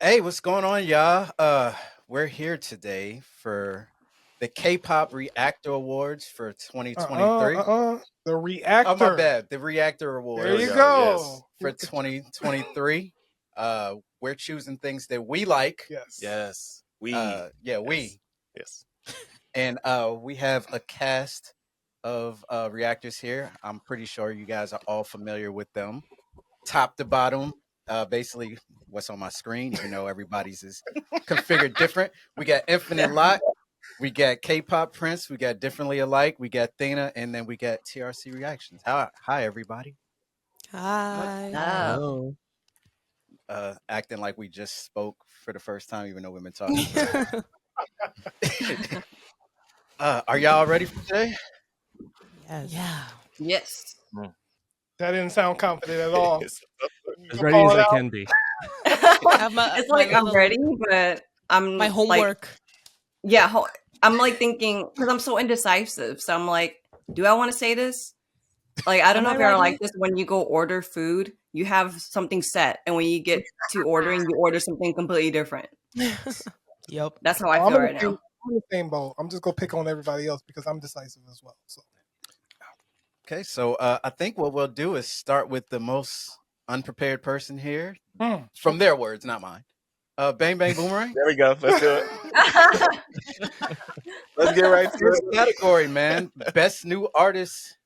Hey, what's going on, y'all? We're here today for the K-pop Reactor Awards for 2023. The Oh, my Reactor. bad. The Reactor There Awards you Yes. go. for 2023. We're choosing things that we like. Yes. Yes. We. Yeah, Yes. we. Yes. And we have a cast of reactors here. I'm pretty sure you guys are all familiar with them. Top to bottom, basically what's on my screen, even though everybody's is configured different. We got InfiniteLocke, we got K-pop Prince, we got Differently Alike, we got Thena, and then we got TRC Reactions. Hi everybody. Hi. Hello. Acting like we just spoke for the first time, even though we've been talking for are y'all ready for today? Yes. Yeah. Yes. That didn't sound confident at all. Yes. As Go ready call as it I out. can be. It's like I'm ready, but I'm My like, homework. yeah, I'm like thinking because I'm so indecisive. So I'm like, do I want to say this? Like, I don't Am know I if you're like ready? this when you go order food, you have something set, and when you get to ordering, you order something completely different. Yep. That's how I I'm feel in right the same- now. I'm in the same boat. I'm just gonna pick on everybody else because I'm decisive as well. So Okay, so I think what we'll do is start with the most unprepared person here, from their words, not mine. Bang Bang Boomerang. There we go. Let's do it. Let's get right to First it. category, man. Best new artist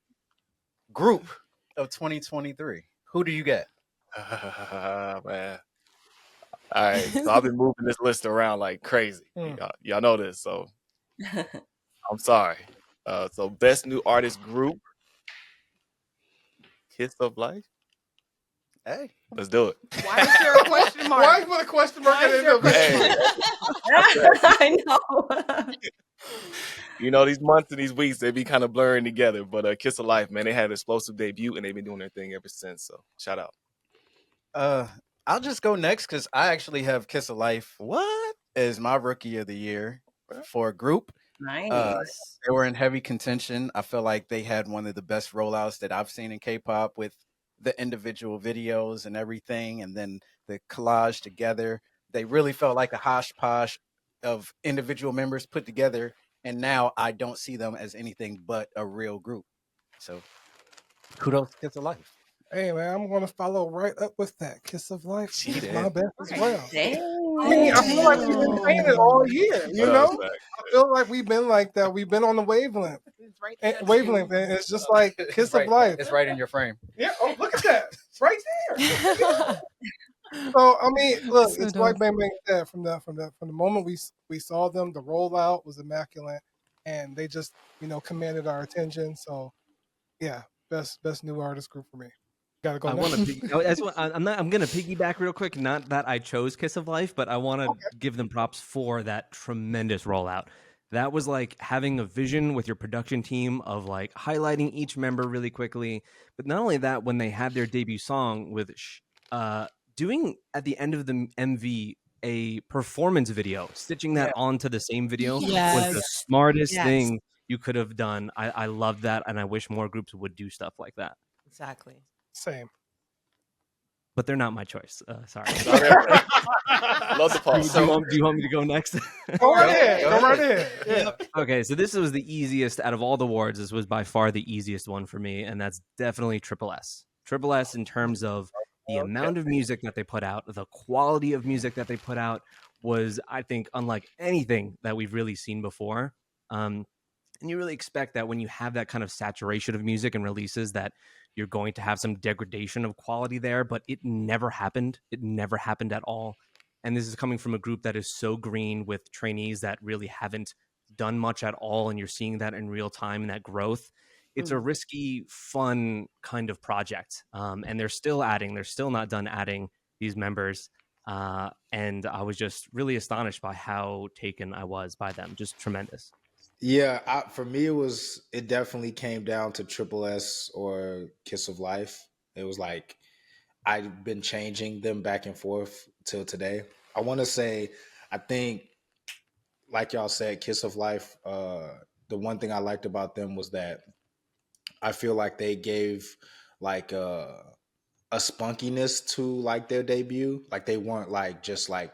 group of 2023. Who do you get? Man. All right. So I've been moving this list around like crazy. Y'all know this, so I'm sorry. So best new artist group, Kiss of Life. Hey, Let's do it. Why is there a question mark? why put a question mark Why at is the end there a of it? I know. You know, these months and these weeks, they be kind of blurring together. But Kiss of Life, man, they had an explosive debut and they've been doing their thing ever since. So shout out. I'll just go next because I actually have Kiss of Life What? as my rookie of the year for a group. Nice. They were in heavy contention. I feel like they had one of the best rollouts that I've seen in K-pop with the individual videos and everything, and then the collage together. They really felt like a hodgepodge of individual members put together, and now I don't see them as anything but a real group. So, kudos to Kiss of Life. Hey man, I'm gonna follow right up with that. Kiss of Life She is did. my best as well. Dang. I mean, I feel like we've been saying it all year. You What know, else, Zach? I feel like we've been like that. We've been on the waveling. It's right And, there, wavelength, too. and it's just like It's Kiss right, of Life. It's right in your frame. Yeah. Oh, look at that. It's right there. So I mean, look, So it's like dope. Bang Bang said. From the moment we saw them, the rollout was immaculate, and they just commanded our attention. So yeah, best new artist group for me. Gotta go I want next. to. I'm gonna piggyback real quick. Not that I chose Kiss of Life, but I want to give them props for that tremendous rollout. That was like having a vision with your production team of like highlighting each member really quickly. But not only that, when they had their debut song with doing at the end of the MV a performance video, stitching that onto the same video was the Yes. smartest Yes. thing you could have done. I love that, and I wish more groups would do stuff like that. Exactly. Same. But they're not my choice. Sorry. Love the pause. Do you want me to go next? Go right ahead. Go Go right ahead. ahead. Yeah. Okay, so this was the easiest out of all the awards. This was by far the easiest one for me, and that's definitely Triple S. Triple S in terms of the amount of music that they put out, the quality of music that they put out was, I think, unlike anything that we've really seen before. And you really expect that when you have that kind of saturation of music and releases that you're going to have some degradation of quality there, but it never happened. It never happened at all. And this is coming from a group that is so green with trainees that really haven't done much at all. And you're seeing that in real time and that growth. It's a risky, fun kind of project. And they're still adding, they're still not done adding these members. And I was just really astonished by how taken I was by them. Just tremendous. Yeah, for me, it definitely came down to Triple S or Kiss of Life. It was like I've been changing them back and forth till today. I want to say, I think, like y'all said, Kiss of Life. The one thing I liked about them was that I feel like they gave like a spunkiness to like their debut. Like they weren't like just like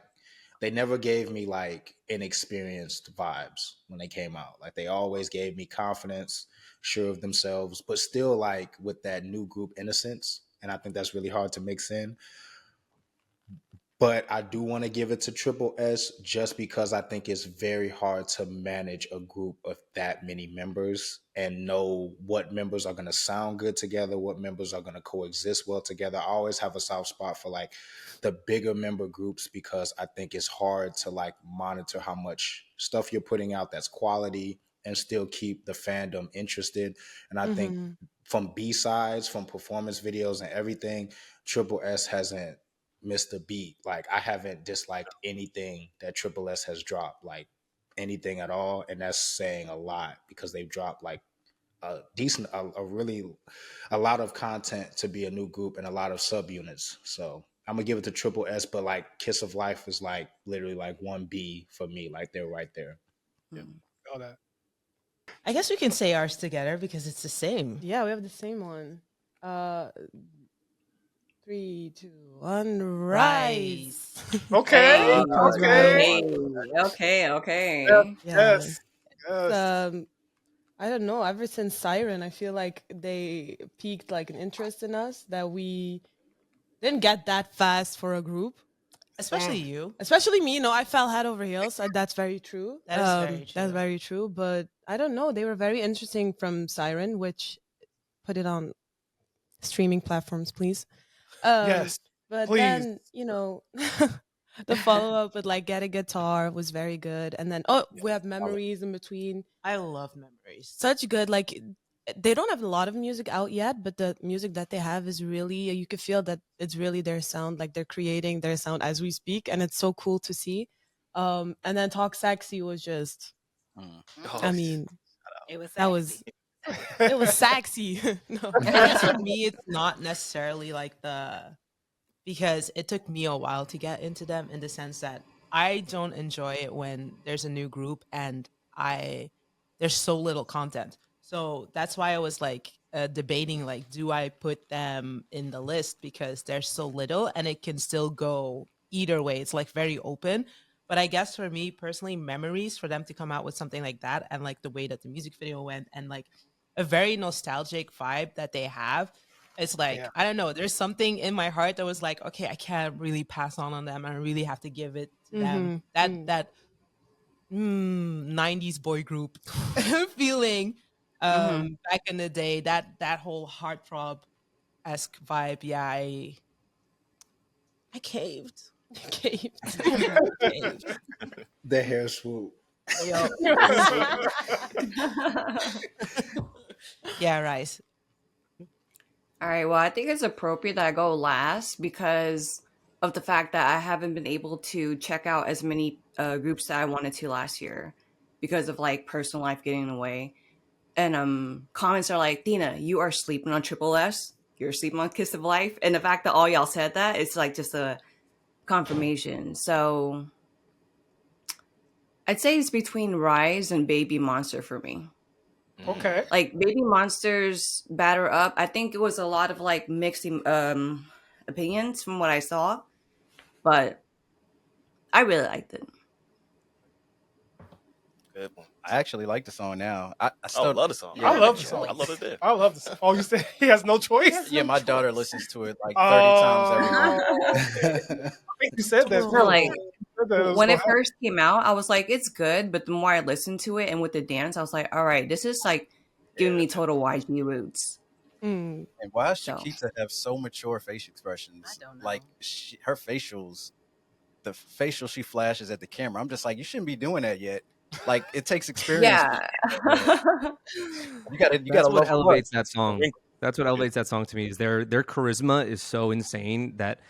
they never gave me like inexperienced vibes when they came out. Like they always gave me confidence, sure of themselves, but still like with that new group innocence. And I think that's really hard to mix in. But I do want to give it to Triple S just because I think it's very hard to manage a group of that many members and know what members are going to sound good together, what members are going to coexist well together. I always have a soft spot for like the bigger member groups because I think it's hard to like monitor how much stuff you're putting out that's quality and still keep the fandom interested. And I think from B-sides, from performance videos and everything, Triple S hasn't missed a beat. Like I haven't disliked anything that Triple S has dropped, like anything at all, and that's saying a lot because they've dropped like a lot of content to be a new group and a lot of subunits. So I'm gonna give it to Triple S, but like Kiss of Life is like literally like 1B for me. Like they're right there. Yeah. All that. I guess we can say ours together because it's the same. Yeah, we have the same one. 3, 2, 1, rise. Okay. Okay. Yes. I don't know. Ever since Siren, I feel like they piqued like an interest in us that we didn't get that fast for a group. Especially you. Especially me. I fell head over heels. That's very true. That is very true. That's very true. But I don't know. They were very interesting from Siren, which put it on streaming platforms, please. Yes. But please. then, the follow-up with like Get a Guitar was very good. And then, we have Memories in between. I love Memories. Such good, like, they don't have a lot of music out yet, but the music that they have is really, you can feel that it's really their sound, like they're creating their sound as we speak. And it's so cool to see. And then Talk Sexy was just, I mean, it was it was sexy. No. I guess for me, it's not necessarily like because it took me a while to get into them in the sense that I don't enjoy it when there's a new group and there's so little content. So that's why I was like debating, like, do I put them in the list because there's so little and it can still go either way. It's like very open. But I guess for me personally, Memories, for them to come out with something like that and like the way that the music video went and like a very nostalgic vibe that they have, it's like, I don't know, there's something in my heart that was like, okay, I can't really pass on them. I really have to give it to them. That 90s boy group feeling back in the day, that whole heartthrob-esque vibe. Yeah, I caved. Caved. The hair swoop. Yeah, Rice. All right. Well, I think it's appropriate that I go last because of the fact that I haven't been able to check out as many groups that I wanted to last year because of like personal life getting in the way. And comments are like, Dina, you are sleeping on Triple S. You're sleeping on Kiss of Life. And the fact that all y'all said that, it's like just a confirmation. So I'd say it's between Rise and Baby Monster for me. Okay. Like Baby Monster's Batter Up, I think it was a lot of like mixed opinions from what I saw, but I really liked it. Good one. I actually like the song now. I still love the song. I love the song. I love it there. I love the song. Oh, you said he has no choice? Yeah, my daughter listens to it like 30 times every month. I think you said that. No, like when it going first came out, I was like, it's good, but the more I listened to it and with the dance, I was like, all right, this is like giving me total YG roots. And why does Chiquita have so mature facial expressions? I don't know. Like her facials, the facial she flashes at the camera. I'm just like, you shouldn't be doing that yet. Like it takes experience. Yeah. You gotta That's what love elevates that song. That's what elevates that song to me is their charisma is so insane that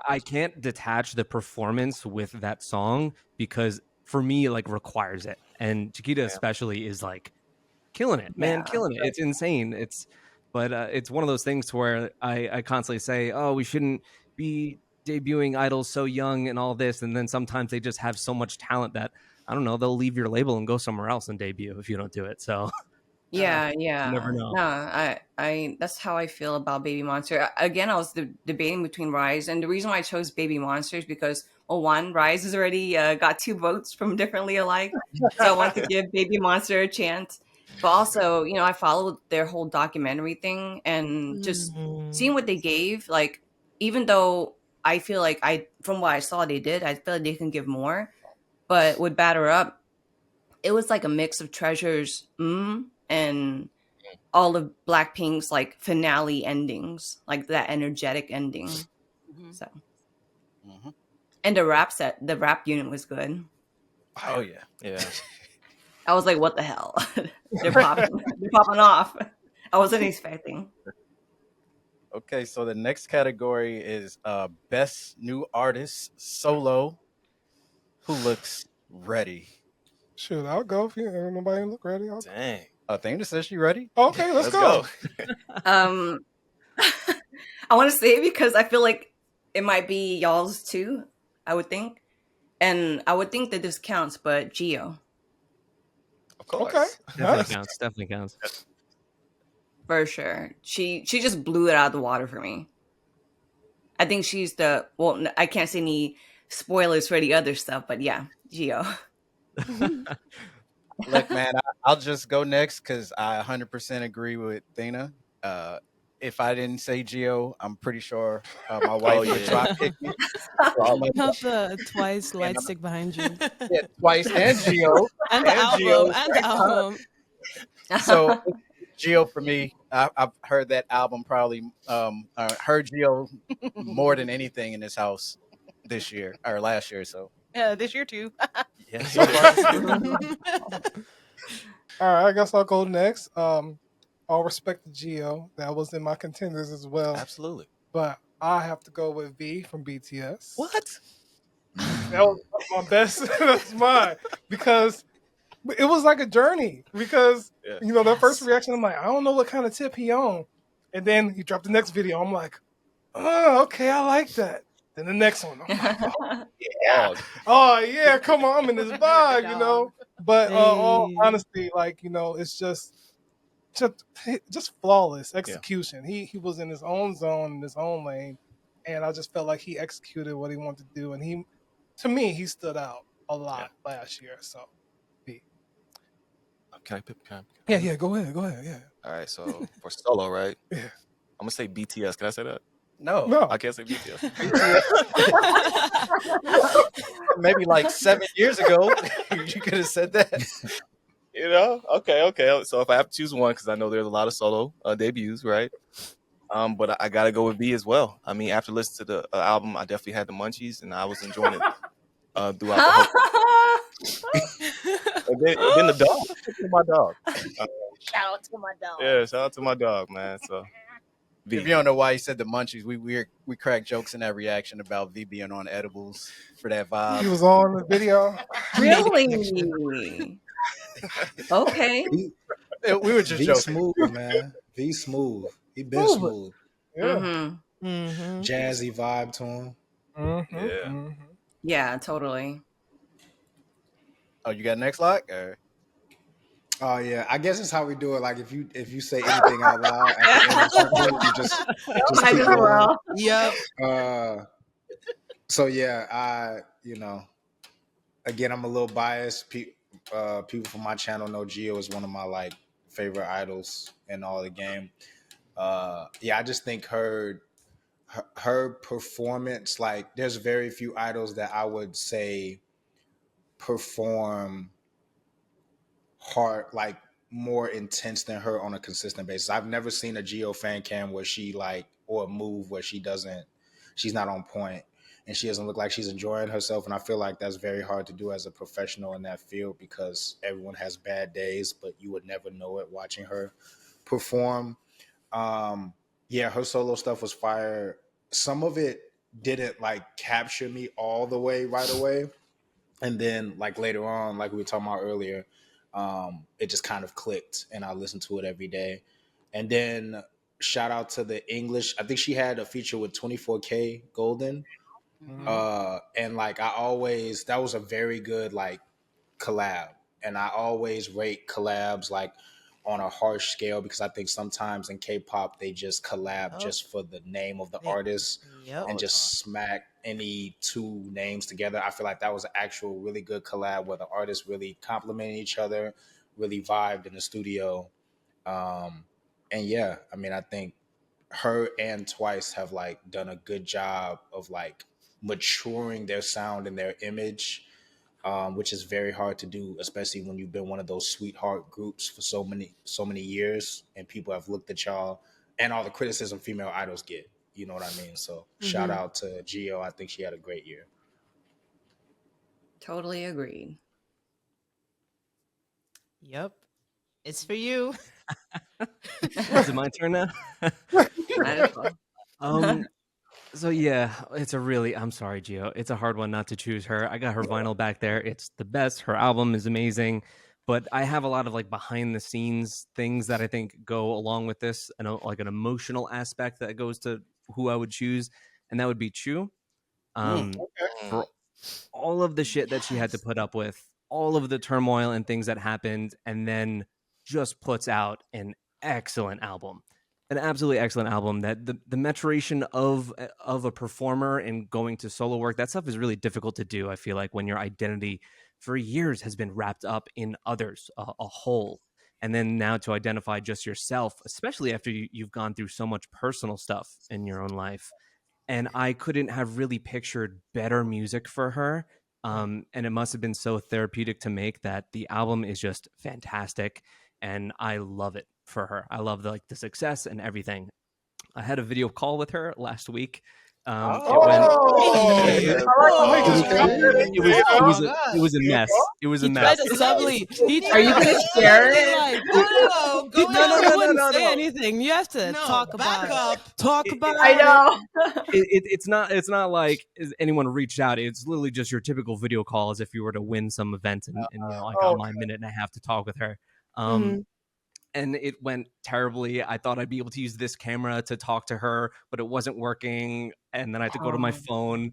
I can't detach the performance with that song because for me like requires it. And Chiquita especially is like killing it, man, killing it. It's insane. It's one of those things where I constantly say, oh, we shouldn't be debuting idols so young and all this, and then sometimes they just have so much talent that I don't know, they'll leave your label and go somewhere else and debut if you don't do it. So yeah. you never know. No, I that's how I feel about Baby Monster. Again, I was debating between Rise, and the reason why I chose Baby Monster is because One Rise has already got 2 votes from Differently Alike, so I want to give Baby Monster a chance. But also, I followed their whole documentary thing and just seeing what they gave. Like, even though I feel like from what I saw, they did, I feel like they can give more. But with Batter Up, it was like a mix of Treasure's and all of Blackpink's like finale endings, like that energetic ending. So, and the rap unit was good. Oh yeah. Yeah. I was like, what the hell? they're popping off. I wasn't expecting. Okay, so the next category is best new artist solo who looks ready. Shoot, I'll go if nobody look ready. I'll go. Dang. Athena says she ready. Okay, let's go. I want to say because I feel like it might be y'all's too. I would think, and I would think that this counts, but Geo. Of course. Okay, Definitely nice. counts. Definitely counts. For sure. She just blew it out of the water for me. I think she's I can't say any spoilers for the other stuff, but yeah, Geo. Look, man, I'll just go next because I 100% agree with Athena. If I didn't say Geo, I'm pretty sure my wife would drop kick me. Not the twice light stick behind you. Yeah, twice and Geo. And the Geo. album. And the album. So Geo for me, I've heard that album probably heard Geo more than anything in this house this year or last year. So Yeah, this year too. yeah, so far. All right, I guess I'll go next. All respect to Geo. That was in my contenders as well. Absolutely. But I have to go with V from BTS. What? That was my best. That's mine. Because it was like a journey. Because, that first reaction, I'm like, I don't know what kind of tip he on. And then he dropped the next video. I'm like, oh, okay, I like that. Then the next one, I'm like, oh yeah, come on, I'm in this vibe, But all honesty, it's just flawless execution. He was in his own zone, in his own lane, and I just felt like he executed what he wanted to do, and to me, he stood out a lot last year. So, Can I pick? yeah, go ahead, yeah. All right, so for solo, right? Yeah. I'm gonna say BTS. Can I say that? No, I can't say BTS. maybe like 7 years ago, you could have said that. Okay. So if I have to choose one, because I know there's a lot of solo debuts, right? But I gotta go with B as well. I mean, after listening to the album, I definitely had the munchies, and I was enjoying it throughout the whole. and then the dog, my dog. Shout out to my dog. Yeah, shout out to my dog, man. So. V. If you don't know why he said the munchies, we crack jokes in that reaction about V being on edibles for that vibe. He was on the video. Really? Okay. We were just V joking. smooth, man. V smooth. He been smooth. Yeah. Jazzy vibe to him. Yeah, totally. Oh, you got next lock? Or? Oh yeah, I guess it's how we do it. Like if you say anything out loud, at the end of something, you just keep going. Yep. So yeah, again, I'm a little biased. People from my channel know Geo is one of my favorite idols in all the game. I just think her performance, there's very few idols that I would say perform hard, more intense than her on a consistent basis. I've never seen a Geo fan cam where she or a move where she's not on point and she doesn't look like she's enjoying herself. And I feel like that's very hard to do as a professional in that field because everyone has bad days, but you would never know it watching her perform. Her solo stuff was fire. Some of it didn't capture me all the way right away. And then later on, like we were talking about earlier, it just kind of clicked and I listened to it every day. And then shout out to the English. I think she had a feature with 24K Golden. And that was a very good collab. And I always rate collabs on a harsh scale because I think sometimes in K-pop they just collab just for the name of the artist and just smack any two names together. I feel like that was an actual really good collab where the artists really complimented each other, really vibed in the studio. And yeah, I mean, I think her and Twice have like done a good job of like maturing their sound and their image, which is very hard to do, especially when you've been one of those sweetheart groups for so many years, and people have looked at y'all and all the criticism female idols get. You know what I mean? So shout out to Gio. I think she had a great year. Totally agreed. Yep. It's for you. Is it my turn now? Might as well. So yeah, I'm sorry, Gio. It's a hard one not to choose her. I got her vinyl back there. It's the best. Her album is amazing. But I have a lot of like behind the scenes things that I think go along with this, and like an emotional aspect that goes to who I would choose, and that would be Chu. For all of the shit that she had to put up with, all of the turmoil and things that happened, and then just puts out an excellent album. An absolutely excellent album. That the maturation of a performer and going to solo work, that stuff is really difficult to do. I feel like when your identity for years has been wrapped up in others, a whole, and then now to identify just yourself, especially after you've gone through so much personal stuff in your own life. And I couldn't have really pictured better music for her. And it must have been so therapeutic to make that the album is just fantastic, and I love it for her. I love the success and everything. I had a video call with her last week. It was a mess. It was a mess. Are you gonna share it? No. Say anything. You have to talk about it. I know. It's not like anyone reached out. It's literally just your typical video call, as if you were to win some event, and I got my minute and a half to talk with her. And it went terribly. I thought I'd be able to use this camera to talk to her, but it wasn't working. And then I had to go to my phone,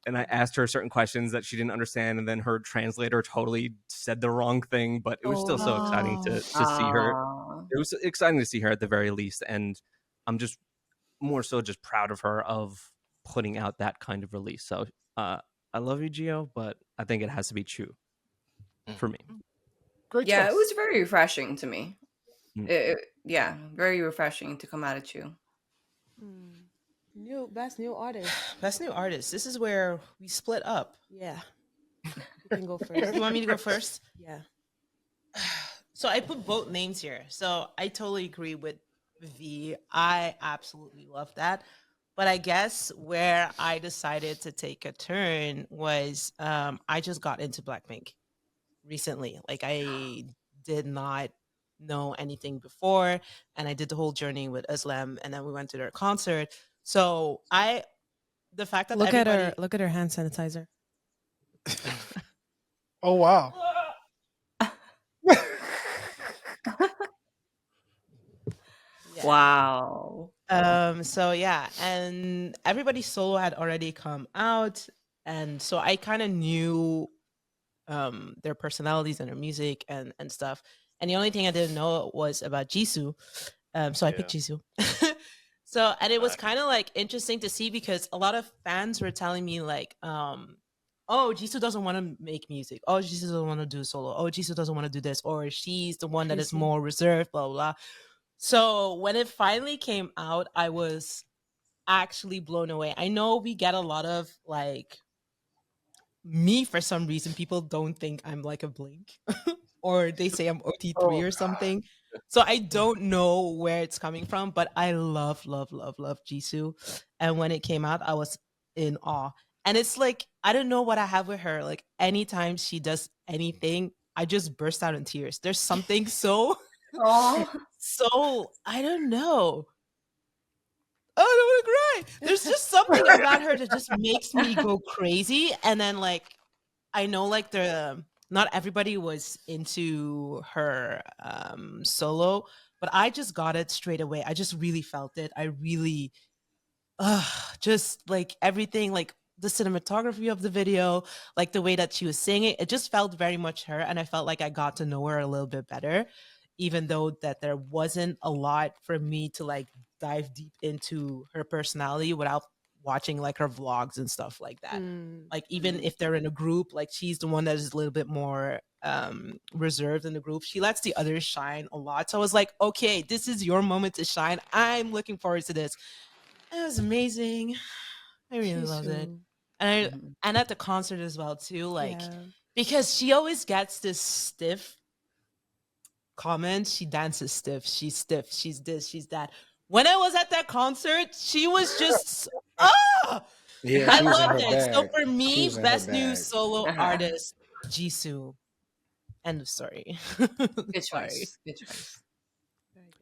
and I asked her certain questions that she didn't understand. And then her translator totally said the wrong thing, but it was still so exciting to see her. It was exciting to see her at the very least. And I'm just more so just proud of her of putting out that kind of release. So I love you, Gio, but I think it has to be Chu for me. Great Yeah, choice. it was very refreshing to me. Very refreshing to come out at you. Best new artist. Best new artist. This is where we split up. Yeah. You can go first. You want me to go first? Yeah. So I put both names here. So I totally agree with V. I absolutely love that. But I guess where I decided to take a turn was I just got into Blackpink recently. Like I did not know anything before, and I did the whole journey with Islam, and then we went to their concert. So the fact that look at her hand sanitizer. Oh wow. Wow. So yeah, and everybody's solo had already come out, and so I kind of knew their personalities and their music and stuff. And the only thing I didn't know was about Jisoo. So I picked Jisoo. So, and it was kind of like interesting to see because a lot of fans were telling me like, oh, Jisoo doesn't want to make music. Oh, Jisoo doesn't want to do solo. Oh, Jisoo doesn't want to do this. Or she's the one that is more reserved, blah, blah, blah. So when it finally came out, I was actually blown away. I know we get a lot of like, me for some reason, people don't think I'm like a Blink or they say I'm OT3 or something. So I don't know where it's coming from, but I love Jisoo. And when it came out, I was in awe. And it's like, I don't know what I have with her. Like anytime she does anything, I just burst out in tears. There's something so, so, I don't know. Oh, I don't want to cry. There's just something about her that just makes me go crazy. And then like, I know like not everybody was into her solo, but I just got it straight away. I just really felt it. I really just like everything, like the cinematography of the video, like the way that she was singing, it just felt very much her. And I felt like I got to know her a little bit better, even though that there wasn't a lot for me to like dive deep into her personality without watching like her vlogs and stuff like that. Mm. Like even if they're in a group, like she's the one that is a little bit more reserved in the group. She lets the others shine a lot. So I was like, okay, this is your moment to shine. I'm looking forward to this. And it was amazing. I really loved it. And at the concert as well too, like because she always gets this stiff comment. She dances stiff. She's this, she's that. When I was at that concert, she was just Yeah, I she was in loved her it. So bag. for She me, was in her best new bag. solo artist, Jisoo. End of story. Good Sorry. choice. Good choice.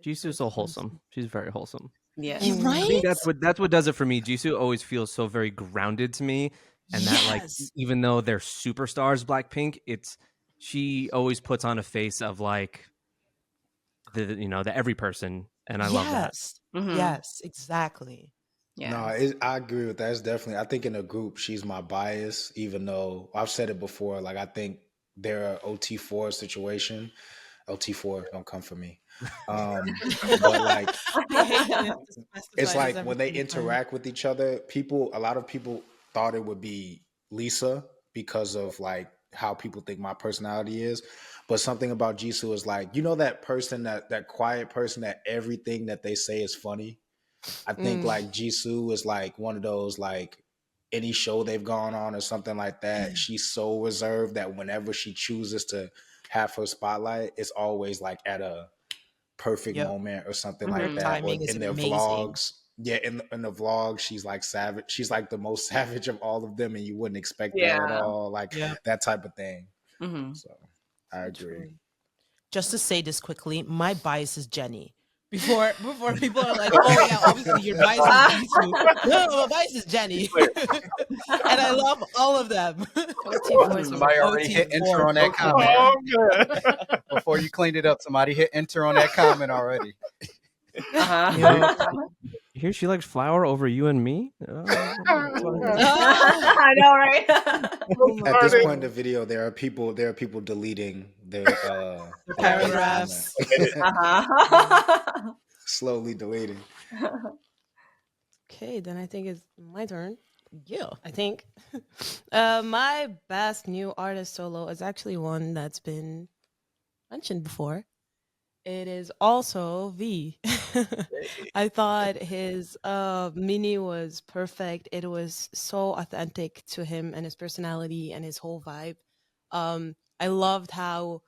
Jisoo's so wholesome. She's very wholesome. Yeah. You right? I think that's what does it for me. Jisoo always feels so very grounded to me, and that like even though they're superstars, Blackpink, she always puts on a face of like the every person, and I love that. Yes, exactly. Yeah. No, I agree with that. It's definitely. I think in a group, she's my bias. Even though I've said it before, like I think they're a OT4 situation. OT4, don't come for me. But like, it's like when they interact with each other, a lot of people thought it would be Lisa because of like how people think my personality is. But something about Jisoo is like, that person, that quiet person that everything that they say is funny. I think like Jisoo is like one of those, like any show they've gone on or something like that. She's so reserved that whenever she chooses to have her spotlight, it's always like at a perfect moment or something like that. Or Timing is in their amazing. vlogs. Yeah, in the vlog, she's like savage. She's like the most savage of all of them, and you wouldn't expect that at all. Like that type of thing. So I agree. Just to say this quickly, my bias is Jenny. Before people are like, oh yeah, obviously your bias is Jisoo. No, my bias is Jenny. And I love all of them. Somebody already hit enter on that comment. Before you cleaned it up, somebody hit enter on that comment already. Here she likes Flower over you and me. I know, right? At this point in the video, there are people deleting their paragraphs. Slowly deleting. Okay, then I think it's my turn. Yeah, I think my best new artist solo is actually one that's been mentioned before. It is also V. I thought his mini was perfect. It was so authentic to him and his personality and his whole vibe. I loved how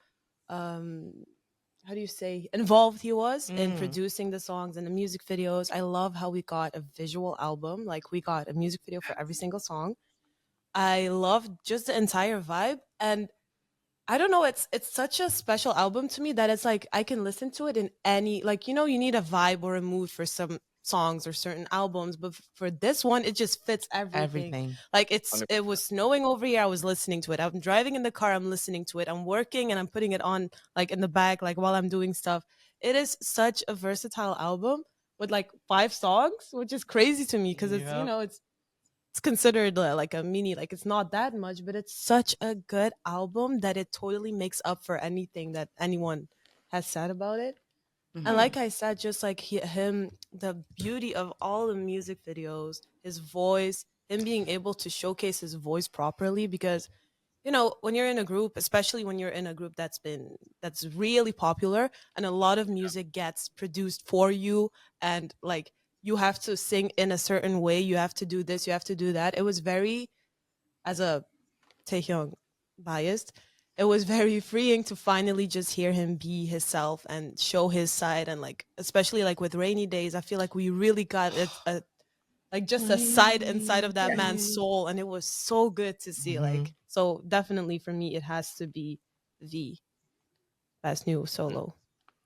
do you say, involved he was in producing the songs and the music videos. I love how we got a visual album. Like we got a music video for every single song. I loved just the entire vibe. And I don't know, it's such a special album to me that it's like I can listen to it in any, like, you need a vibe or a mood for some songs or certain albums, but for this one it just fits everything. Like it was snowing over here, I was listening to it. I'm driving in the car, I'm listening to it. I'm working and I'm putting it on like in the back, like while I'm doing stuff. It is such a versatile album with like 5 songs, which is crazy to me because it's it's considered like a mini, like it's not that much, but it's such a good album that it totally makes up for anything that anyone has said about it. And like I said, just like him, the beauty of all the music videos, his voice, him being able to showcase his voice properly, because when you're in a group, especially when you're in a group that's really popular and a lot of music gets produced for you, and like you have to sing in a certain way, you have to do this, you have to do that. It was very, as a Taehyung biased, it was very freeing to finally just hear him be himself and show his side. And like, especially like with Rainy Days, I feel like we really got a side inside of that man's soul, and it was so good to see. Like, so definitely for me, it has to be the best new solo.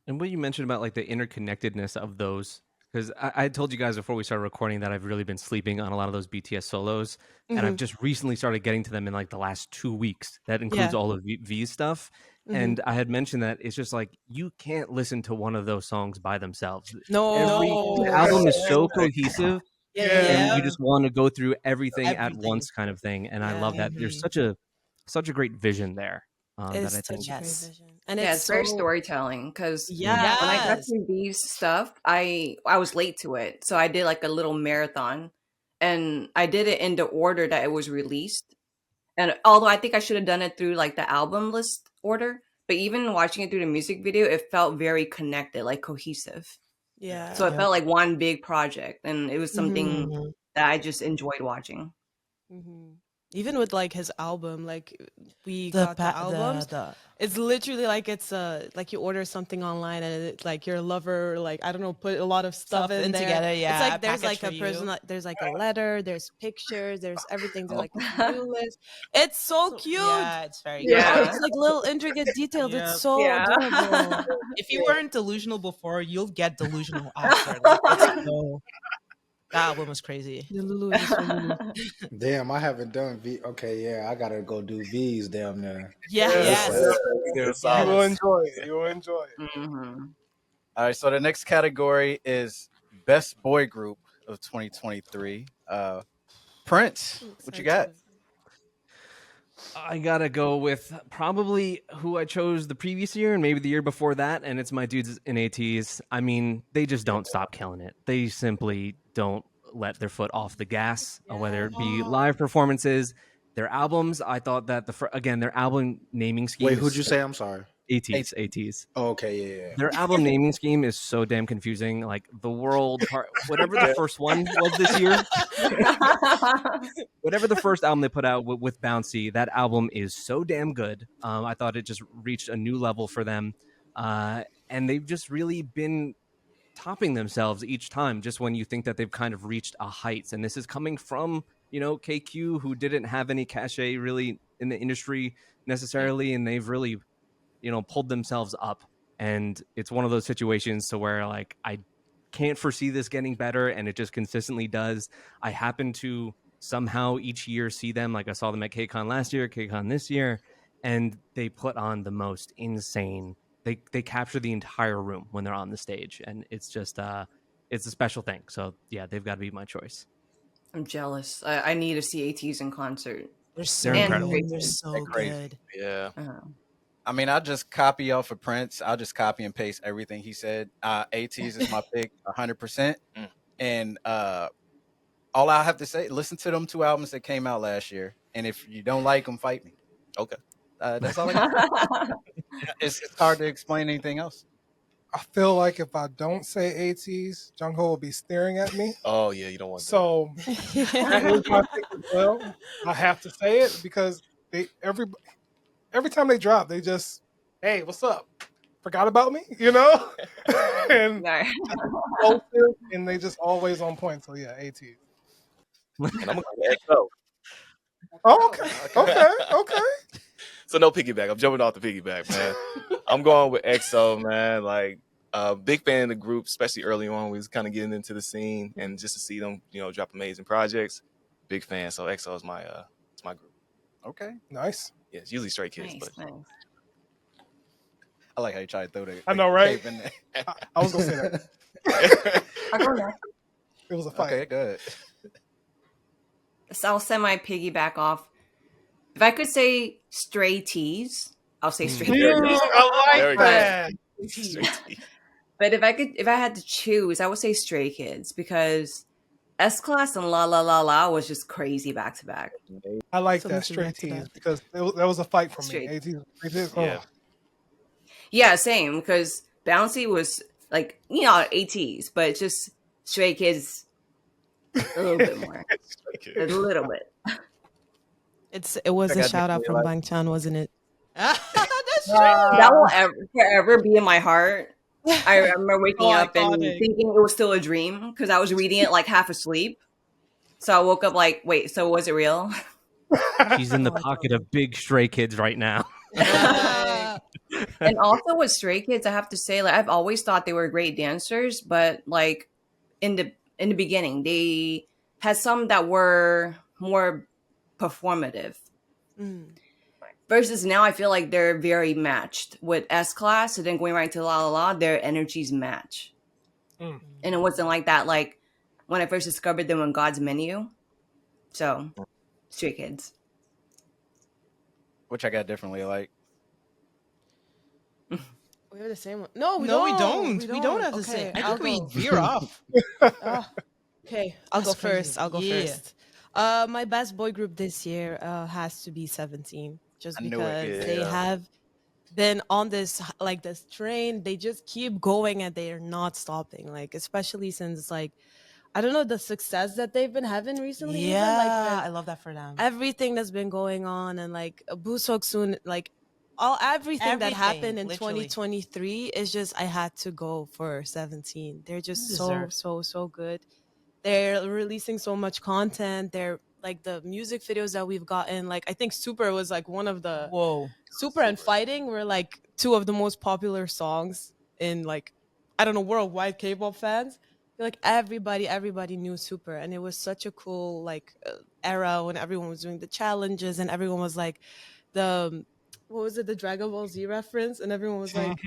And what you mentioned about like the interconnectedness of those, because I told you guys before we started recording that I've really been sleeping on a lot of those BTS solos, and I've just recently started getting to them in like the last 2 weeks. That includes all of V's stuff. And I had mentioned that it's just like you can't listen to one of those songs by themselves. The album is so cohesive, and you just want to go through everything at once, kind of thing. And I love that. There's such a great vision there. It's that I think such a great vision. And it's so, very storytelling, because when I got to these stuff, I was late to it, so I did like a little marathon, and I did it in the order that it was released. And although I think I should have done it through like the album list order, but even watching it through the music video, it felt very connected, like cohesive. Yeah. So it felt like one big project, and it was something Mhm. that I just enjoyed watching. Mhm. Even with like his album, like we The got the albums. the It's literally like it's like you order something online and it's like your lover, like I don't know, put a lot of stuff in there. together, It's yeah. like there's package like a for person, you. there's like a letter, there's pictures, there's everything. There's like a to-do Oh. list. It's so cute. Yeah, it's very Oh, Yeah. it's like little intricate details. Yep. It's so Yeah. adorable. If you weren't delusional before, you'll get delusional after. Like, it's so that album was crazy. The Lulu is so Lulu. Damn, I haven't done V. Okay, yeah, I gotta go do V's down there. Yeah. Yes. You will enjoy it. You will enjoy it. Mm-hmm. All right, so the next category is Best Boy Group of 2023. Prince, what you got? I gotta go with probably who I chose the previous year and maybe the year before that, and it's my dudes in ATs. I mean, they just don't stop killing it. They simply don't let their foot off the gas, whether it be live performances, their albums. I thought that again, their album naming scheme. Wait, who'd you say? I'm sorry. ATs. Oh, okay, yeah. Their album naming scheme is so damn confusing. Like the world part, whatever the first one was this year, whatever the first album they put out with Bouncy, that album is so damn good. I thought it just reached a new level for them, and they've just really been topping themselves each time. Just when you think that they've kind of reached a heights, and this is coming from KQ, who didn't have any cachet really in the industry necessarily, and they've really pulled themselves up. And it's one of those situations to where like I can't foresee this getting better, and it just consistently does. I happen to somehow each year see them, like I saw them at KCON last year, KCON this year, and they put on the most insane. They capture the entire room when they're on the stage, and it's just it's a special thing. So yeah, they've got to be my choice. I'm jealous. I need to see ATs in concert. They're so They're And incredible. Stray They're Kids. so crazy. good. Yeah. I mean, I just copy off of Prince. I'll just copy and paste everything he said. ATs is my pick 100%. And all I have to say, listen to them 2 albums that came out last year. And if you don't like them, fight me. Okay. That's all I got. It's hard to explain anything else. I feel like if I don't say ATs, Jungho will be staring at me. Oh yeah, you don't want that. So that is my pick as well. I have to say it because every time they drop, they just, hey, what's up? Forgot about me, and and they just always on point. So yeah, ATs. And I'm gonna go with EXO. Oh, okay. So no piggyback. I'm jumping off the piggyback, man. I'm going with EXO, man. Like, big fan of the group, especially early on. We was kind of getting into the scene, and just to see them, drop amazing projects. Big fan. So EXO is my group. Okay. Nice. Yeah, it's usually Stray Kids, Nice, but nice. I like how you try to throw the I know, right? cape in there. I was gonna say that. I'll go next. It was a fight. Okay, good. So I'll send my piggyback off. If I could say Stray Tees, I'll say Stray Tees. I Very like that. Stray Kids. But if I had to choose, I would say Stray Kids because S Class and La La La La was just crazy back to back. I like So that much Stray back to Tees that. because that was a fight for me. Stray ATs, Yeah. Yeah, same because Bouncy was like ATs, but it's just Stray Kids a little bit more, Stray Kids. a little bit. It was I a got shout out definitely from like- Bang Chan, wasn't it? That's true. That will forever be in my heart. I remember waking Oh, up and iconic. thinking it was still a dream because I was reading it like half asleep. So I woke up like, wait, so was it real? She's in the Oh my pocket of big Stray Kids right now. And also with Stray Kids, I have to say, like I've always thought they were great dancers, but like in the beginning, they had some that were more performative. Versus now, I feel like they're very matched with S Class, and then going right to La La La, their energies match. Mm. And it wasn't like that, like when I first discovered them on God's Menu. So, Stray Kids. Which I got differently. Like, We have the same one. No, we No, don't. we don't. We don't have the Okay, same. I I'll think we go. veer off. Okay, I'll That's go crazy. first. I'll go Yeah. first. My best boy group this year has to be 17, just I knew it. because Yeah. they have been on this like this train. They just keep going and they are not stopping. Like especially since like I don't know the success that they've been having recently. Even like Yeah, with I love that for them. everything that's been going on and like Busok soon like all everything that happened in Literally. 2023 is just I had to go for 17. They're just so Deserved. so good. They're releasing so much content. They're like the music videos that we've gotten. Like I think Super was like one of the Whoa. Super and Fighting were like two of the most popular songs in like I don't know worldwide K-pop fans. Like everybody knew Super, and it was such a cool like era when everyone was doing the challenges and everyone was like the what was it the Dragon Ball Z reference, and everyone was like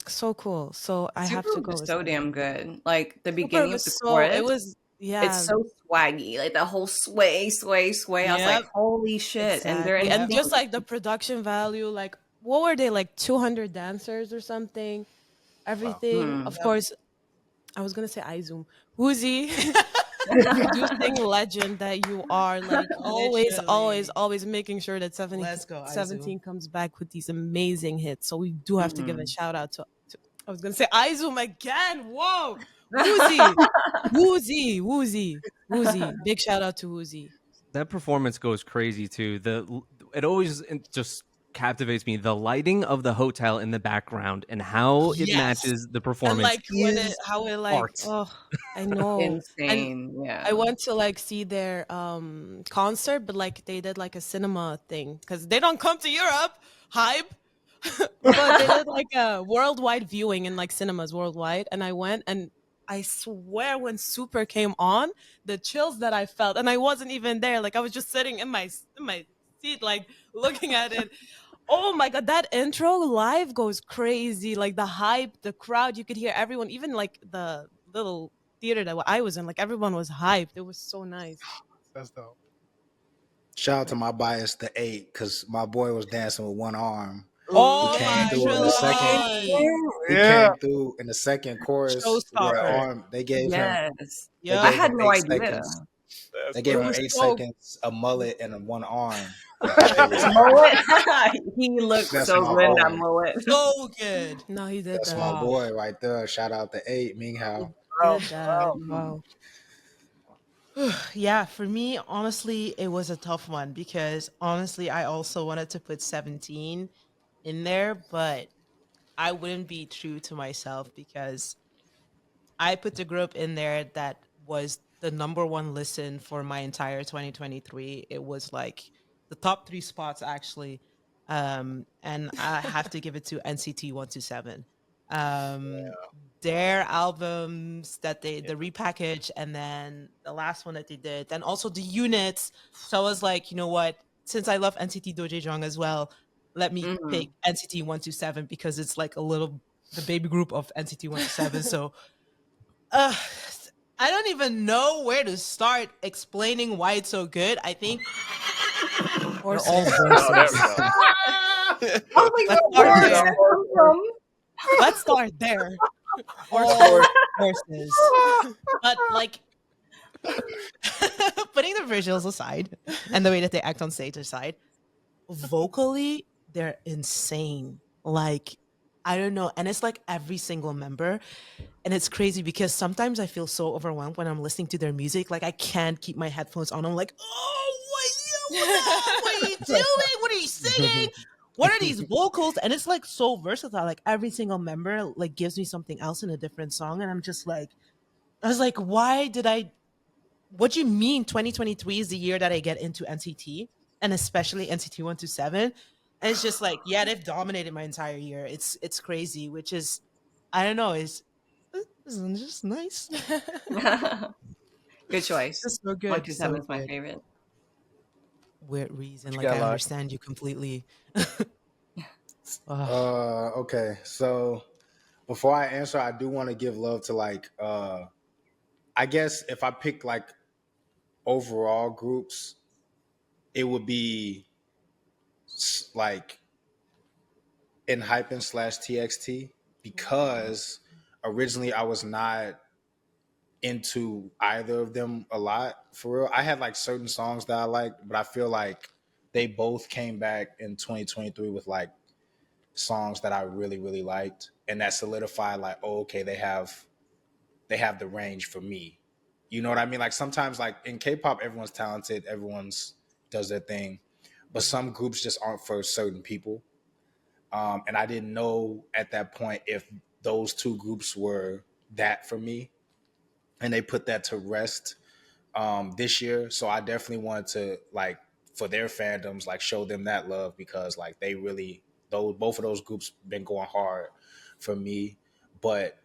so cool. So I have Super to go was with so damn good. Like the Super beginning of was the so it chorus, was it's yeah. so swaggy. Like the whole sway. I was like, Yep. holy shit. And they're Exactly. in And sync. just like the production value, like what were they like 200 dancers or something? Everything. Hmm. Of course, I was gonna say iZoom. Woozy, the producing legend that you are, like Literally. always making sure that 70, Let's go, Aizu. 17 comes back with these amazing hits. So we do have to give a Mhm. shout out to I was gonna say iZoom again. Whoa, Woozy, Woozy. Big shout out to Woozy. That performance goes crazy too. It always just captivates me. The lighting of the hotel in the background and how it Yes. matches the And performance like when it is how it like art. oh I know. And Insane. Yeah. I went to like see their concert, but like they did like a cinema thing because they don't come to Europe. Hype. But they did like a worldwide viewing in like cinemas worldwide. And I went and I swear when Super came on, the chills that I felt, and I wasn't even there. Like I was just sitting in my seat, like looking at it. Oh my god, that intro live goes crazy. Like the hype, the crowd, you could hear everyone, even like the little theater that I was in, like everyone was hyped. It was so nice. That's dope. Shout out to my bias, the 8, because my boy was dancing with one arm. He Oh came my through in the second. god. He Yeah. came through in the second chorus where Showstopper. arm they gave him Yes. they Yep. I gave had him no 8 seconds. idea. They That's gave It him right. was 8 seconds, a mullet, and one arm. His mullet. He looked That's so my good in that boy. mullet. So good. No, he did That's that. my Wow. boy right there. Shout out to 8, Ming He Hao. Wow. did that. Wow. Wow. Yeah, for me, honestly, it was a tough one because honestly, I also wanted to put 17 in there, but I wouldn't be true to myself because I put the group in there that was the number one listen for my entire 2023. It was like the top three spots actually. And I have to give it to NCT 127. Um, their albums that the repackage and then the last one that they did, and also the units. So I was like, you know what? Since I love NCT Dojejong as well, let me Mhm. pick NCT 127 because it's like a little the baby group of NCT 127. So uh, I don't even know where to start explaining why it's so good. I think they're all Horses. Oh, there verses. we go. I was like, Let's where start did there. that come from? Let's start there. Horses. All verses. But like putting the visuals aside and the way that they act on stage aside, vocally, they're insane. Like, I don't know. And it's like every single member. And it's crazy because sometimes I feel so overwhelmed when I'm listening to their music. Like, I can't keep my headphones on. I'm like, oh, what are you doing? What are you singing? What are these vocals? And it's like so versatile. Like, every single member like gives me something else in a different song. And I'm just like, I was like, why did I what do you mean 2023 is the year that I get into NCT and especially NCT 127? And it's just like, yeah, they've dominated my entire year. It's crazy, which is I don't know, is just nice. Good choice. Just so One good, two so seven is my good. favorite. Weird reason. What you Like got, I Locke? understand you completely. Ugh. Okay, so before I answer, I do want to give love to like I guess if I pick like overall groups, it would be like in hyphen slash TXT because originally I was not into either of them a lot for real. I had like certain songs that I liked, but I feel like they both came back in 2023 with like songs that I really really liked, and that solidified like, oh, okay, they have the range for me. You know what I mean? Like sometimes like in K-pop, everyone's talented, everyone's does their thing, but some groups just aren't for certain people. And I didn't know at that point if those two groups were that for me, and they put that to rest this year. So I definitely wanted to like for their fandoms like show them that love because like they really those both of those groups been going hard for me. But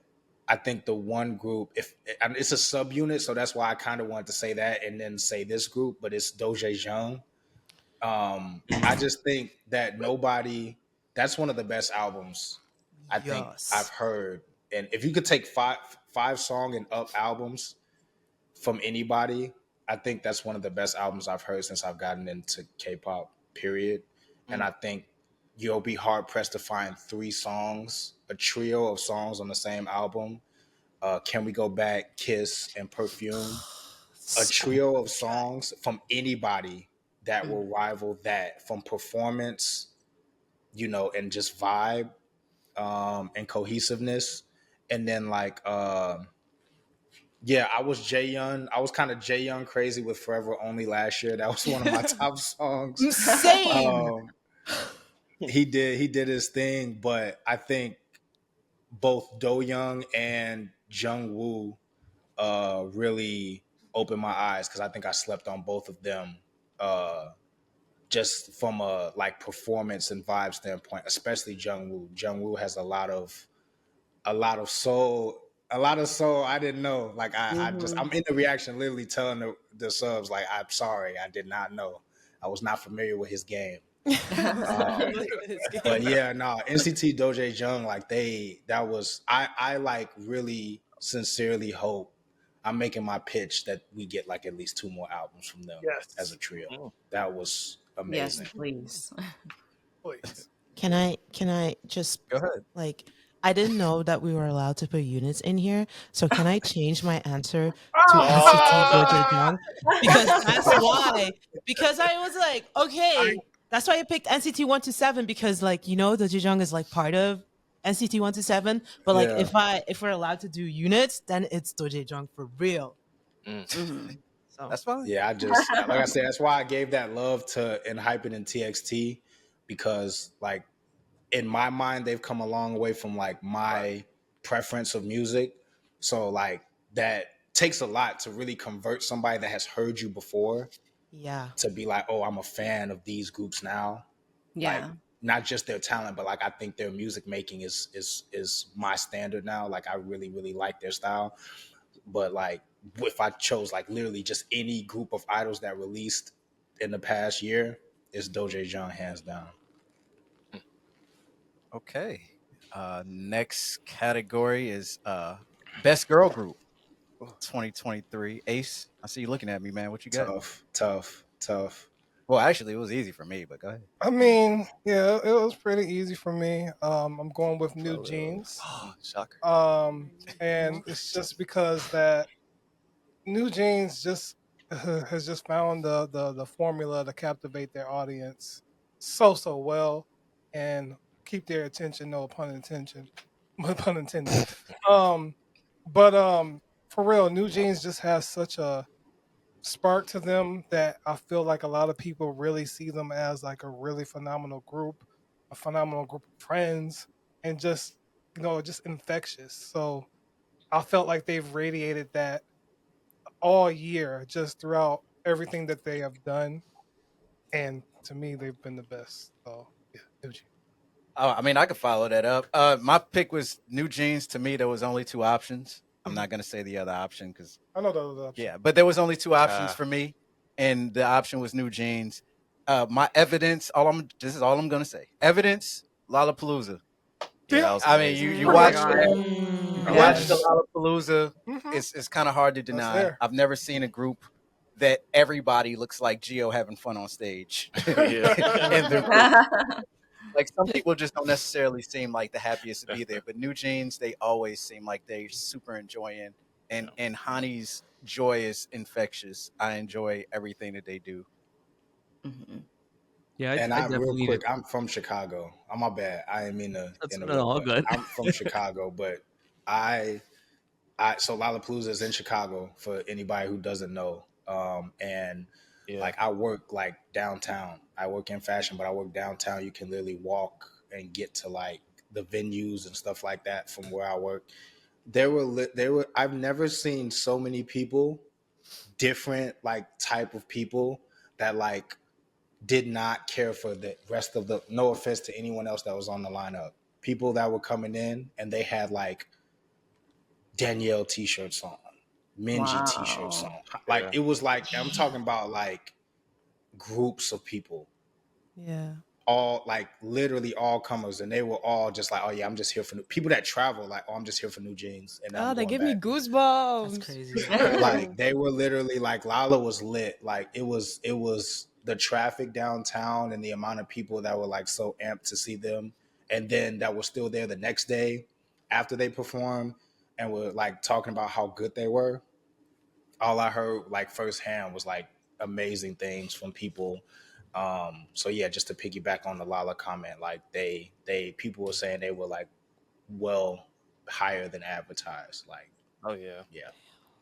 I think the one group, if and it's a subunit, so that's why I kind of wanted to say that and then say this group, but it's Doja Jung. I just think that nobody. That's one of the best albums I think I've Yes. heard. And if you could take five song and up albums from anybody, I think that's one of the best albums I've heard since I've gotten into K-pop. Period. And I think you'll be hard pressed to find a trio of songs on the same album. Can We Go Back, Kiss, and Perfume. A trio of songs from anybody that will rival that from performance, and just vibe, and cohesiveness. And then like yeah, I was Jay Young. I was kind of Jay Young crazy with Forever Only last year. That was one of my top songs. Same. He did his thing, but I think both Do Young and Jung Woo really opened my eyes because I think I slept on both of them just from a like performance and vibe standpoint, especially Jung Woo. Jung Woo has a lot of soul. A lot of soul I didn't know. Like I'm in the reaction literally telling the subs like I'm sorry, I did not know. I was not familiar with his game. But yeah, no, NCT Doja Jung, like I like really sincerely hope I'm making my pitch that we get like at least 2 more albums from them as a Yes, trio. That was Yes, amazing. please. please. Can I just Go ahead. like I didn't know that we were allowed to put units in here. So can I change my answer to NCT Doja Ah! Jung? Because that's why. Because I was like, okay, that's why I picked NCT 127 because like Doja Jung is like part of NCT 127. But like Yeah. if we're allowed to do units, then it's Doja Jung for real. Mhm. So That's fine. Yeah, I just like I said, that's why I gave that love to Hypen and TXT because like in my mind they've come a long way from like my preference of music. So like that takes a lot to really convert somebody that has heard you before yeah. to be like, oh, I'm a fan of these groups now. Like Yeah. not just their talent, but like I think their music making is my standard now. Like I really, really like their style. But like if I chose like literally just any group of idols that released in the past year, it's Doja Jung hands down. Okay. Next category is best girl group 2023. Ace, I see you looking at me, man. What you got? Tough. Well, actually, it was easy for me, but go ahead. I mean, yeah, it was pretty easy for me. I'm going with New Jeans. Shocker. And it's just because that New Jeans just has just found the formula to captivate their audience so well and keep their attention. No pun intended. Pun intended. Um, but for real, New Jeans just has such a spark to them that I feel like a lot of people really see them as like a really phenomenal group, a phenomenal group of friends, and just just infectious. So I felt like they've radiated that all year, just throughout everything that they have done. And to me, they've been the best. So yeah, New Jeans. Oh, I mean, I could follow that up. My pick was New Jeans. To me, there was only 2 options. I'm not gonna say the other option because I know those options. yeah, but there was only 2 options for me, and the option was New Jeans. My evidence, this is all I'm gonna say. Evidence, Lollapalooza. Yeah, that was I mean, amazing. you Oh my watch god. that, you watch the Yes. Lollapalooza. Mm-hmm. It's kind of hard to That's deny. there. I've never seen a group that everybody looks like Geo having fun on stage, Yeah. and they're like some people just don't necessarily seem like the happiest to be there. But New Jeans, they always seem like they're super enjoying and Hani's joy is infectious. I enjoy everything that they do. Mm-hmm. Yeah, I And I real definitely need quick, it. I'm from Chicago. I'm my bad. I didn't mean to That's interrupt, all but good. I'm from Chicago. But I so Lollapalooza is in Chicago for anybody who doesn't know. And like I work like downtown. I work in fashion, but I work downtown. You can literally walk and get to like the venues and stuff like that from where I work. There were I've never seen so many people, different like type of people that like did not care for the rest of the, no offense to anyone else that was on the lineup. People that were coming in and they had like Danielle t-shirts on, Minji t-shirts Wow. on. Like it was like, I'm talking about like groups of people, Yeah. all like literally all comers, and they were all just like, oh yeah, I'm just here for new people that travel, like, oh, I'm just here for new jeans and I'm Oh, they going give me back. goosebumps. That's crazy. Like they were literally like, Lala was lit. Like it was the traffic downtown and the amount of people that were like so amped to see them, and then that were still there the next day after they performed and were like talking about how good they were. All I heard like firsthand was like amazing things from people. So yeah, just to piggyback on the Lala comment, like they people were saying they were like well higher than advertised. Like, Oh yeah. yeah.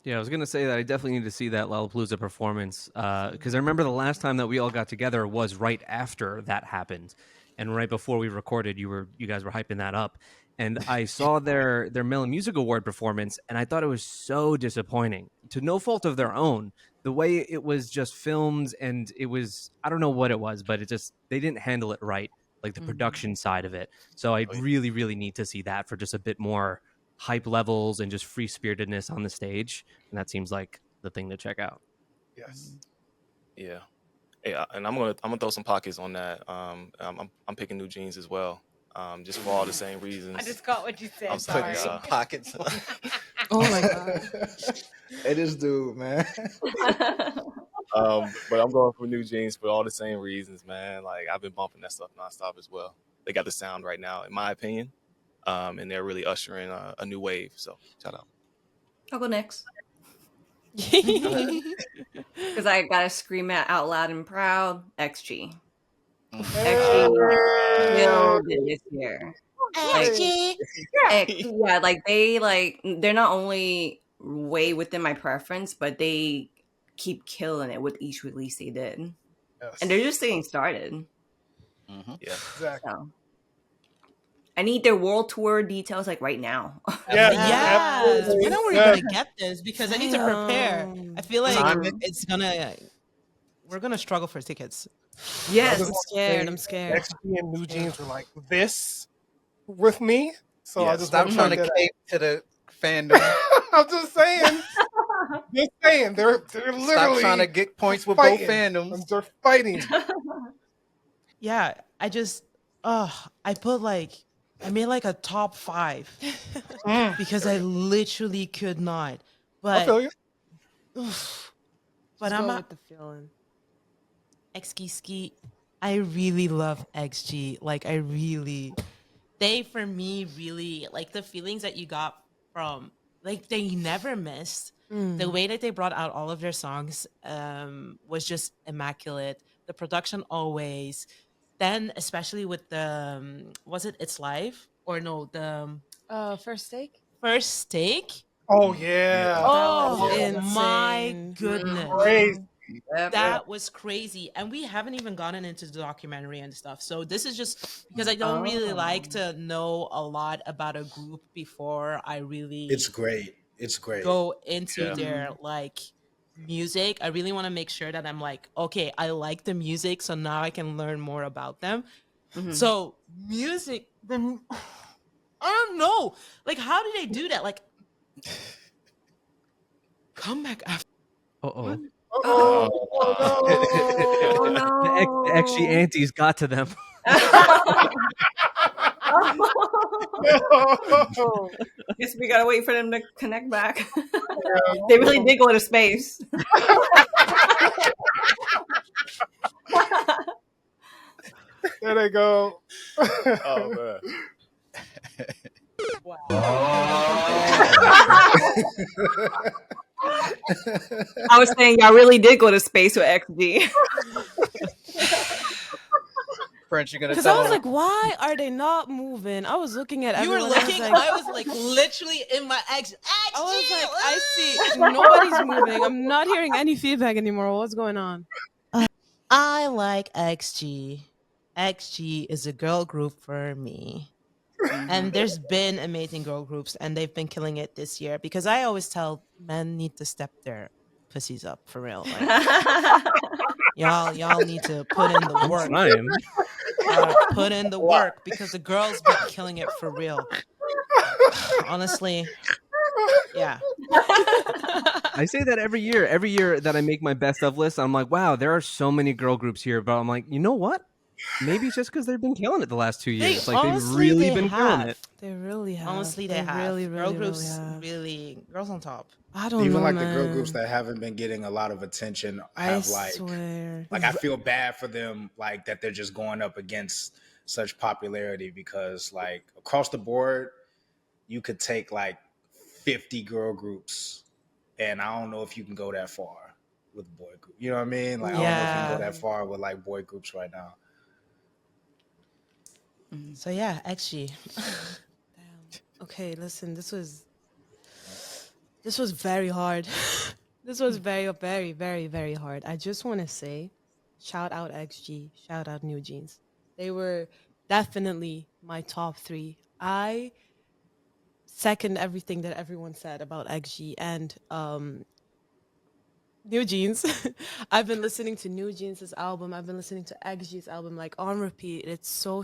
Yeah, I was gonna say that I definitely need to see that Lollapalooza performance because I remember the last time that we all got together was right after that happened, and right before we recorded, you guys were hyping that up, and I saw their Melon Music Award performance, and I thought it was so disappointing to no fault of their own. The way it was just filmed, and it was, I don't know what it was, but it just, they didn't handle it right, like the production side of it. So I really, really need to see that for just a bit more hype levels and just free spiritedness on the stage, and that seems like the thing to check out. Yes. Yeah. Yeah, and I'm gonna throw some pockets on that. I'm picking new jeans as well. Just for all the same reasons. I just caught what you said. I'm Sorry. sorry. Some pockets. Oh my god. Hey, this dude, man. But I'm going for new jeans for all the same reasons, man. Like I've been bumping that stuff nonstop as well. They got the sound right now, in my opinion, and they're really ushering a new wave. So shout out. I'll go next because I gotta scream it out loud and proud. XG. XG killed it this year. Like, yeah, they're not only way within my preference, but they keep killing it with each release they did, Yes. and they're just getting started. Mm-hmm. Yeah. Exactly. So I need their world tour details like right now. Yeah. Yes. Absolutely. When are we Yes. gonna get this? Because I need to prepare. I feel like Simon? we're gonna struggle for tickets. Yes. I just I'm want to scared. say I'm scared. XG and New Jeans were like this with me. So I just Stop want to trying point to that cape to the fandom. out. I'm just saying. Just saying. They're literally Stop trying to get points with fighting. both fandoms. They're fighting. Yeah, I made like a top 5 because I literally could not. I feel But you. but Just I'm go not with the feeling. XG ski. I really love XG. Like they for me really like the feelings that you got from, like, they never missed. The way that they brought out all of their songs was just immaculate. The production always. Then especially with the was it It's Live or no the First Steak? First Take? Oh yeah. Oh Yeah. my Insane. goodness. Crazy. That was crazy. And we haven't even gotten into the documentary and stuff. So this is just because I don't really like to know a lot about a group before I really It's great. It's great. go into their like music. I really want to make sure that I'm like, okay, I like the music, so now I can learn more about them. So music, I don't know. Like, how did they do that? Like, come back after. Uh-oh. Oh no. The XG antes got to them. No. Guess we gotta wait for them to connect back. They really did go to space. There they go. Oh man. Wow. I was saying y'all really did go to space with XG. French, you're gonna Because tell I was them? like, why are they not moving? I was looking at You were everyone. looking. I was like, literally in my X. I was like, I see nobody's moving. I'm not hearing any feedback anymore. What's going on? I like XG. XG is a girl group for me. And there's been amazing girl groups, and they've been killing it this year. Because I always tell men need to step their pussies up for real. Like, y'all need to put in the work. Put in the work because the girls be killing it for real. Honestly, yeah. I say that every year. Every year that I make my best of list, I'm like, wow, there are so many girl groups here. But I'm like, you know what? Maybe it's just because they've been killing it the last 2 years. Like they've really been killing it. They really have. Honestly, they have. Really, girl really, groups, really have. girls on top. I don't Even know, like man. the girl groups that haven't been getting a lot of attention have swear. like I feel bad for them, like that they're just going up against such popularity because like across the board, you could take like 50 girl groups, and I don't know if you can go that far with boy group. You know what I mean? Like I don't know if you can go that far with like boy groups right now. So yeah, XG. Damn. Okay, listen, this was very hard. This was very, very, very, very hard. I just want to say, shout out XG, shout out New Jeans. They were definitely my top 3. I second everything that everyone said about XG and New Jeans. I've been listening to New Jeans' album. I've been listening to XG's album like on repeat. It's so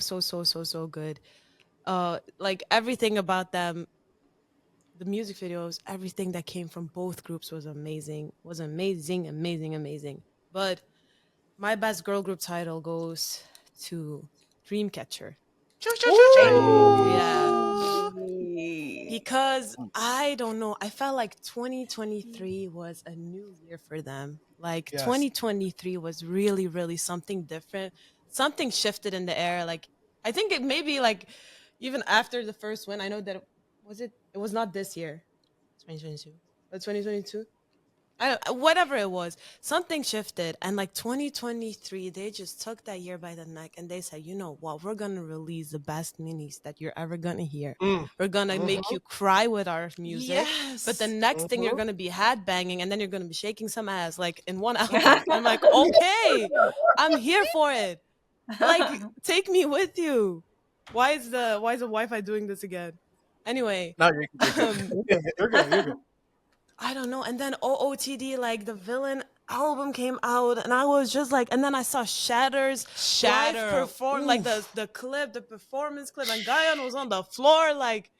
good. Like everything about them, the music videos, everything that came from both groups was amazing. Amazing. But my best girl group title goes to Dreamcatcher. Yeah. Because I don't know, I felt like 2023 was a new year for them. Like 2023 was really, really something different. Something shifted in the air. Like I think it maybe like even after the first win, I know that it was not this year. 2022. 2022? Whatever it was, something shifted, and like 2023 they just took that year by the neck and they said, you know what, we're gonna release the best minis that you're ever gonna hear. We're gonna make you cry with our music, but the next thing you're gonna be headbanging and then you're gonna be shaking some ass like in one album. I'm like, okay, I'm here for it. Like, take me with you. Why is the Wi-Fi doing this again? Anyway, No, you're good. I don't know. And then OOTD, like the villain album came out, and I was just like, and then I saw Shatter live perform, like the performance clip, and Guyan was on the floor. Like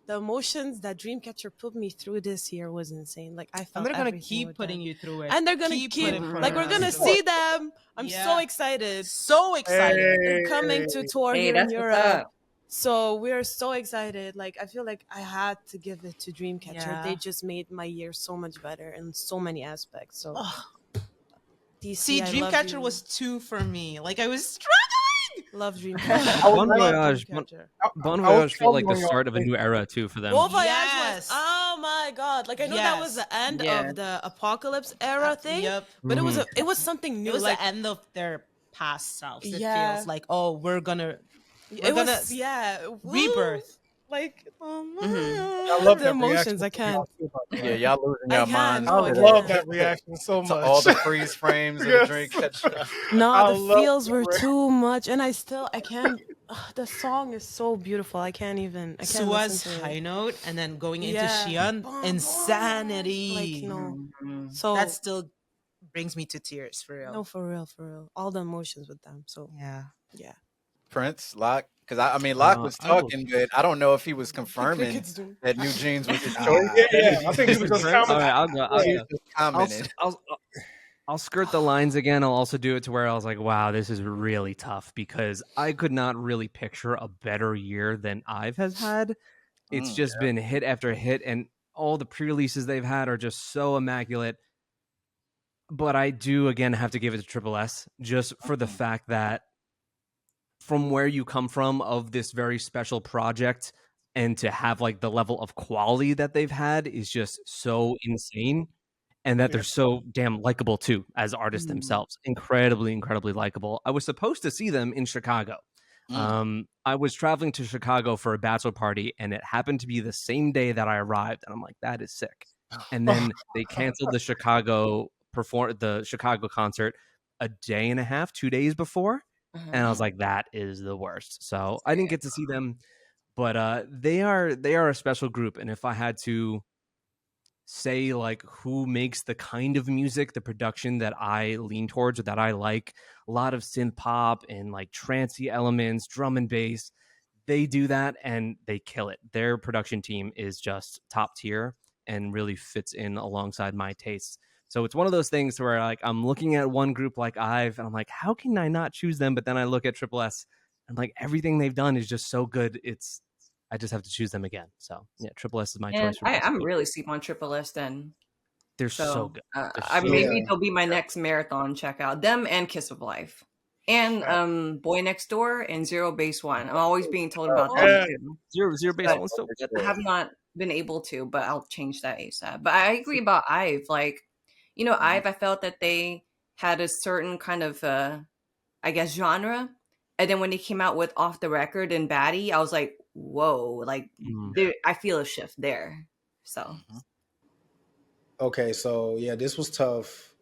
the emotions that Dreamcatcher put me through this year was insane. Like I felt, and they're gonna keep putting you through it, and they're gonna keep like we're gonna see them. I'm so excited. They're coming to tour here in Europe. So we're so excited. Like I feel like I had to give it to Dreamcatcher. Yeah. They just made my year so much better in so many aspects. So DC, see, Dreamcatcher was 2 for me. Like I was struggling. Love Dreamcatcher. Bon Voyage felt like the start of a new era too for them. Bon Voyage was, oh my god! Like I know that was the end of the Apocalypse era thing, but it was something new. It was like the end of their past selves. It feels like, oh, we're gonna rebirth. Like I love the emotions. I can't. Yeah, y'all losing your minds. I love that reaction so much. All the freeze frames of the Dreamcatcher. No, the feels were too much, and I can't. The song is so beautiful. I can't Sua's high note, and then going into Xion, insanity. Like no, so that still brings me to tears for real. No, for real. All the emotions with them. So yeah. Prince, Locke, because I mean Locke was talking good. I don't know if he was confirming that New Jeans was his choice. I think he was just commenting. All right, I'll go. I'll skirt the lines again. I'll also do it to where I was like, wow, this is really tough because I could not really picture a better year than IVE has had. It's just been hit after hit, and all the pre-releases they've had are just so immaculate. But I do, again, have to give it to Triple S just for the fact that from where you come from of this very special project, and to have like the level of quality that they've had is just so insane, and that they're so damn likable too as artists themselves. Incredibly likable. I was supposed to see them in Chicago. I was traveling to Chicago for a bachelor party, and it happened to be the same day that I arrived, and I'm like, that is sick. And then they canceled the Chicago concert a day and a half, 2 days before, and I was like, that is the worst. So I didn't get to see them, but they are a special group, and if I had to say like who makes the kind of music, the production that I lean towards or that I like, a lot of synth pop and like trancey elements, drum and bass, they do that and they kill it. Their production team is just top tier and really fits in alongside my tastes. So it's one of those things where like I'm looking at one group like IVE and I'm like, how can I not choose them? But then I look at Triple S and like everything they've done is just so good. I just have to choose them again. So yeah, Triple S is my choice for best. I'm really sleep on Triple S then. They're so good. Maybe they'll be my next marathon checkout. Them and Kiss of Life. And Boy Next Door and Zero Base One. I'm always being told about them too. Zero Base One's so good. I have not been able to, but I'll change that ASAP. But I agree about IVE. Like, IVE, I felt that they had a certain kind of I guess genre. And then when they came out with Off the Record and Baddie, I was like, whoa, like I feel a shift there. So Okay, so yeah, this was tough.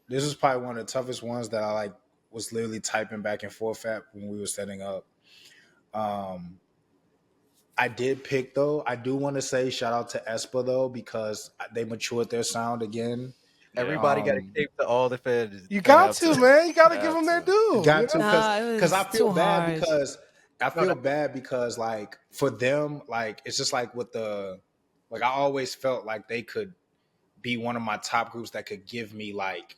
This was probably one of the toughest ones that I like was literally typing back and forth at when we were setting up. I did pick though. I do want to say shout out to Espa though, because they matured their sound again. Everybody got to give to all the fans. You got to, man. You got to give them their due. Got to, because I feel bad hard. because like for them, like it's just like with the like I always felt like they could be one of my top groups that could give me like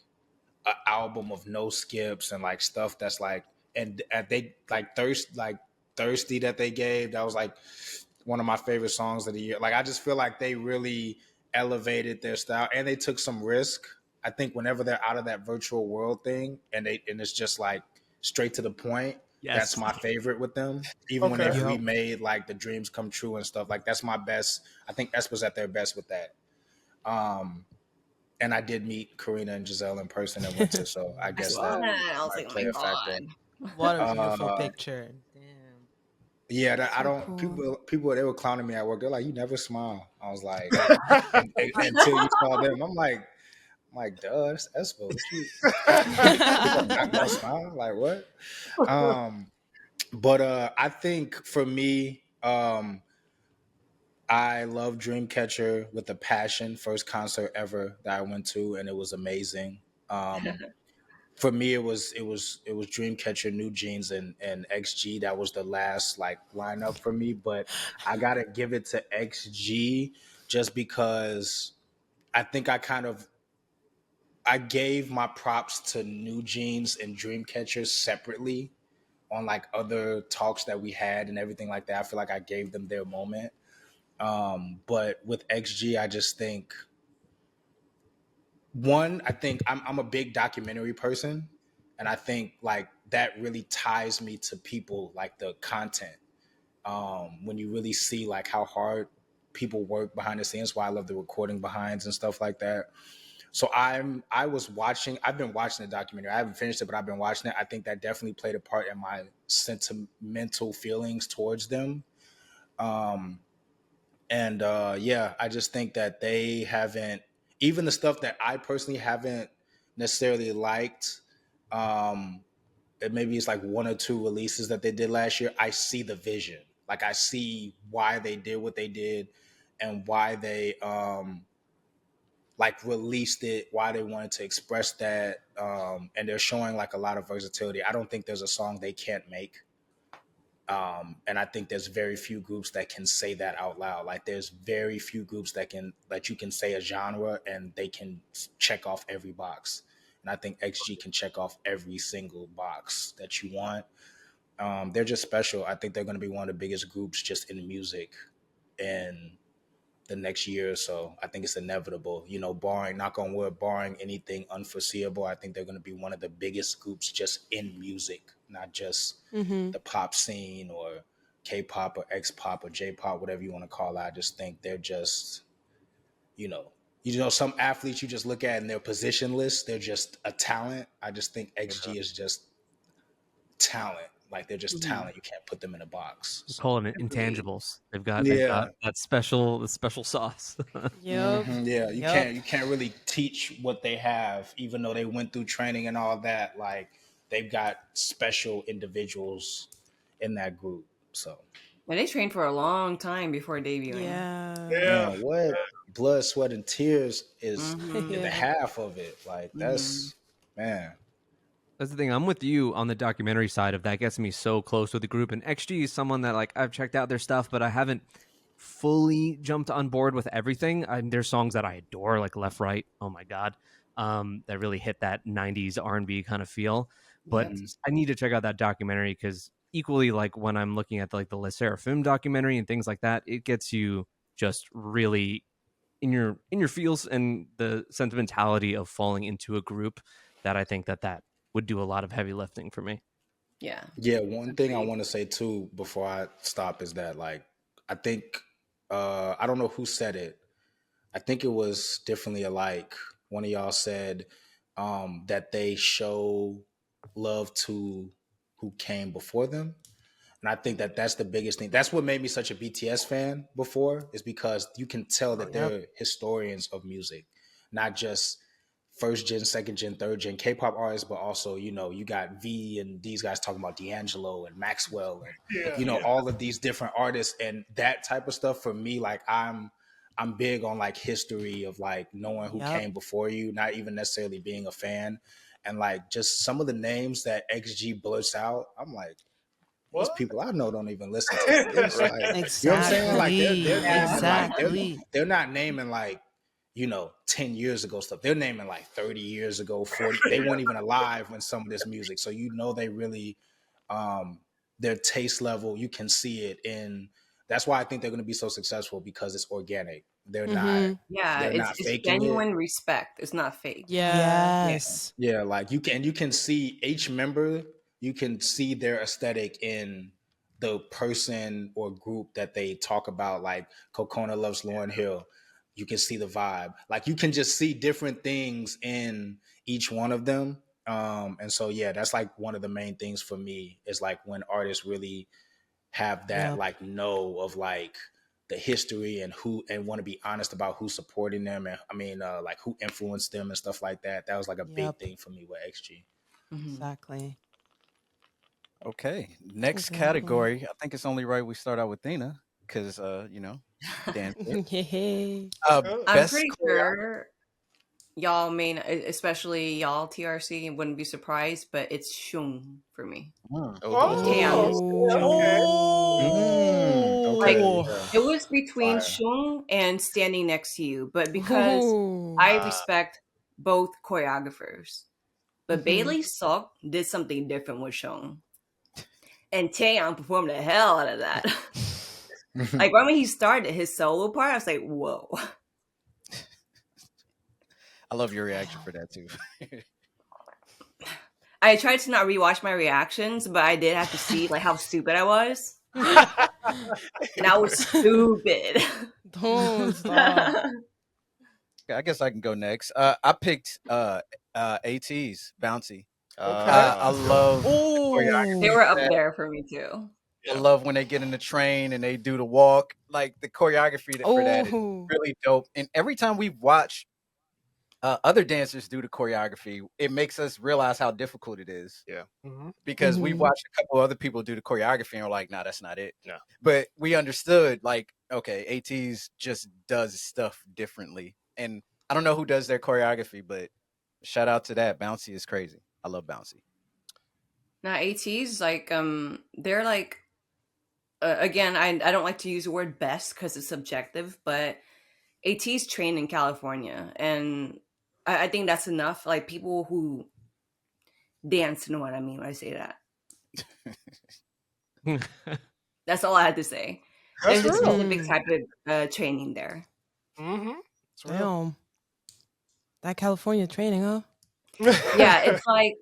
an album of no skips and like stuff that's like and they like thirsty that they gave, that was like one of my favorite songs of the year. Like I just feel like they really elevated their style and they took some risk. I think whenever they're out of that virtual world thing and it's just like straight to the point, that's my favorite with them. Even when they've remade like the Dreams Come True and stuff, like that's my best. I think Espa's at their best with that. And I did meet Karina and Giselle in person in winter, so I guess that might play a factor. What a beautiful picture. Damn. Yeah, I don't. Cool. People, they were clowning me at work. They're like, "You never smile." I was like, until you saw them, I'm like, duh, it's Espo. What you not gonna smile? Like what? But I think for me, I love Dreamcatcher with a passion. First concert ever that I went to, and it was amazing. For me, it was Dreamcatcher, New Jeans, and XG. That was the last like lineup for me. But I gotta give it to XG just because I think I gave my props to New Jeans and Dreamcatcher separately on like other talks that we had and everything like that. I feel like I gave them their moment. But with XG, I just think I think I'm a big documentary person, and I think like that really ties me to people, like the content. When you really see like how hard people work behind the scenes, why I love the recording behinds and stuff like that. So I've been watching the documentary. I haven't finished it, but I've been watching it. I think that definitely played a part in my sentimental feelings towards them. I just think that they haven't, even the stuff that I personally haven't necessarily liked, maybe it's like one or two releases that they did last year. I see the vision. Like I see why they did what they did and why they like released it, why they wanted to express that. And they're showing like a lot of versatility. I don't think there's a song they can't make. And I think there's very few groups that can say that out loud. Like there's very few groups that you can say a genre and they can check off every box. And I think XG can check off every single box that you want. They're just special. I think they're going to be one of the biggest groups just in music in the next year or so. I think it's inevitable, barring, knock on wood, barring anything unforeseeable. I think they're going to be one of the biggest groups just in music, not just the pop scene or K-pop or X-pop or J-pop, whatever you want to call it. I just think they're just, you know, some athletes you just look at and they're positionless. They're just a talent. I just think XG is just talent. Like they're just talent. You can't put them in a box. We're So. calling it intangibles. They've got Yeah. that special sauce. Yep. Yeah, you Yep. can't really teach what they have, even though they went through training and all that. Like they've got special individuals in that group. So And they trained for a long time before debuting. Yeah. Yeah. man, what blood, sweat, and tears is Mhm. the Yeah. half of it. Like that's man. That's the thing. I'm with you on the documentary side of that. Gets me so close with the group. And XG is someone that like I've checked out their stuff, but I haven't fully jumped on board with everything. There's songs that I adore, like Left Right. Oh my god, that really hit that '90s R&B kind of feel. But Yep. I need to check out that documentary because equally, like when I'm looking at like the Le Sserafim documentary and things like that, it gets you just really in your feels and the sentimentality of falling into a group that I think that would do a lot of heavy lifting for me. Yeah. Yeah, one thing I Agreed. want to say too before I stop is that like I think I don't know who said it. I think it was definitely alike. One of y'all said that they show love to who came before them. And I think that that's the biggest thing. That's what made me such a BTS fan before, is because you can tell that Yep. they're historians of music, not just first gen, second gen, third gen K-pop artists, but also, you know, you got V and these guys talking about D'Angelo and Maxwell and, Yeah. you know, all of these different artists and that type of stuff. For me, like I'm big on like history of like knowing who Yep. came before you, not even necessarily being a fan. And like just some of the names that XG blurts out, I'm like, these What? people I know don't even listen to this. Like, you know what I'm saying? Like they're Exactly. naming like Exactly. they're not naming like, you know, 10 years ago stuff. They're naming like 30 years ago, 40. They weren't even alive when some of this music. So you know they really their taste level, you can see it in. That's why I think they're going to be so successful, because it's organic. Mm-hmm. Yeah, They're not it's faking it. genuine respect. It's not fake. Yeah. Yes. Yeah, like you can see each member, you can see their aesthetic in the person or group that they talk about. Like Kokona loves Lauryn Hill. You can see the vibe. Like you can just see different things in each one of them. And so yeah, that's like one of the main things for me, is like when artists really have that Yep. like know of like the history and who, and want to be honest about who's supporting them, and I mean like who influenced them and stuff like that. That was like a big Yep. thing for me with XG. Exactly. Okay, next Exactly. category. I think it's only right we start out with Dina because you know, dancer. Hey. I'm Best pretty choreography. sure y'all may, especially y'all TRC, wouldn't be surprised, but it's Shung for me. Mm. Okay. Okay. Like, Yeah. it was between Fire. Shung and Standing Next to You, but because I respect both choreographers, but Bailey Sok did something different with Shung, and Taeyang performed the hell out of that. Like right when he started his solo part, I was like, "Whoa!" I love your reaction for that too. I tried to not rewatch my reactions, but I did have to see like how stupid I was. And I was stupid. Don't stop. I guess I can go next. I picked AT's Bouncy. Okay. I love the choreography. They were up there for me too. I love when they get in the train and they do the walk. Like the choreography for that is Oh. really dope. And every time we watch other dancers do the choreography, it makes us realize how difficult it is. Yeah. Because we watched a couple other people do the choreography and we're like, nah, that's not it. No. But we understood, like, okay, AT's just does stuff differently. And I don't know who does their choreography, but shout out to that. Bouncy is crazy. I love Bouncy. Now ATs like they're like again, I don't like to use the word best because it's subjective, but ATs train in California, and I think that's enough. Like people who dance know what I mean when I say that. That's all I had to say. That's There's a real. specific type of training there. Damn. That California training, huh? Yeah, it's like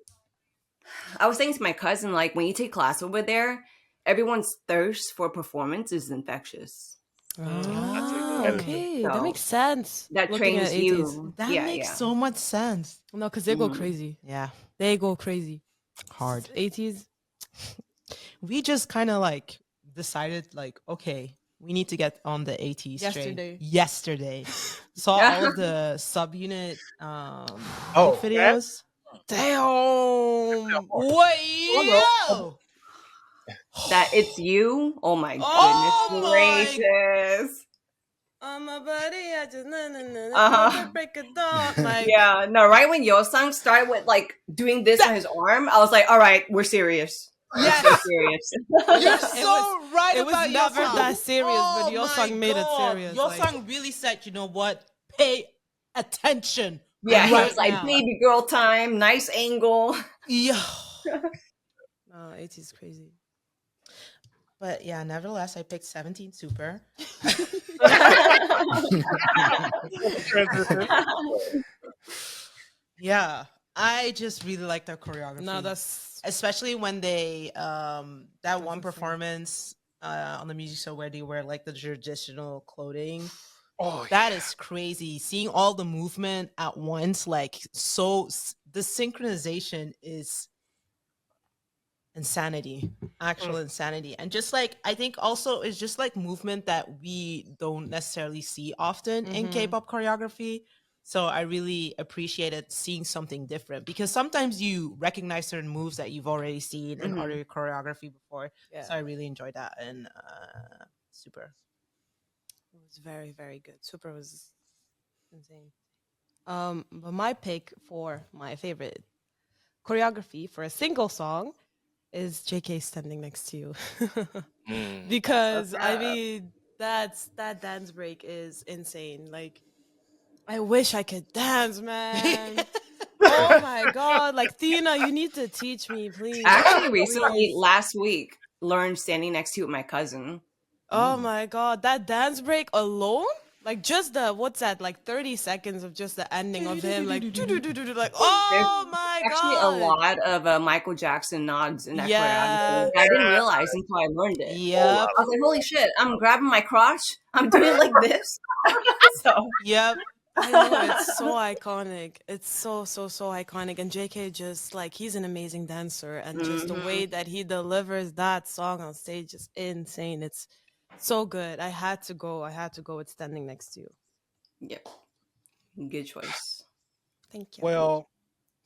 I was saying to my cousin, like when you take class over there, everyone's thirst for performance is infectious. Okay, that So makes sense. that Looking at trains 80s. you. That yeah, makes yeah. so much sense. No, because they go Mhm. crazy. Yeah. They go crazy. Hard. 80s. We just kind of like decided like, okay, we need to get on the 80s Yesterday. Yesterday. Saw all of the subunit Oh, videos. Damn. What yo? That it's you. Oh my Oh goodness my- gracious. My buddy, I just Uh-huh. break a dog. Like, Yeah, no, right when your song started with like doing this on his arm, I was like, all right, we're serious. Yes. We're serious. You're It so was- right it was about never your song. that serious, but Oh your my song made it God. serious, Your like- song really said, you know what? Pay attention. Yeah, he right was like, now. baby girl time, nice angle. Yeah. no, 80s crazy. But yeah, nevertheless, I picked 17 Super. Yeah, I just really like their choreography. No, that's especially when they that one insane. performance on the music show where they wear like the traditional clothing. Oh, That is crazy. Seeing all the movement at once, like the synchronization is insanity, actual insanity. And just like I think also it's just like movement that we don't necessarily see often in Mhm. K-pop choreography. So I really appreciated seeing something different because sometimes you recognize certain moves that you've already seen in Mhm. other choreography before. Yeah. So I really enjoyed that and Super. It was very, very good. Super was insane. But my pick for my favorite choreography for a single song is JK standing next to you. Because I mean that dance break is insane. Like I wish I could dance, man. Oh my god. Like Tina, you need to teach me, please. I actually recently, Please. last week, learned standing next to you with my cousin. Oh my god, that dance break alone? Like just the what's that? Like 30 seconds of just the ending of him like like oh my Actually, god. a lot of Michael Jackson nods in that Yeah. choreography. I didn't realize until I learned it. Yep. I was like, holy shit, I'm grabbing my crotch. I'm doing like this. So, Yep. I know it's so iconic. It's so iconic. And JK just like he's an amazing dancer, and just the way that he delivers that song on stage is insane. It's so good. I had to go with standing next to you. yep, good choice. Thank you. well,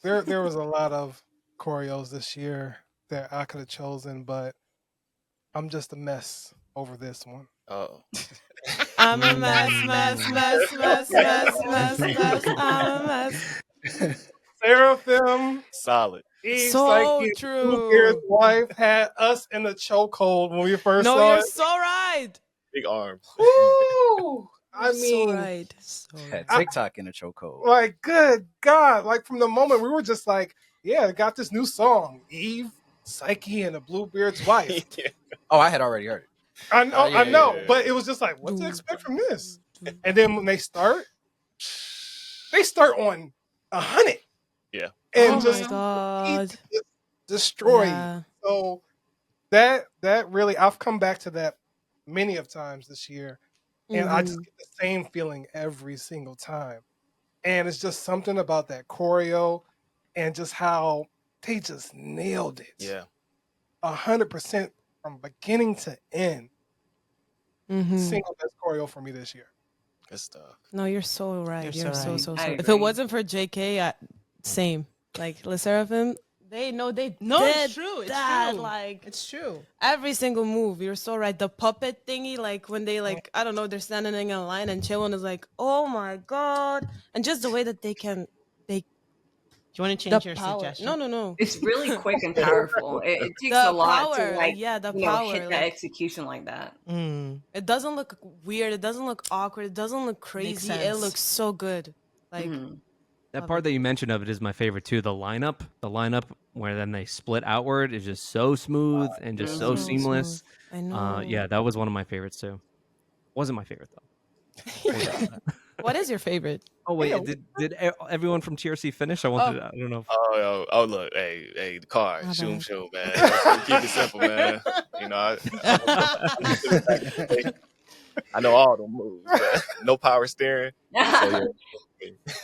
there was a lot of choreos this year that I could have chosen, but I'm just a mess over this one. Oh, I'm a mess. I'm a mess. Seraphim, solid. Eve, So Psyche, and true. Bluebeard's wife had us in the chokehold when we first No, saw you're it. so right. Big arms. Woo! I You're mean, so right. So Had right. TikTok in a chokehold. like, good God. Like, from the moment we were just like, yeah, they got this new song, Eve, Psyche, and the Bluebeard's wife. Yeah. Oh, I had already heard it. I know, Yeah, I know, yeah, yeah. but it was just like, what to expect from this? And then when they start on 100. Yeah. And Oh just my god. destroy you. Yeah. So that really, I've come back to that many of times this year, and I just Mhm. get the same feeling every single time. And it's just something about that choreo and just how they just nailed it. Yeah. 100% from beginning to end. Mhm. Single best choreo for me this year. Good stuff. No, you're so right. You're You're so so right. so I so. If agree. it wasn't for JK, same. Like Le Seraphim, they did it's true. It's that. true. Like It's true. every single move. You're so right. The puppet thingy, like when they like I don't know, they're standing in a line and Chillon is like, oh my god, and just the way that they Do you want to the change your power. suggestion? No. It's really quick and powerful. It takes The a lot power, to like, yeah, the power, hit that like- execution like that. Mm. It doesn't look weird. It doesn't look awkward. It doesn't look crazy. It sense. looks so good. Like Mhm. That Love part it. that you mentioned of it is my favorite too. The lineup where then they split outward is just so smooth and just so Mhm. seamless. I know. Yeah, that was one of my favorites too. Wasn't my favorite though. What is your favorite? Oh wait, Yeah. did everyone from TRC finish? I wanted. I don't know. Oh, look, hey, the card, My shoom, bad. shoom, man. Let's keep it simple, man. You You know, I know all the moves, but no power steering. So yeah.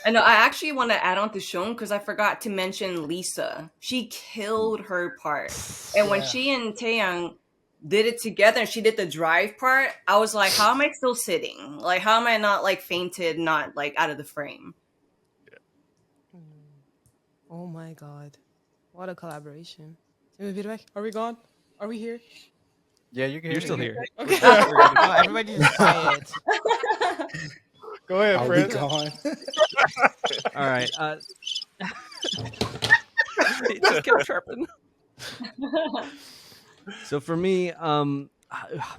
I know. I actually want to add on to Sean because I forgot to mention Lisa. She killed her part, and when she and Taeyang did it together, and she did the drive part, I was like, "How am I still sitting? Like, how am I not like fainted, not like out of the frame?" Oh my god. What a collaboration. Are we gone? Are we here? Yeah, you can hear You're me. still here. Okay. Oh, everybody just quiet. Go ahead, Are we Fred. gone? All right. He just kept chirping. So for me,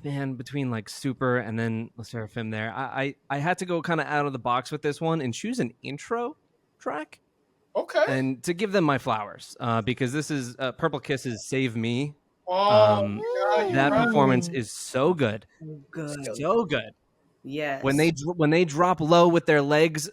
man, between like Super and then La Seraphim there, I had to go kind of out of the box with this one and choose an intro track. Okay. And to give them my flowers, because this is Purple Kisses "Save Me." Oh, God, That right. performance is so good, Good. so good. Yes. When they drop low with their legs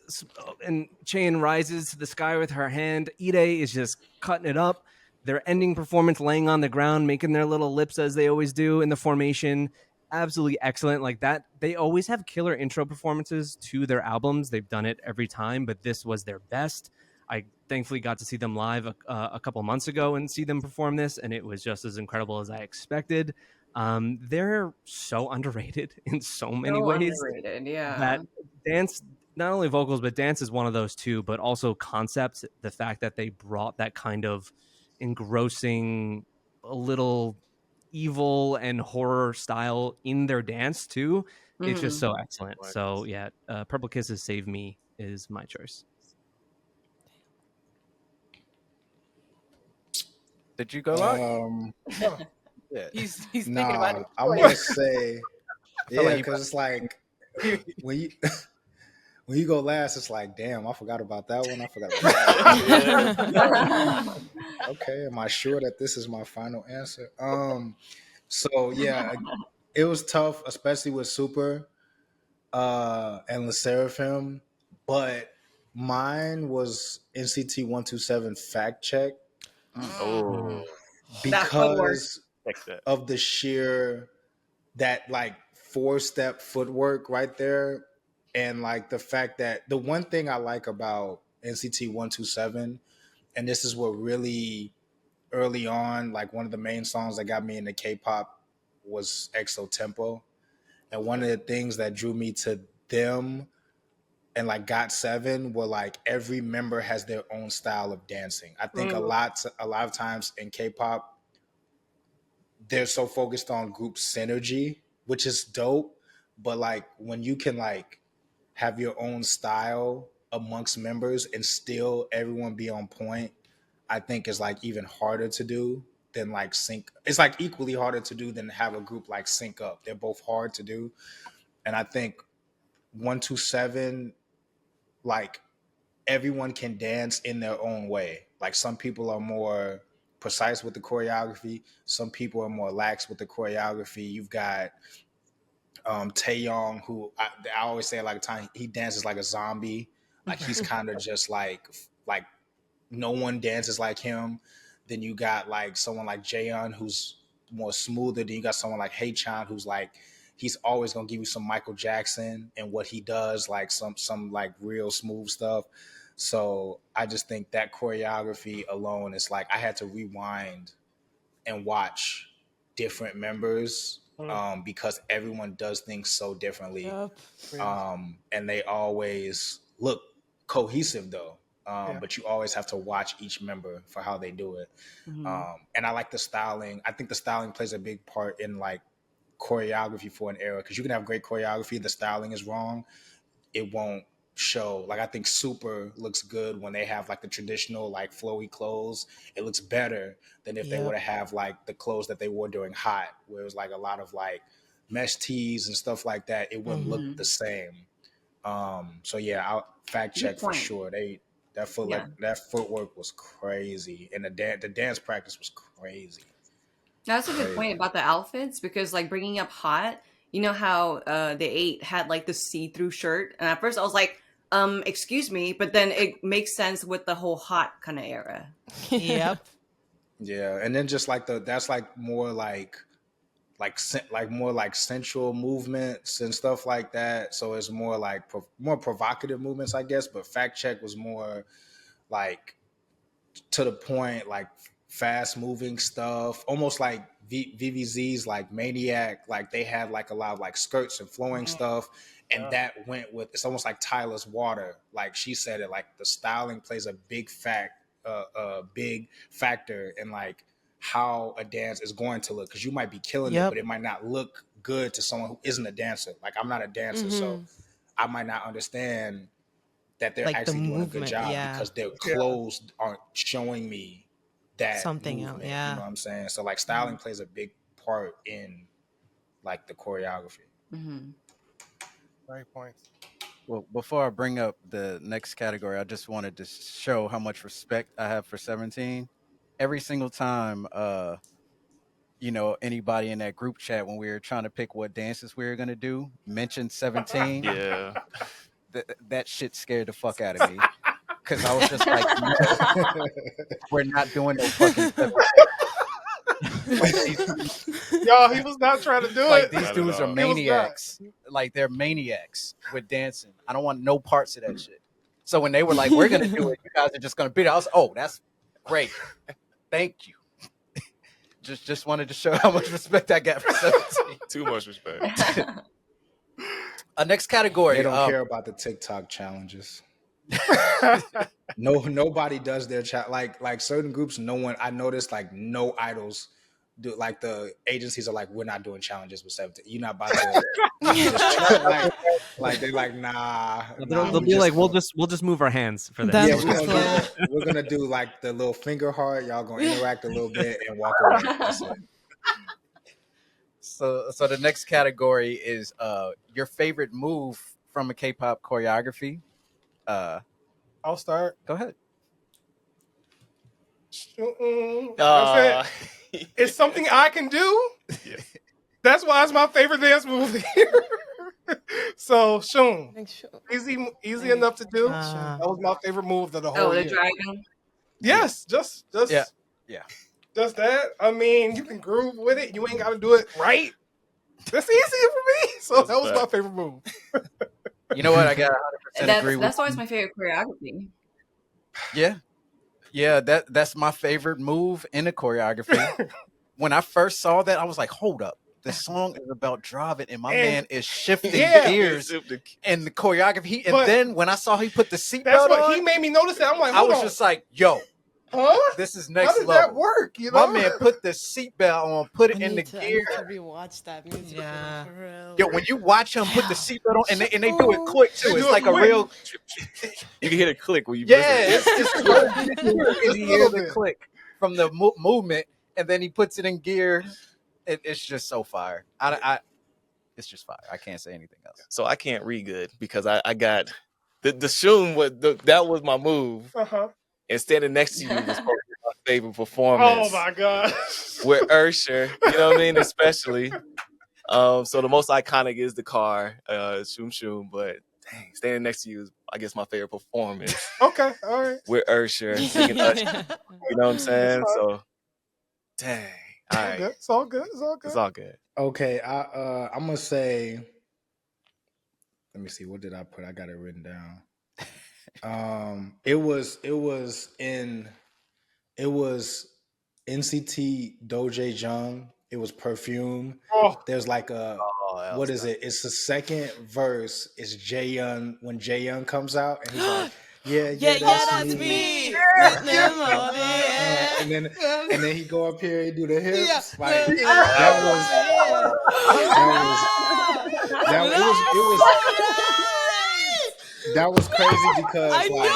and Chain rises to the sky with her hand, Ide is just cutting it up. Their ending performance, laying on the ground, making their little lips as they always do in the formation, absolutely excellent. Like that, they always have killer intro performances to their albums. They've done it every time, but this was their best. I thankfully got to see them live a couple months ago and see them perform this, and it was just as incredible as I expected. They're so underrated in so many So ways underrated. Yeah. that dance, not only vocals, but dance is one of those too, but also concepts. The fact that they brought that kind of engrossing, a little evil and horror style in their dance too. It's just so excellent. So yeah, Purple Kisses "Save Me" is my choice. Did you go Locke? Yeah. He's thinking about it. I'm gonna say, feel like yeah, he because it's like when you when you go last, it's like, damn, I forgot about that one. I forgot about that one. Okay, am I sure that this is my final answer? So yeah, it was tough, especially with Super and La Seraphim, but mine was NCT 127 Fact Check Oh, That footwork. because check that. of the sheer that like 4-step footwork right there, and like the fact that the one thing I like about NCT 127, and this is what really early on, like one of the main songs that got me into K-pop was EXO Tempo, and one of the things that drew me to them and like GOT7 were like every member has their own style of dancing. I think a lot of times in K-pop they're so focused on group synergy, which is dope. But like when you can like have your own style amongst members and still everyone be on point, I think is like even harder to do than like sync. It's like equally harder to do than have a group like sync up. They're both hard to do. And I think 127, like everyone can dance in their own way. Like some people are more precise with the choreography. Some people are more lax with the choreography. You've got Taeyong, who I always say like a time he dances like a zombie. Like he's kind of just like no one dances like him. Then you got like someone like Jaehyun who's more smoother. Then you got someone like Haechan who's like he's always gonna give you some Michael Jackson and what he does, like some like real smooth stuff. So I just think that choreography alone is like I had to rewind and watch different members because everyone does things so differently. Yep. And they always look cohesive though. But you always have to watch each member for how they do it. And I like the styling. I think the styling plays a big part in like choreography for an era because you can have great choreography. The styling is wrong. It won't show. Like I think Super looks good when they have like the traditional like flowy clothes. It looks better than if they were to have like the clothes that they wore during Hot, where it was like a lot of like mesh tees and stuff like that. It wouldn't look the same. So yeah, I'll fact check for sure. That footwork was crazy, and the dance practice was crazy. That's a good point about the outfits because, like, bringing up Hot, you know how the 8 had like the see-through shirt, and at first I was like, excuse me, but then it makes sense with the whole Hot kind of era. Yep. Yeah, and then just like that's like more like more like sensual movements and stuff like that. So it's more like more provocative movements, I guess. But Fact Check was more like to the point, like fast moving stuff, almost like VVZ's like Maniac. Like they had like a lot of like skirts and flowing stuff, and that went with, it's almost like Tyler's Water. Like she said it, like the styling plays a big factor in like how a dance is going to look, because you might be killing it, but it might not look good to someone who isn't a dancer. Like I'm not a dancer, so I might not understand that they're Like the actually doing a good movement, job yeah. because their clothes aren't showing me that Something movement. else, yeah. You know what I'm saying? So like styling plays a big part in like the choreography. Great points. Well, before I bring up the next category, I just wanted to show how much respect I have for 17. Every single time, you know, anybody in that group chat when we were trying to pick what dances we were gonna do mentioned 17. Yeah. That shit scared the fuck out of me, because I was just like, no, we're not doing no fucking 17. Like Y'all, he was not trying to do like it. these Not at dudes are all. maniacs. Like they're maniacs with dancing. I don't want no parts of that shit. So when they were like, we're gonna do it, you guys are just gonna beat it, I was, oh, that's great. Thank you. Just wanted to show how much respect I got for 17. Too much respect. Next category. They don't care about the TikTok challenges. Nobody does their like certain groups. No one, I noticed, like no idols do. Like the agencies are like, we're not doing challenges with 17. You're not about to like they're like, nah. They'll be like, we'll just move our hands for that. Yeah, we're gonna do like the little finger heart. Y'all gonna interact a little bit and walk away. That's it. So the next category is your favorite move from a K-pop choreography. I'll start. Go ahead. That's it. It's something I can do. Yeah. That's why it's my favorite dance move here. So Shun, easy enough to do. That was my favorite move of the whole year. The dragon. Yes, just Yeah. just that. I mean, you can groove with it. You ain't got to do it right. That's easy for me. So that was my favorite move. You know what? I got 100% agree with That's why you. it's my favorite choreography. Yeah, that's my favorite move in the choreography. When I first saw that, I was like, hold up. The song is about driving, and my man is shifting gears in the choreography. And then when I saw he put the seatbelt on, he made me notice that. I'm like, I was just like, yo, this is next How did level. that work? You know? My man put the seatbelt on, put it in the gear. I need to rewatch that music. Yeah. For real. Yo, when you watch him put the seatbelt on, and they do it quick too. It's like a real. You can hear the click when you. Yeah, it's you hear the click from the movement, and then he puts it in gear. It's just so fire. It's just fire. I can't say anything else. So I can't read good because I got the Shun that was my move. And standing next to you was probably my favorite performance. Oh my god! With Ursher, you know what I mean, especially. So the most iconic is the car, Shum Shum, but dang, standing next to you is, I guess, my favorite performance. Okay, all right. With Ursher singing Usher, you know what I'm saying? So, dang, all right, It's all good. It's all good. It's all good. Okay, I'm gonna say. Let me see. What did I put? I got it written down. It was NCT Doja Jung. It was Perfume. There's like what is it? It's the second verse. It's Jaeyoung when Jaeyoung comes out and he's like, yeah, that's me. And then he go up here and do the hips. Like that was crazy because I knew it.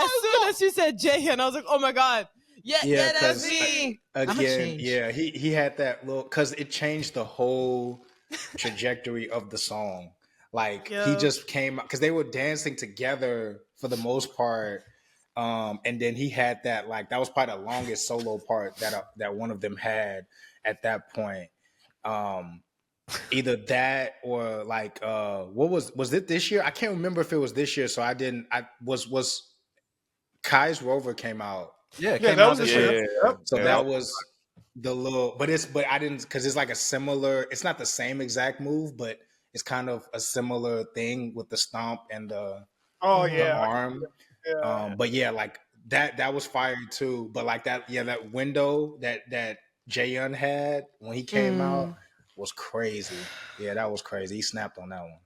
As soon as you said Jaehyun, I was like, oh my god. Yeah, that's me. Again, he had that little, because it changed the whole trajectory of the song. Like he just came because they were dancing together for the most part, and then he had that, like, that was probably the longest solo part that one of them had at that point. Either that or like what was it this year? I can't remember if it was this year. So Kai's Rover came out. Yeah, that was this year. So that was the little, but I didn't, because it's like a similar. It's not the same exact move, but it's kind of a similar thing with the stomp and the Oh the yeah, arm. yeah. But yeah, like that was fire too. But like that window that Jaehyun had when he came out was crazy. Yeah, that was crazy. He snapped on that one.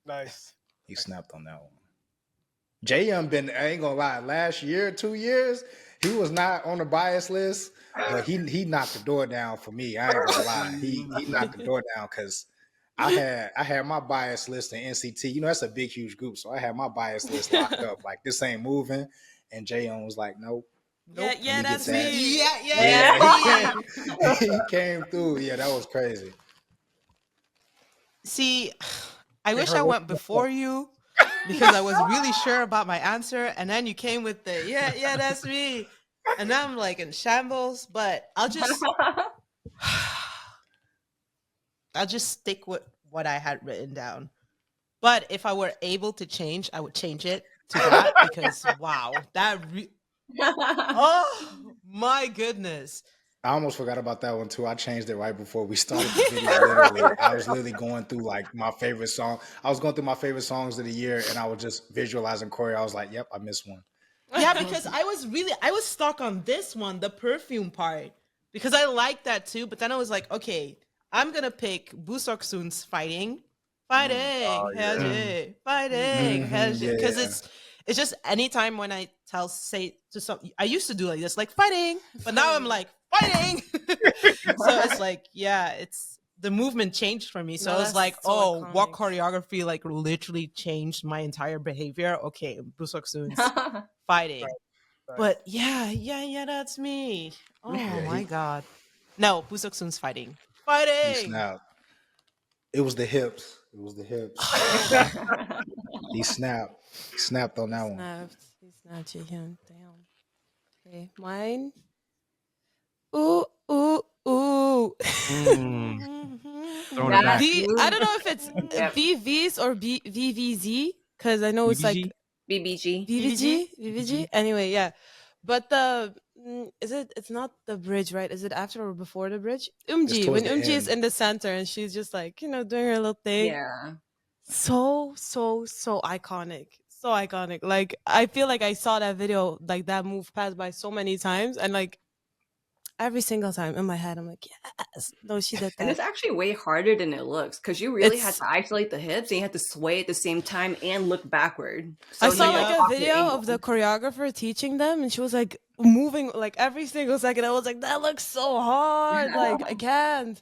Nice. He snapped on that one. Jaehyun been, I ain't gonna lie, last year, 2 years, he was not on the bias list, but he knocked the door down for me. I ain't gonna lie. He knocked the door down because I had my bias list in NCT. You know, that's a big, huge group. So I had my bias list locked up. Like, this ain't moving. And Jaehyun was like, nope. Yeah, Let yeah, me get that's that. me. Yeah, Yeah, that's me. he came through. Yeah, that was crazy. See, I Hey, wish her I look- went before you because I was really sure about my answer, and then you came with the yeah, that's me, and now I'm like in shambles. But I'll just stick with what I had written down. But if I were able to change, I would change it to that because wow, oh my goodness. I almost forgot about that one too. I changed it right before we started the video. Literally, I was literally going through like my favorite song. I was going through my favorite songs of the year, and I was just visualizing choreo. I was like, "Yep, I missed one." Yeah, because I was stuck on this one, the perfume part, because I like that too. But then I was like, okay, I'm gonna pick Busoksun's fighting, Oh yeah. fighting, Yeah, because yeah. it's just anytime when I say to some, I used to do like this, like fighting, but now I'm like fighting. So it's like, yeah, it's the movement changed for me. So No, I was that's like, so oh, what iconic. choreography like literally changed my entire behavior? Okay, Busoksun's fighting. Nice. But yeah, that's me. Oh Yeah, my god. No, Busoksun's he fighting. snapped. It was the hips. It was the hips. He snapped. He snapped on that one. He snapped Jaehyun. Damn. Okay, mine. Ooh, ooh, ooh. Throwing it back. I don't know if it's Yep. VVs or VVZ because I know it's like BBG. VVG. Anyway, yeah. But it's not the bridge, right? Is it after or before the bridge? It's When towards the Umji is end. in the center and she's just like, doing her little thing. Yeah. So iconic. So iconic. Like, I feel like I saw that video, like that move pass by so many times, and like every single time in my head, I'm like, yes, no, she did And that. it's actually way harder than it looks because you really had to isolate the hips and you had to sway at the same time and look backward. So I saw you like a off your video angle. of the choreographer teaching them, and she was like moving like every single second. I was like, that looks so hard. Like, I can't.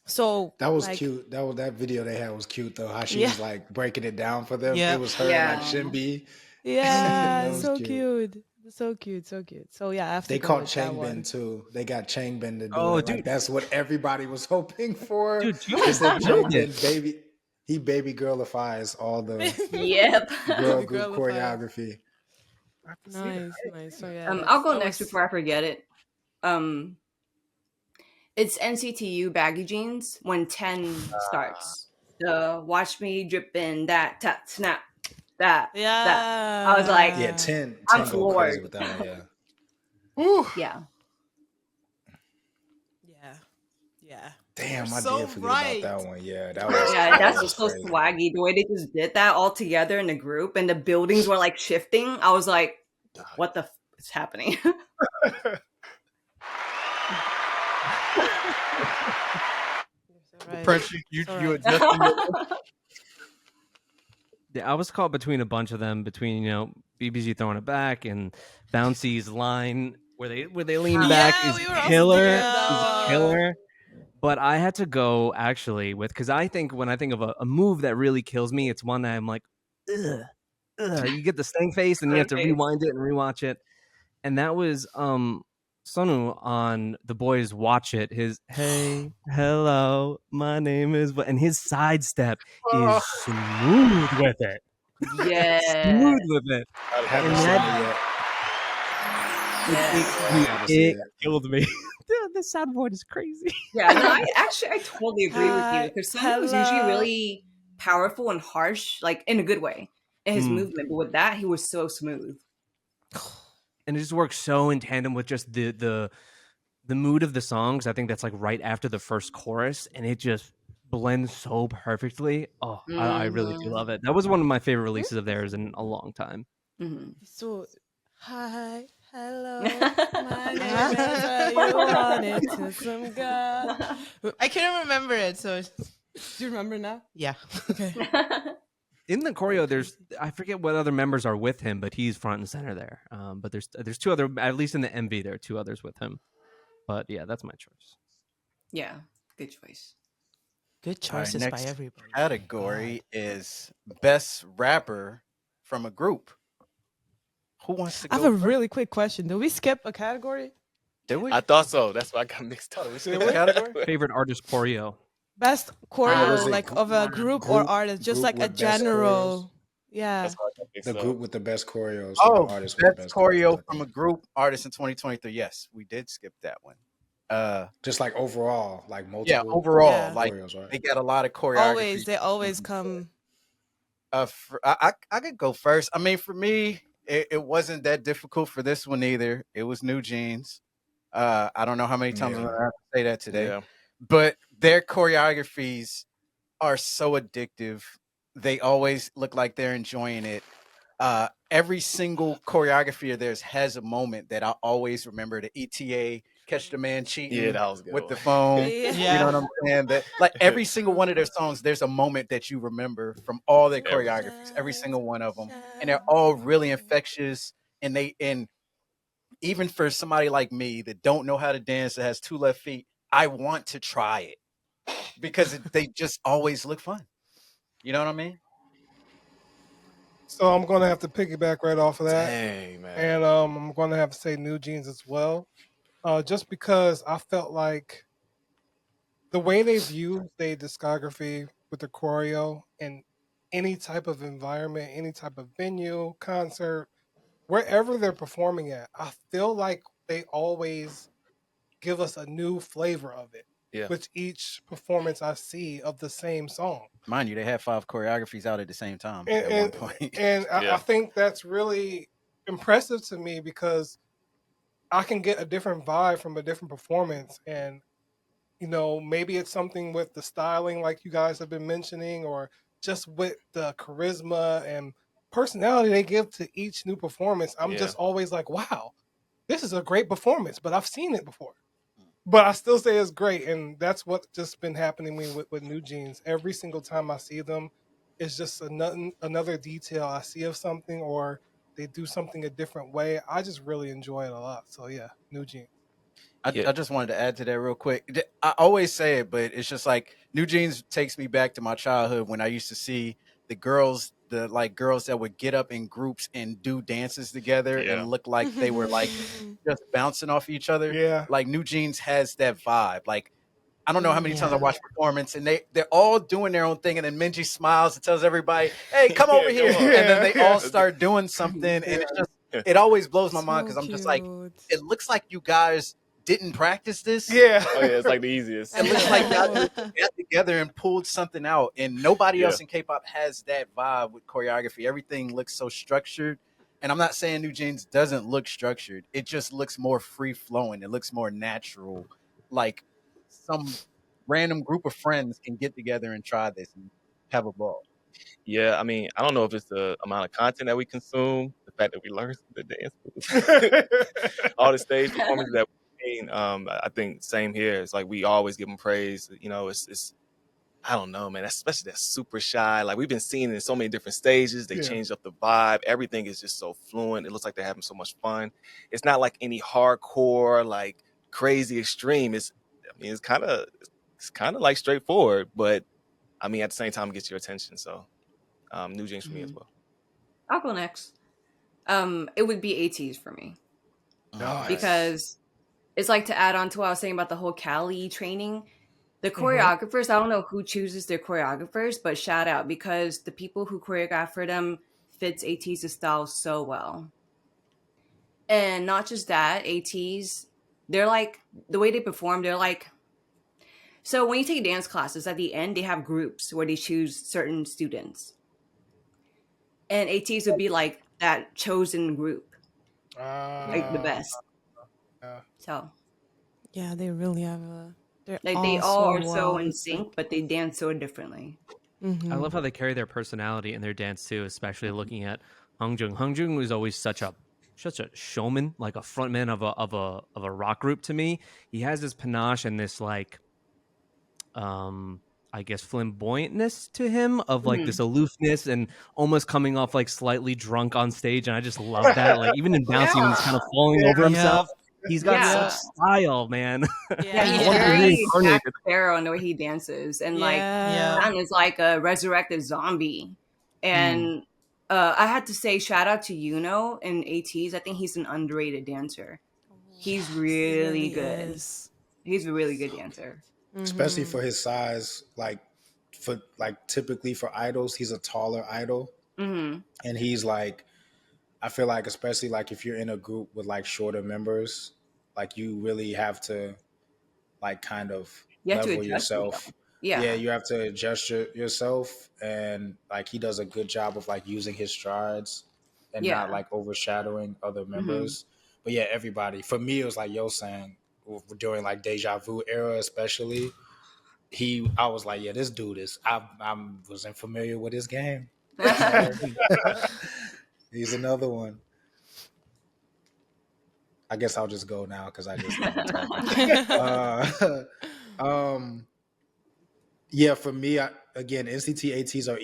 So That was like, cute. That video they had was cute though. How she Yeah. was like breaking it down for them. Yeah. It was her Yeah. like Shinbi. yeah, That was so cute. cute. So cute, so cute. So yeah, I have to They go caught with that Changbin one. too. They got Changbin to do Oh, it. dude. Like that's what everybody was hoping for. Dude, They said nailed it. Changbin baby girlifies all the Yep. girl The group girlifies. choreography. I have to see that. Nice. So yeah, I'll go that next was- before I forget it. It's NCTU baggy jeans when 10 starts. The watch me dripping that tap snap that Yeah. that. I was like, Yeah, 10 I'm go floored. crazy with that one, yeah. Whew. yeah. Yeah. Damn, You're I so did forget right. about that one. Yeah, that was Yeah, that that's was just so crazy. swaggy. The way they just did that all together in the group and the buildings were like shifting. I was like, what the is happening? Right. Pressure, you So you right. adjusting your Yeah, I was caught between a bunch of them, between BBG throwing it back and Bouncy's line where they lean back Yeah, is we were also killer, thinking is that one. killer. But I had to go actually with, because I think when I think of a move that really kills me, it's one that I'm like, ugh. You get the stank face and you have to rewind it and rewatch it. And that was Sonu on The Boys Watch It. His hey, hello, my name is, and his sidestep is smooth with it. Yeah. Smooth with it. I haven't And seen that- it yet. Yeah. I haven't seen It killed me. The soundboard is crazy. Yeah, no, I totally agree with you because Sun was usually really powerful and harsh, like in a good way, in his movement. But with that, he was so smooth. And it just works so in tandem with just the the mood of the songs. I think that's like right after the first chorus, and it just blends so perfectly. Oh, I really do love it. That was one of my favorite releases of theirs in a long time. Mm-hmm. So, hi, hello, my name is you wanted to some God. I couldn't remember it, so Do you remember now? yeah. Okay. In the choreo, there's I forget what other members are with him, but he's front and center there. But there's two other, at least in the MV, there are two others with him. But yeah, that's my choice. Yeah, good choice. Good All right, choices by next everybody. category is best rapper from a group. Who wants to I go have a first? really quick question. Did we skip a category? Did we? I thought so. That's why I got mixed up. we skip a category? Favorite artist choreo. Best was choreo, it like of a group or group artist, just like a with best choreos? general. Yeah. That's why I got mixed The up. group with the best choreos, or the Oh, artist with the best best choreos. choreo from a group artist in 2023. Yes, we did skip that one. Just like overall, like multiple. Yeah, overall, Yeah. like choreos, right? they got a lot of choreography. They always come. I could go first. I mean, for me, it wasn't that difficult for this one either. It was New Jeans. I don't know how many times I'm Yeah. gonna have to say that today, Yeah. but their choreographies are so addictive. They always look like they're enjoying it. Every single choreography of theirs has a moment that I always remember. The ETA, catch the man cheating Yeah, that was a good with one. the phone. Yeah. You know what I'm saying? That like every single one of their songs, there's a moment that you remember from all their choreographies, every single one of them, and they're all really infectious. And even for somebody like me that don't know how to dance, that has two left feet, I want to try it because they just always look fun. You know what I mean? So I'm gonna have to piggyback right off of that, Dang, man. and I'm gonna have to say New Jeans as well, just because I felt like the way they've used their discography with the choreo in any type of environment, any type of venue, concert, wherever they're performing at, I feel like they always give us a new flavor of it Yeah. with each performance I see of the same song. Mind you, they had 5 choreographies out at the same time And at one point. I think that's really impressive to me because I can get a different vibe from a different performance, and maybe it's something with the styling like you guys have been mentioning, or just with the charisma and personality they give to each new performance. I'm Yeah. just always like, wow, this is a great performance, but I've seen it before. But I still say it's great, and that's what's just been happening to me with New Jeans. Every single time I see them, it's just another detail I see of something, or they do something a different way. I just really enjoy it a lot. So yeah, New Jeans. I just wanted to add to that real quick. I always say it, but it's just like New Jeans takes me back to my childhood when I used to see the girls that would get up in groups and do dances together Yeah. and look like they were like just bouncing off each other. Yeah. Like New Jeans has that vibe. Like I don't know how many times I Yeah. watch performance and they're all doing their own thing, and then Minji smiles and tells everybody, "Hey, come over Yeah, here," come on. and then they Yeah. all start doing something, and it's just it always blows my mind So because I'm just like, cute. it looks like you guys didn't practice this. Yeah. Oh yeah, it's like the easiest. It looks like y'all just got together and pulled something out, and nobody Yeah. else in K-pop has that vibe with choreography. Everything looks so structured, and I'm not saying New Jeans doesn't look structured. It just looks more free flowing. It looks more natural, like some random group of friends can get together and try this and have a ball. Yeah, I mean, I don't know if it's the amount of content that we consume, the fact that we learn the dance moves, all the stage performances that we've seen. I think same here. It's like we always give them praise. It's I don't know, man. Especially that super shy. Like we've been seeing it in so many different stages. They Yeah. changed up the vibe. Everything is just so fluent. It looks like they're having so much fun. It's not like any hardcore, like crazy extreme. It's kind of like straightforward, but I mean at the same time it gets your attention. So New Jeans for me as well. I'll go next. It would be ATs for me Nice. because it's like to add on to what I was saying about the whole Cali training. The choreographers, I don't know who chooses their choreographers, but shout out because the people who choreograph for them fits AT's style so well. And not just that, ATs, they're like, the way they perform, they're like, so when you take dance classes, at the end, they have groups where they choose certain students. And ATs would be like that chosen group, like the best. Yeah. So Yeah, they really have a. They're Like they all all so are so well. in It's like. sync, but they dance so differently. I Mm-hmm. love how they carry their personality in their dance too, especially looking at Hung Jung was always such a showman, like a frontman of a rock group to me. He has this panache and this like I guess flamboyantness to him of like Hmm. this aloofness and almost coming off like slightly drunk on stage, and I just love that. Like even in Bouncy when he's kind of Yeah, falling over himself, Yep. he's got such yeah, Yep. style, man. yeah. Yeah. I He's want to be Yes. very Jack reincarnated. Sparrow in the way he dances, and like Yeah. Yep. Stan is like a resurrected zombie. Mm. And I had to say shout out to Yuno in ATs. I think he's an underrated dancer. He's Yes. He really really good. is. He's a really good dancer. especially Mm-hmm. for his size. Like for like typically for idols, he's a taller idol, Hmm. and he's like I feel like especially like if you're in a group with like shorter members, like you really have to like kind of You have to level adjust yourself. yourself. Yeah, Yeah. you have to adjust yourself, and like he does a good job of like using his strides and not Yeah. like overshadowing other Hmm. members. But yeah, everybody. For me, it was like Yo saying during like Deja Vu era, especially. I was like, yeah, this dude is. I wasn't familiar with his game. So he's another one. I guess I'll just go now because I just done talking. Um, yeah, for me, again, NCT ATs are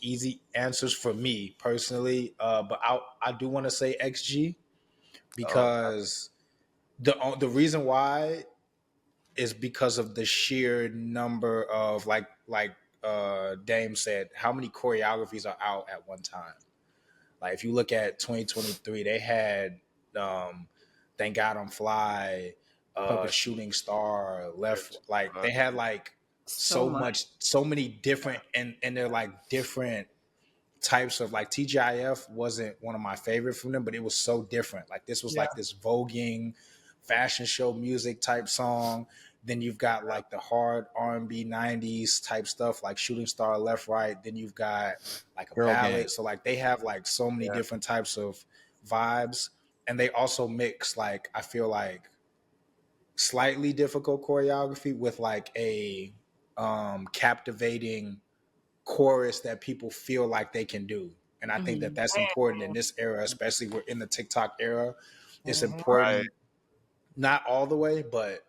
easy answers for me personally. But I do want to say XG Oh, because the reason why is because of the sheer number of Dame said, how many choreographies are out at one time. Like if you look at 2023, they had Thank God I'm Fly, Puppet. Shooting Star, Left. Like they had like So much. so many different, and they're like different types of like TGIF wasn't one of my favorite from them, but it was so different. Like this was Yeah. like this voguing fashion show music type song. Then you've got like the hard R&B 90s type stuff like Shooting Star, Left Right. Then you've got like a Girl gang. ballad. So like they have like so many different types of vibes, and they also mix like I feel like slightly difficult choreography with like a captivating chorus that people feel like they can do. And I think that Mm-hmm. that's important in this era, especially we're in the TikTok era. It's Mhm. Right. important, not all the way, but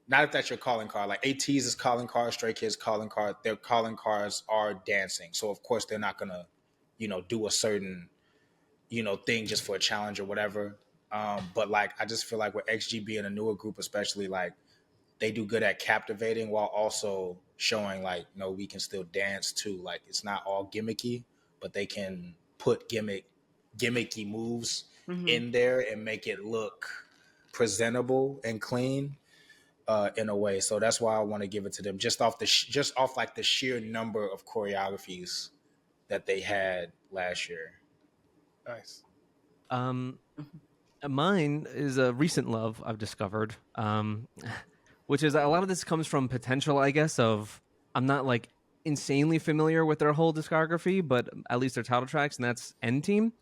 not if that's your calling card. Like ATs is calling card, Stray Kids calling card. Their calling cards are dancing. So of course they're not gonna, do a certain, thing just for a challenge or whatever. But like I just feel like with XG being a newer group, especially like they do good at captivating while also showing like no, we can still dance too. Like it's not all gimmicky, but they can put gimmicky moves Hmm. in there and make it look presentable and clean in a way. So that's why I want to give it to them just off just off like the sheer number of choreographies that they had last year. Nice. Um, Mine is a recent love I've discovered, which is a lot of this comes from potential, I guess, of I'm not like insanely familiar with their whole discography, but at least their title tracks, and that's N Team.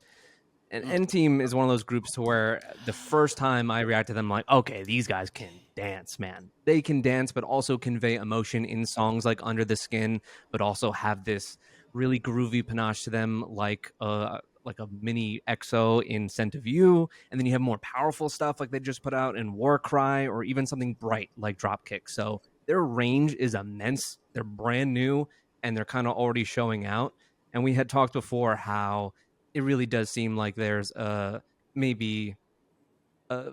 And N Team is one of those groups to where the first time I react to them, I'm like, okay, these guys can dance, man. They can dance, but also convey emotion in songs like Under the Skin, but also have this really groovy panache to them, like a mini EXO in Scent of You. And then you have more powerful stuff like they just put out in War Cry, or even something bright like Dropkick. So their range is immense. They're brand new and they're kind of already showing out. And we had talked before how it really does seem like there's maybe a,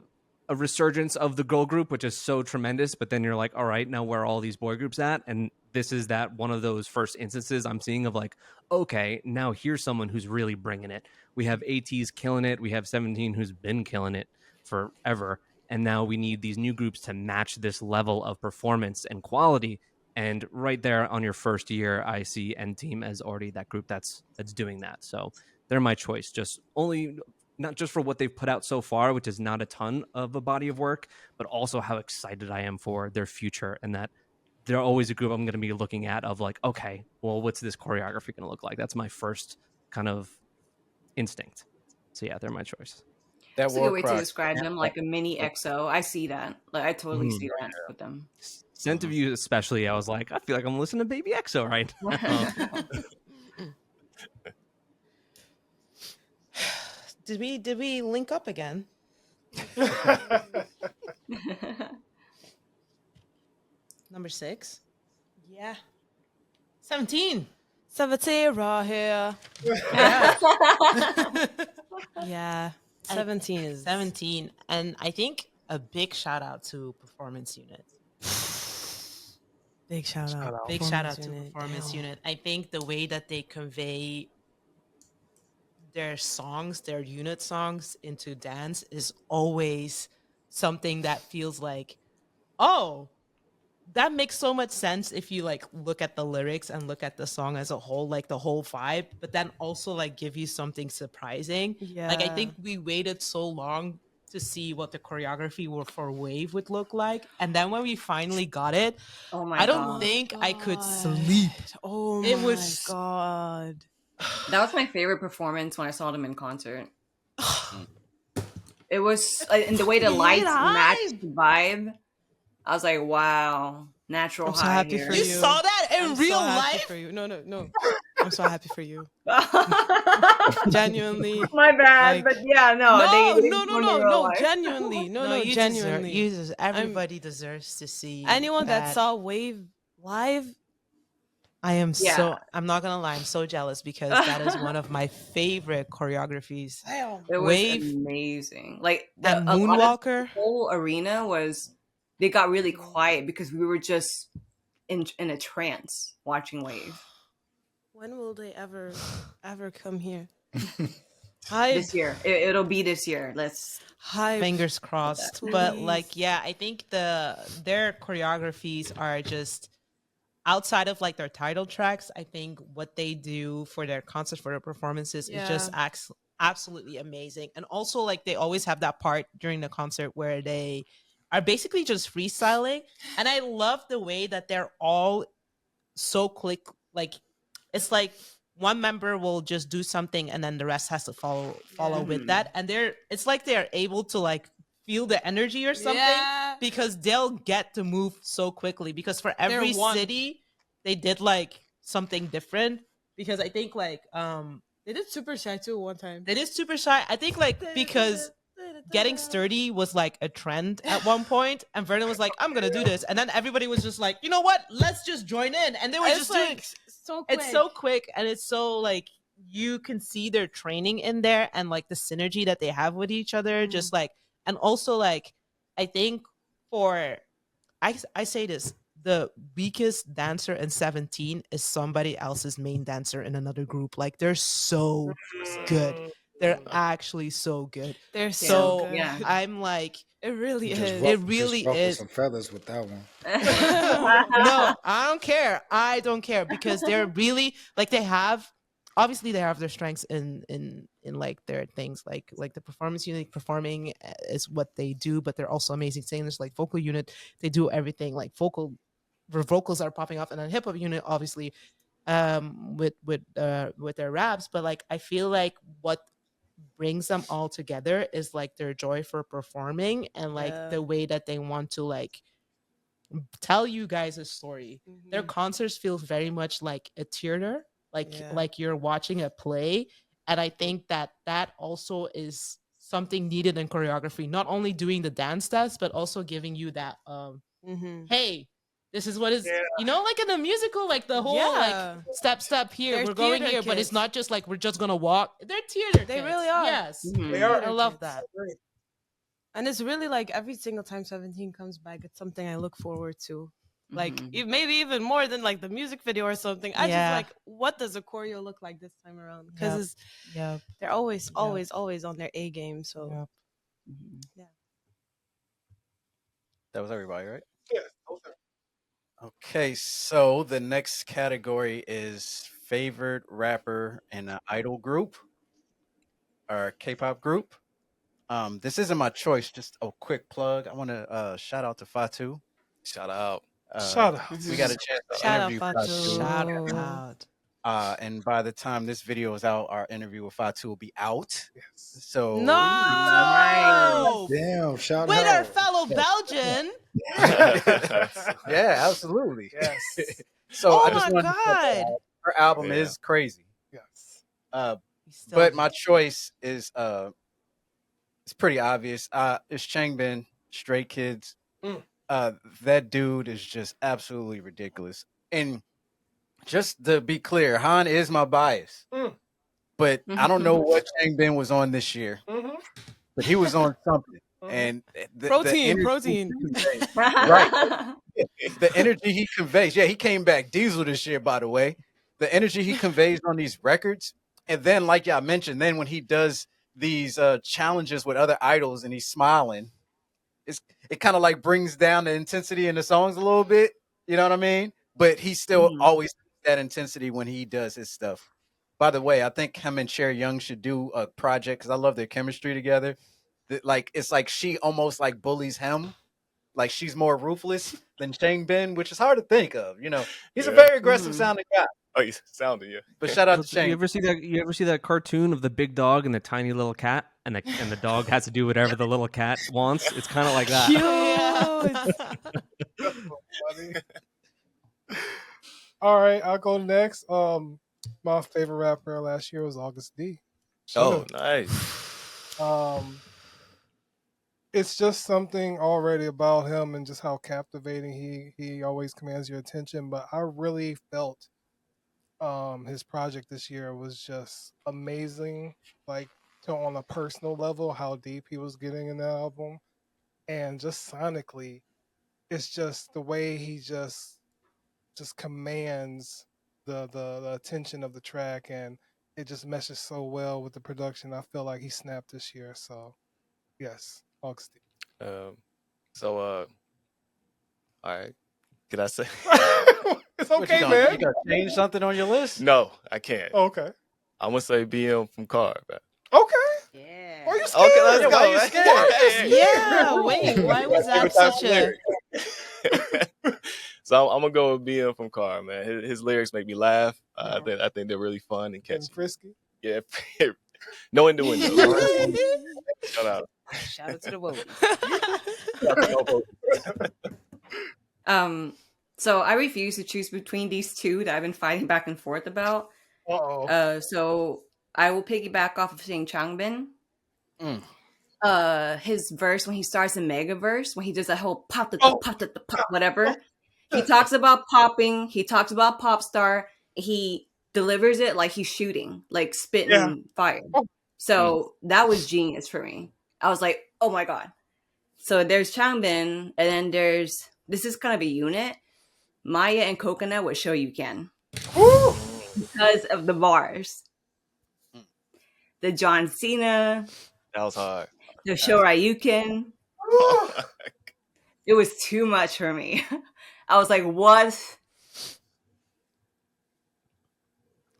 a resurgence of the girl group, which is so tremendous. But then you're like, all right, now where are all these boy groups at? And this is that one of those first instances I'm seeing of like, okay, now here's someone who's really bringing it. We have ATs killing it. We have 17 who's been killing it forever. And now we need these new groups to match this level of performance and quality. And right there on your first year, I see N Team as already that group that's doing that. So they're my choice. Just only not just for what they've put out so far, which is not a ton of a body of work, but also how excited I am for their future, and that they're always a group I'm going to be looking at of like, okay, well, what's this choreography going to look like? That's my first kind of instinct. So yeah, they're my choice. That That's a war good way to cry. describe them, like a mini EXO. I see that. Like I totally see that with them. Scent of You especially, I was like, I feel like I'm listening to Baby EXO right now. Did we link up again? Number 6. Yeah. 17. 17 right here. Yeah. Yeah. 17 is 17. And I think a big shout out to performance unit. big shout out. Big shout out to performance unit. I think the way that they convey their songs, their unit songs into dance is always something that feels like, oh, that makes so much sense if you like look at the lyrics and look at the song as a whole, like the whole vibe, but then also like give you something surprising. Yeah. Like I think we waited so long to see what the choreography for Wave would look like, and then when we finally got it, Oh my I don't God. think I could sleep. Oh It my was- God. That was my favorite performance when I saw them in concert. It was and the way the lights matched the vibe. I was like, wow, natural I'm so high happy here. for You you. saw that in I'm real so happy life? for you. No. I'm so happy for you. Genuinely. My bad, Like- but yeah, no, they No. performed in real life. Genuinely. No, you genuinely. everybody deserves to see Anyone that saw Wave live, I am Yeah. I'm not gonna lie, I'm so jealous because that is one of my favorite choreographies. It was Wave amazing. Like and a lot of Moonwalker. the whole arena they got really quiet because we were just in a trance watching Wave. when will they ever come here? This year. It'll be this year. Let's Hype. Fingers crossed. But Please. like, yeah, I think their choreographies are just outside of like their title tracks. I think what they do for their concerts, for their performances is just absolutely amazing. And also like they always have that part during the concert where they are basically just freestyling. And I love the way that they're all so quick. Like it's like one member will just do something and then the rest has to follow with that. And it's like they're able to like feel the energy or something because they'll get to move so quickly, because for every city they did like something different. Because I think like They did Super Shy too one time. they did Super Shy. I think like because getting sturdy was like a trend at one point, and Vernon was like, I'm gonna do this, and then everybody was just like, you know what, let's just join in. And they were just doing so quick. it's so quick, and it's so like you can see their training in there and like the synergy that they have with each other. Just like, and also like I think for I say this, the weakest dancer in 17 is somebody else's main dancer in another group. Like they're so good. They're actually so good. They're So good. yeah. I'm like, It really Just is. it really ruffle is. some feathers with that one. No, I don't care. I don't care because they're really like they have their strengths in like their things like the performance unit. Performing is what they do, but they're also amazing singers. Like vocal unit, they do everything. Like their vocals are popping off, and then hip hop unit obviously with their raps. But like I feel like what brings them all together is like their joy for performing and like the way that they want to like tell you guys a story. Their concerts feel very much like a theater, like you're watching a play. And I think that also is something needed in choreography, not only doing the dance steps but also giving you that hey, this is what is like in a musical, like the whole like step here, They're we're going theater here, but it's kids. not just like we're just gonna walk. They're theater They kids. really are. Yes. They are. I love that. And it's really like every single time 17 comes back, it's something I look forward to. Like maybe even more than like the music video or something. I just like, what does a choreo look like this time around? Because they're always on their A game. So That was everybody, right? Yeah. Okay. Okay, so the next category is favorite rapper in an idol group or K-pop group. This isn't my choice. Just a quick plug. I want to shout out to Fatu. Shout out. Shout out. We got a chance to Shout out interview Fatu. Fatu. Shout out. And by the time this video is out, our interview with Fatu will be out. Yes. So No, Damn, shout with our out. fellow Belgian. yeah, absolutely. Yes. So Oh I just my wanted to say God. that her album Yeah. is crazy. Yes. But my choice is it's pretty obvious. It's Changbin, Stray Kids. Mm. That dude is just absolutely ridiculous. And just to be clear, Han is my bias. Mm. But I don't know what Changbin was on this year. Mm-hmm. But he was on something. Mhm. And the Protein. right. The energy he conveys. Yeah, he came back diesel this year, by the way. The energy he conveys on these records. And then, like y'all mentioned, then when he does these challenges with other idols and he's smiling, it kind of like brings down the intensity in the songs a little bit. You know what I mean? But he still always that intensity when he does his stuff. By the way, I think him and Cher Young should do a project because I love their chemistry together. Like it's like she almost like bullies him. Like she's more ruthless than Changbin, which is hard to think of. You know, he's a very aggressive sounding guy. Oh, he's sounding, yeah. But shout out to You Chang. ever see that? You ever see that cartoon of the big dog and the tiny little cat, and the dog has to do whatever the little cat wants? It's kind of like that. Funny. All right, I'll go next. My favorite rapper last year was August D. Oh, nice. It's just something already about him and just how captivating he always commands your attention. But I really felt his project this year was just amazing, like on a personal level, how deep he was getting in the album, and just sonically, it's just the way he just commands the attention of the track, and it just meshes so well with the production. I feel like he snapped this year. So yes, August. All right. Could I say? It's okay, man. You got to change something on your list? No, I can't. Okay. I'm gonna say BM from Car, man. Okay. Yeah. Why are you scared? Okay, let's go. Why you man. scared? Yeah, wait, why was that such a... So I'm gonna go with BM from Car, man. His lyrics make me laugh. I think they're really fun and catchy. And frisky. Yeah, no innuendo. Shout out. Shout out to the Wowies. Shout So I refuse to choose between these two that I've been fighting back and forth about. So I will piggyback off of saying Changbin. His verse when he starts in Megaverse, when he does that whole pop whatever. He talks about popping. He talks about pop star. He delivers it like he's shooting, like spitting fire. So that was genius for me. I was like, oh my god. So there's Changbin, and then this is kind of a unit. Maya and Coconut would show you can. Because of the bars. The John Cena. That was hard. The Shoryuken. It was too much for me. I was like, what?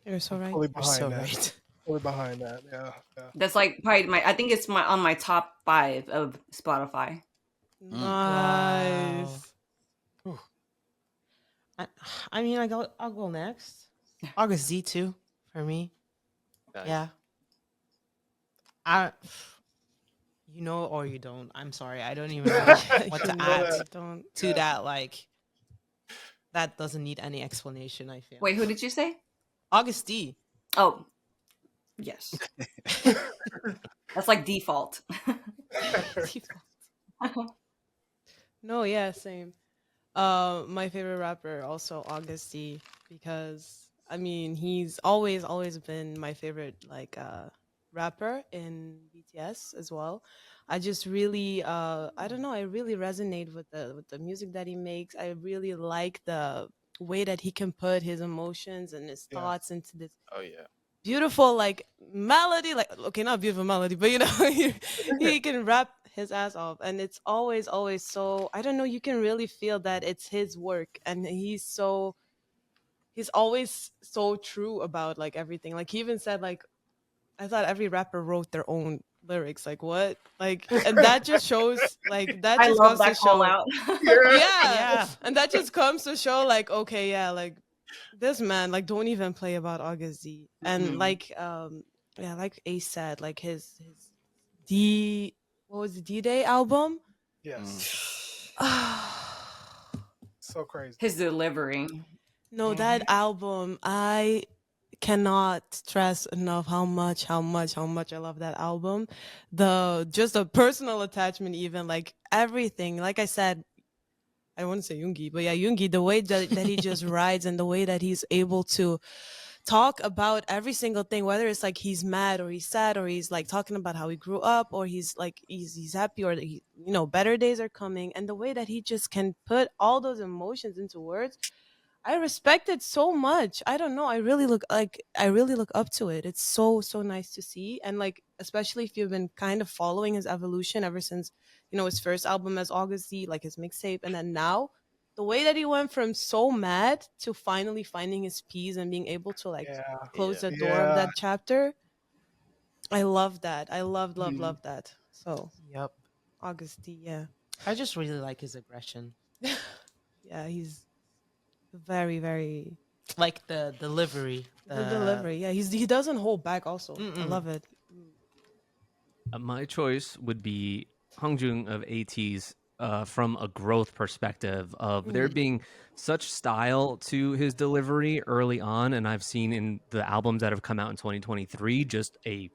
You're so right. Fully You're behind so that. right. Fully behind that. Yeah. That's like probably I think it's on my top 5 of Spotify. Nice. Wow. I mean, I'll go next. August Z too for me. Nice. Yeah. You know or you don't. I'm sorry. I don't even know what to add to that. Like, that doesn't need any explanation, I feel. Wait, who did you say? August D. Oh, yes. That's like default. No, yeah, same. My favorite rapper also August D, because I mean he's always been my favorite rapper in BTS as well. I just really I don't know, I really resonate with the music that he makes. I really like the way that he can put his emotions and his thoughts into this beautiful like melody, like okay, not beautiful melody, but you know he can rap his ass off, and it's always so, I don't know, you can really feel that it's his work, and he's always so true about like everything. Like he even said like, I thought every rapper wrote their own lyrics. Like what? Like, and that just shows like that I just love goes that to call show out. yeah. And that just comes to show like, okay, yeah, like this man like don't even play about August D. And Mhm. like yeah, like Ace said, like his D what was the D-Day album? Yes. Ah, So crazy. His delivery. no, that Mhm. album, I cannot stress enough how much I love that album. The just a personal attachment, even like everything. Like I said, I wouldn't say Yoongi, but yeah, Yoongi, the way that he just rides and the way that he's able to talk about every single thing, whether it's like he's mad or he's sad or he's like talking about how he grew up or he's like he's happy or that he, you know, better days are coming, and the way that he just can put all those emotions into words, I respect it so much. I don't know. I really look up to it. It's so nice to see. And like especially if you've been kind of following his evolution ever since, you know, his first album as August D, like his mixtape, and then now the way that he went from so mad to finally finding his peace and being able to like Yeah. close the door of Yeah. that chapter. I love that. I Mhm. love that. So Yep. August D, yeah. I just really like his aggression. Yeah, he's very Like the delivery. the delivery. Yeah, he doesn't hold back also. I Mm-mm. love it. My choice would be Hongjoong of AT's from a growth perspective of there being such style to his delivery early on, and I've seen in the albums that have come out in 2023 just a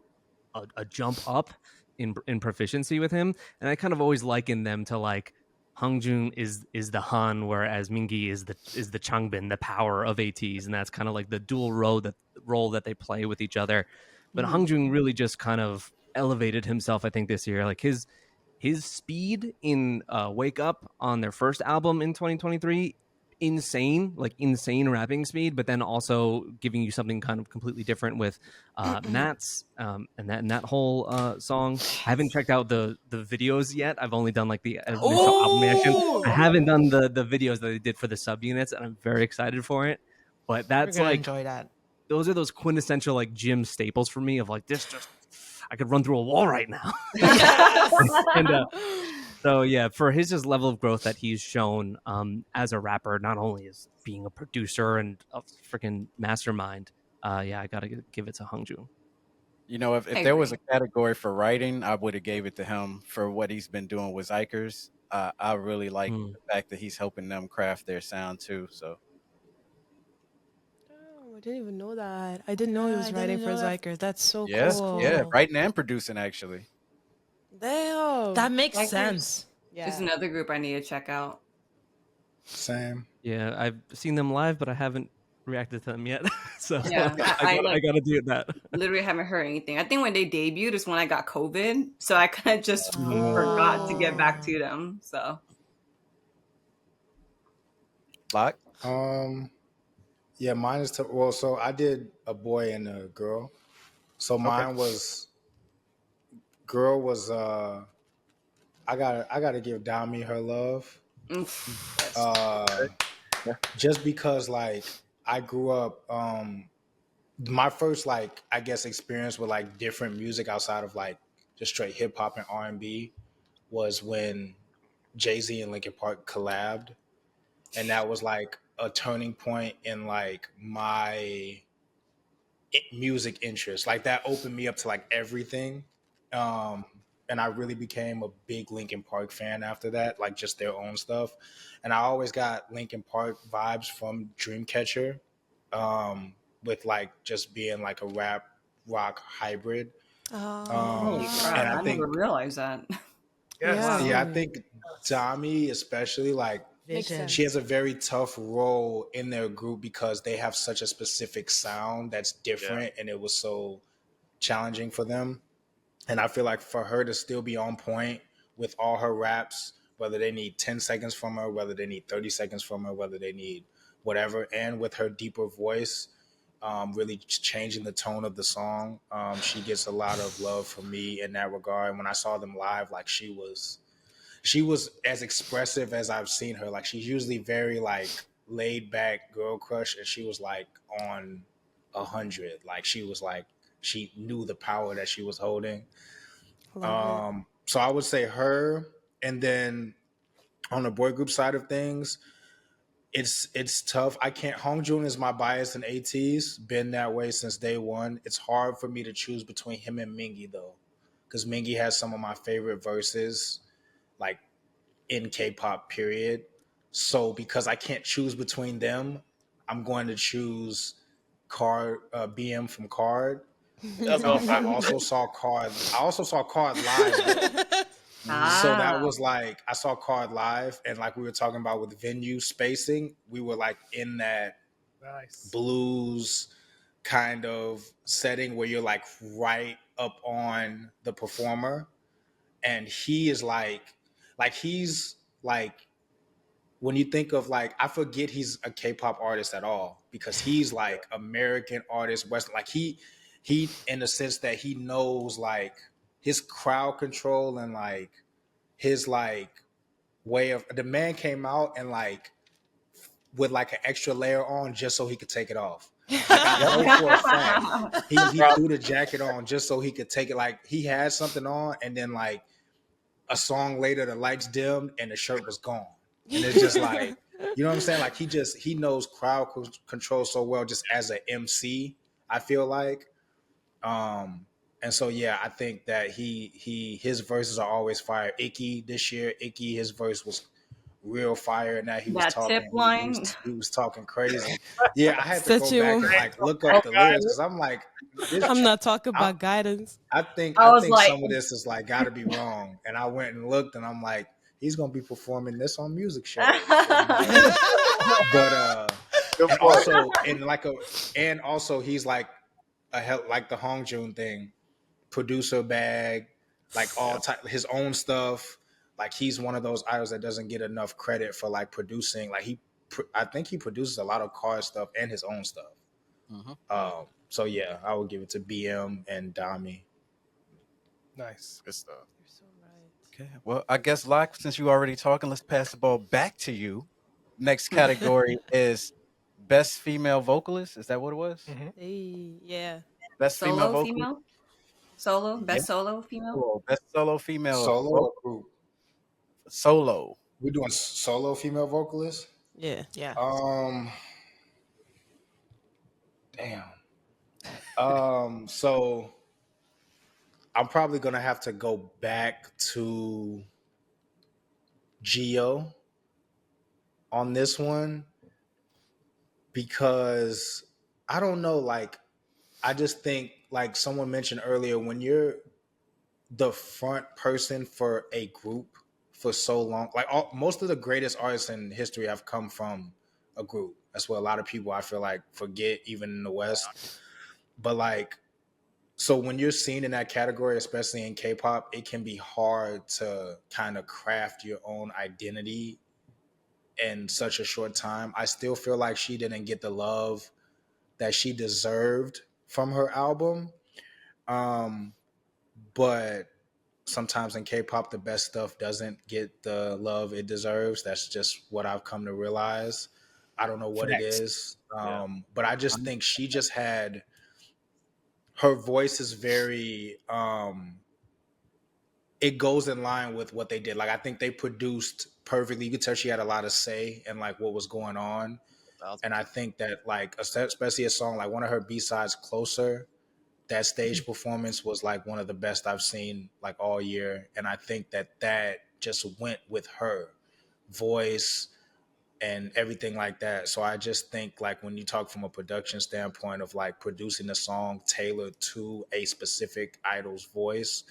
jump up in proficiency with him, and I kind of always liken them to like Hongjoong is the Han, whereas Mingi is the Changbin, the power of ATs, and that's kind of like the dual role that they play with each other. But Hongjoong really just kind of elevated himself, I think, this year. Like his speed in Wake Up on their first album in 2023, insane, like insane rapping speed, but then also giving you something kind of completely different with Matt's and that whole song. I haven't checked out the videos yet. I've only done like the initial album reaction. I Oh, haven't done the videos that they did for the subunits, and I'm very excited for it. But you're that's gonna like enjoy that. those are those quintessential like gym staples for me of like this just I could run through a wall right now. And so yeah, for his just level of growth that he's shown as a rapper, not only as being a producer and a freaking mastermind, yeah, I gotta give it to Hongjoong. You know, I if there was agree. a category for writing, I would have gave it to him for what he's been doing with Zikers. I really like Mm. the fact that he's helping them craft their sound too. So Oh, I didn't even know that. I didn't know he Yeah, I was writing didn't for know that. Zyker. That's so yeah, That's yeah, cool. cool. writing and producing actually. Damn. That makes Bikers sense. is Yeah. another group I need to check out. Same. Yeah, I've seen them live, but I haven't reacted to them yet. So Yeah, I I like gotta do that. literally haven't heard anything. I think when they debuted is when I got COVID, so I kind of just forgot to get back Oh. to them. So Lock. Um, yeah, mine is well. So I did a boy and a girl. So Okay. mine was girl was I gotta give Dami her love. yes. Uh, Yeah. just because like I grew up my first like I guess experience with like different music outside of like just straight hip hop and R&B was when Jay-Z and Linkin Park collabed, and that was like a turning point in like my music interest. Like that opened me up to like everything. Um and I really became a big Linkin Park fan after that, like just their own stuff. And I always got Linkin Park vibes from Dreamcatcher, um, with like just being like a rap rock hybrid. Holy And crap! I I never Oh. think, realized that. Yes. Yeah. Wow. yeah, I think Dami especially like Makes Vision. she has sense. a very tough role in their group because they have such a specific sound that's Yeah. different, and it was so challenging for them. And I feel like for her to still be on point with all her raps, whether they need 10 seconds from her, whether they need 30 seconds from her, whether they need whatever, and with her deeper voice, really changing the tone of the song, she gets a lot of love from me in that regard. And when I saw them live, like she was as expressive as I've seen her. Like she's usually very like laid back girl crush, and she was like on 100. Like she was like she knew the power that she was holding. Love it. So I would say her, and then on the boy group side of things, it's tough. I can't. Hongjun is my bias in ATs. Been that way since day one. It's hard for me to choose between him and Mingi though, because Mingi has some of my favorite verses, like in K-pop. Period. So because I can't choose between them, I'm going to choose Card BM from Card. That's what I I'm also saw Card. I also saw Card live though. So that was like I saw Card live, and like we were talking about with venue spacing, we were like in that Nice. blues kind of setting where you're like right up on the performer, and he is like he's like when you think of like I forget he's a K-pop artist at all because he's like American artist, Western. Like he in the sense that he knows like his crowd control and like his like way of the man came out and like with like an extra layer on just so he could take it off. Like I know for a fact he threw the jacket on just so he could take it. Like he had something on and then like a song later the lights dimmed and the shirt was gone. And it's just like you know what I'm saying? Like he knows crowd control so well just as an MC, I feel like. And so yeah, I think that his verses are always fire. Icky this year, Icky, his verse was real fire, and that he was That tip talking, line. he was talking crazy. Yeah, I had to Such go back a. and like look up the lyrics because I'm like, this. I'm not talking I, about guidance. I I was think like, some of this is like got to be wrong, and I went and looked, and I'm like, he's gonna be performing this on music shows, and like, but Good and point. also and also he's like like the Hongjun thing producer bag, like all type his own stuff. Like he's one of those idols that doesn't get enough credit for like producing. Like I think he produces a lot of car stuff and his own stuff. So yeah, I would give it to BM and Dami. Nice. Good stuff. You're so right. Okay. Well, I guess Locke, since you already talking, let's pass the ball back to you. Next category is best female vocalist. Is that what it was? Mm-hmm. Hey, yeah. Best female solo vocalist. female, solo Yeah. best solo female. Best solo female Solo or group? solo. We're doing solo female vocalist. Yeah. Yeah. Damn. So I'm probably gonna have to go back to Geo on this one because I don't know, like I just think like someone mentioned earlier, when you're the front person for a group for so long, like most of the greatest artists in history have come from a group. That's what a lot of people I feel like forget, even in the West. But like, so when you're seen in that category, especially in K-pop, it can be hard to kind of craft your own identity in such a short time. I still feel like she didn't get the love that she deserved from her album. But sometimes in K-pop, the best stuff doesn't get the love it deserves. That's just what I've come to realize. I don't know what it is, but I just think she just had her voice is very. It goes in line with what they did. Like I think they produced perfectly. You could tell she had a lot of say in like what was going on, and I think that like especially a song like one of her B-sides, "Closer." That stage performance was like one of the best I've seen like all year, and I think that just went with her voice and everything like that. So I just think like when you talk from a production standpoint of like producing a song tailored to a specific idol's voice,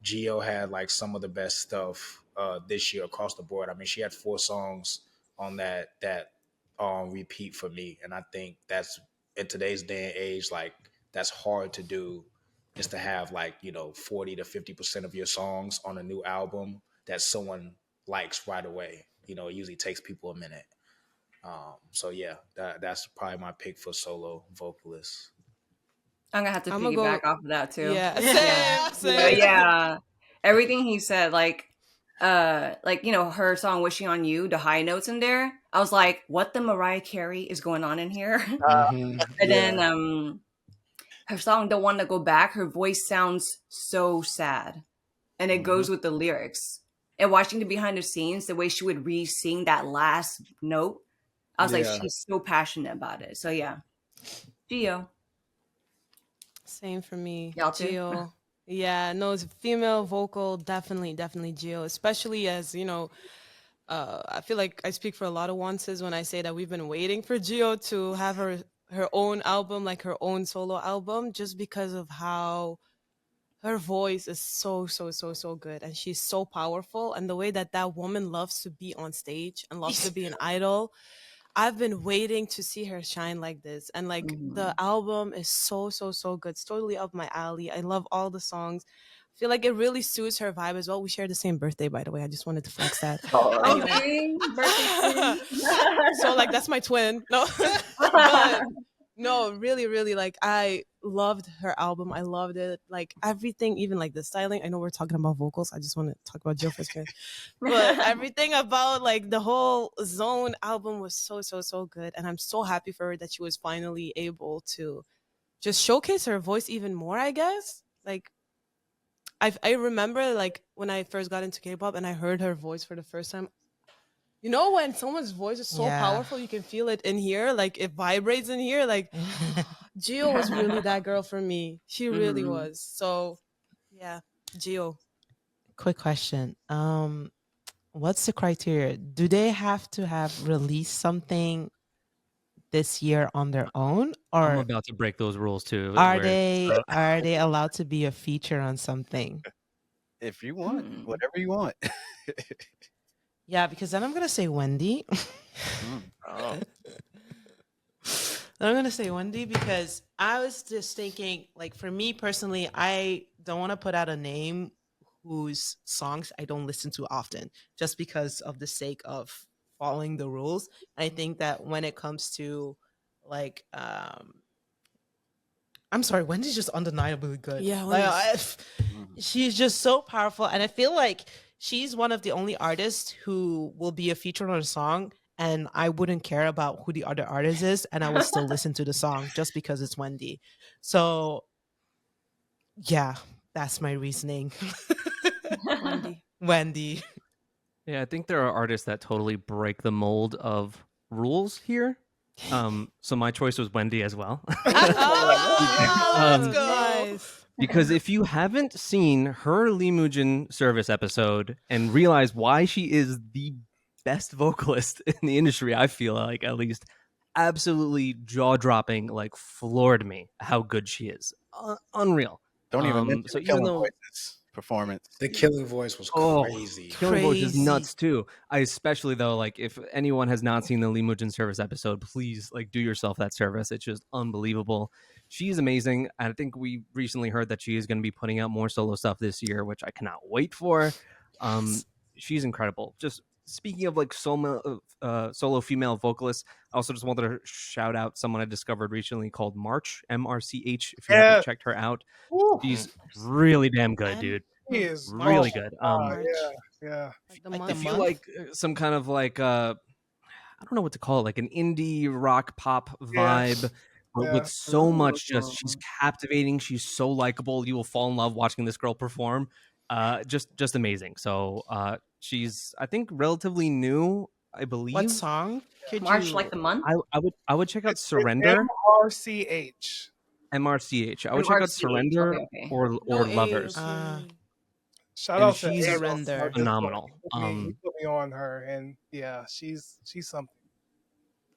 Geo had like some of the best stuff this year across the board. I mean, she had 4 songs on that repeat for me, and I think that's in today's day and age, like that's hard to do, is to have like 40 to 50% of your songs on a new album that someone likes right away. It usually takes people a minute. So yeah, that's probably my pick for solo vocalist. I'm gonna have to I'm gonna go. piggyback off of that too. Yeah. Yeah. Same. Yeah. Everything he said, like her song "Wishing on You," the high notes in there. I was like, "What the Mariah Carey is going on in here?" Mm-hmm. And then her song "Don't Want to Go Back," her voice sounds so sad, and it goes with the lyrics. And watching the behind the scenes, the way she would re-sing that last note, I was like, Yeah. she's so passionate about it. So yeah, Geo. Same for me. Y'all too? Geo. Yeah, no, it's female vocal, definitely, definitely Geo. Especially as, you know, I feel like I speak for a lot of onces when I say that we've been waiting for Geo to have her own album, like her own solo album, just because of how her voice is so so so so good, and she's so powerful, and the way that that woman loves to be on stage and loves to be an idol. I've been waiting to see her shine like this, and like the album is so so so good. It's totally up my alley. I love all the songs. I feel like it really suits her vibe as well. We share the same birthday, by the way. I just wanted to flex that. Oh, Anyway. dang, birthday So like that's my twin. No, but no, really, really, like I loved her album. I loved it. Like everything, even like the styling. I know we're talking about vocals. I just want to talk about Jill for a second. But everything about like the whole Zone album was so, so, so good. And I'm so happy for her that she was finally able to just showcase her voice even more, I guess. Like I remember like when I first got into K-pop and I heard her voice for the first time. You know when someone's voice is so Yeah. powerful, you can feel it in here, like it vibrates in here. Like Geo was really that girl for me. She really was. So yeah, Geo. Quick question. What's the criteria? Do they have to have released something this year on their own, I'm or about to break those rules too. are where it's, they allowed to be a feature on something? If you want, whatever you want. Yeah, because then I'm gonna say Wendy. Oh. I'm gonna say Wendy because I was just thinking, like, for me personally, I don't want to put out a name whose songs I don't listen to often, just because of the sake of following the rules. And I think that when it comes to like, I'm sorry, Wendy's just undeniably good. Yeah, Like, Wendy's- she's just so powerful, and I feel like she's one of the only artists who will be a feature on a song, and I wouldn't care about who the other artist is, and I would still listen to the song just because it's Wendy. So, yeah, that's my reasoning. Wendy. Wendy. Yeah, I think there are artists that totally break the mold of rules here. So my choice was Wendy as well. Let's go. Nice. Because if you haven't seen her Limujin service episode and realize why she is the best vocalist in the industry, I feel like at least absolutely jaw-dropping, like floored me how good she is. Unreal. Don't even mention So the even Killing though Voices performance. The Killing Voice was Oh, crazy. Killing Voice is Crazy. nuts too. I especially though, like if anyone has not seen the Limujin service episode, please like do yourself that service. It's just unbelievable. She's amazing. I think we recently heard that she is going to be putting out more solo stuff this year, which I cannot wait for. She's incredible. Just speaking of like solo female vocalists, I also just wanted to shout out someone I discovered recently called March, MRCH. If you haven't checked her out, Woo. she's really damn good, dude. He is Really good. yeah. Like the Like month. the If you month? like some kind of like I don't know what to call it, like an indie rock pop vibe, but Yeah. with so much just she's captivating, she's so likable, you will fall in love watching this girl perform. Just amazing. So she's I think relatively new, I believe. What song? Could March you like the month? I would check out It's Surrender. MRCH. MRCH. I would check out MRCH, Surrender okay. or No, Lovers. Shout And out to she's Ava. Surrender. I just Phenomenal. He put me on her, and yeah, she's something.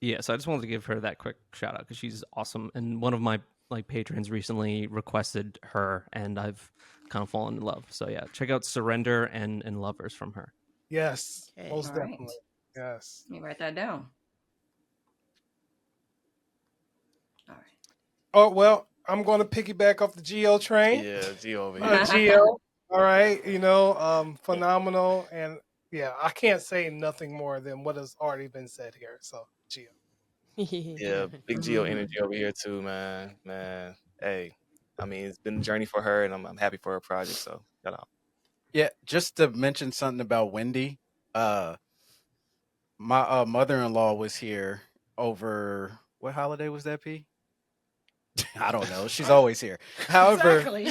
Yeah, so I just wanted to give her that quick shout out because she's awesome. And one of my like patrons recently requested her, and I've kind of fallen in love. So yeah, check out Surrender and Lovers from her. Yes, Okay. most All right. definitely. Yes. Let me write that down. All right. Oh well, I'm going to piggyback off the Geo train. Yeah, Geo over here. Geo. All right, phenomenal, and yeah, I can't say nothing more than what has already been said here. So, Geo. Yeah, big Geo energy over here too, man. Man, hey, I mean it's been a journey for her, and I'm happy for her project. So shout out. Yeah, just to mention something about Wendy. My mother-in-law was here over what holiday was that, P? I don't know. She's always here. However, she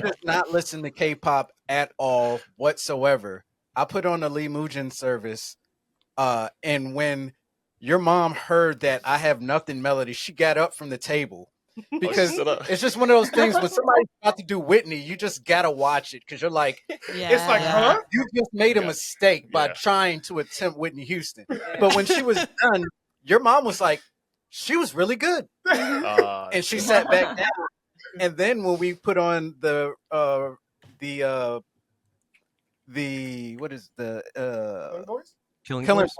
does not listen to K-pop at all whatsoever. I put on the Lee Mujin service And when your mom heard that I Have Nothing melody, she got up from the table. Because it's just one of those things when somebody's about to do Whitney, you just gotta watch it because you're like, It's like, huh? you just made a mistake by trying to attempt Whitney Houston. But when she was done, your mom was like, she was really good. And she sat back down. And then when we put on the what is the Killing Voice,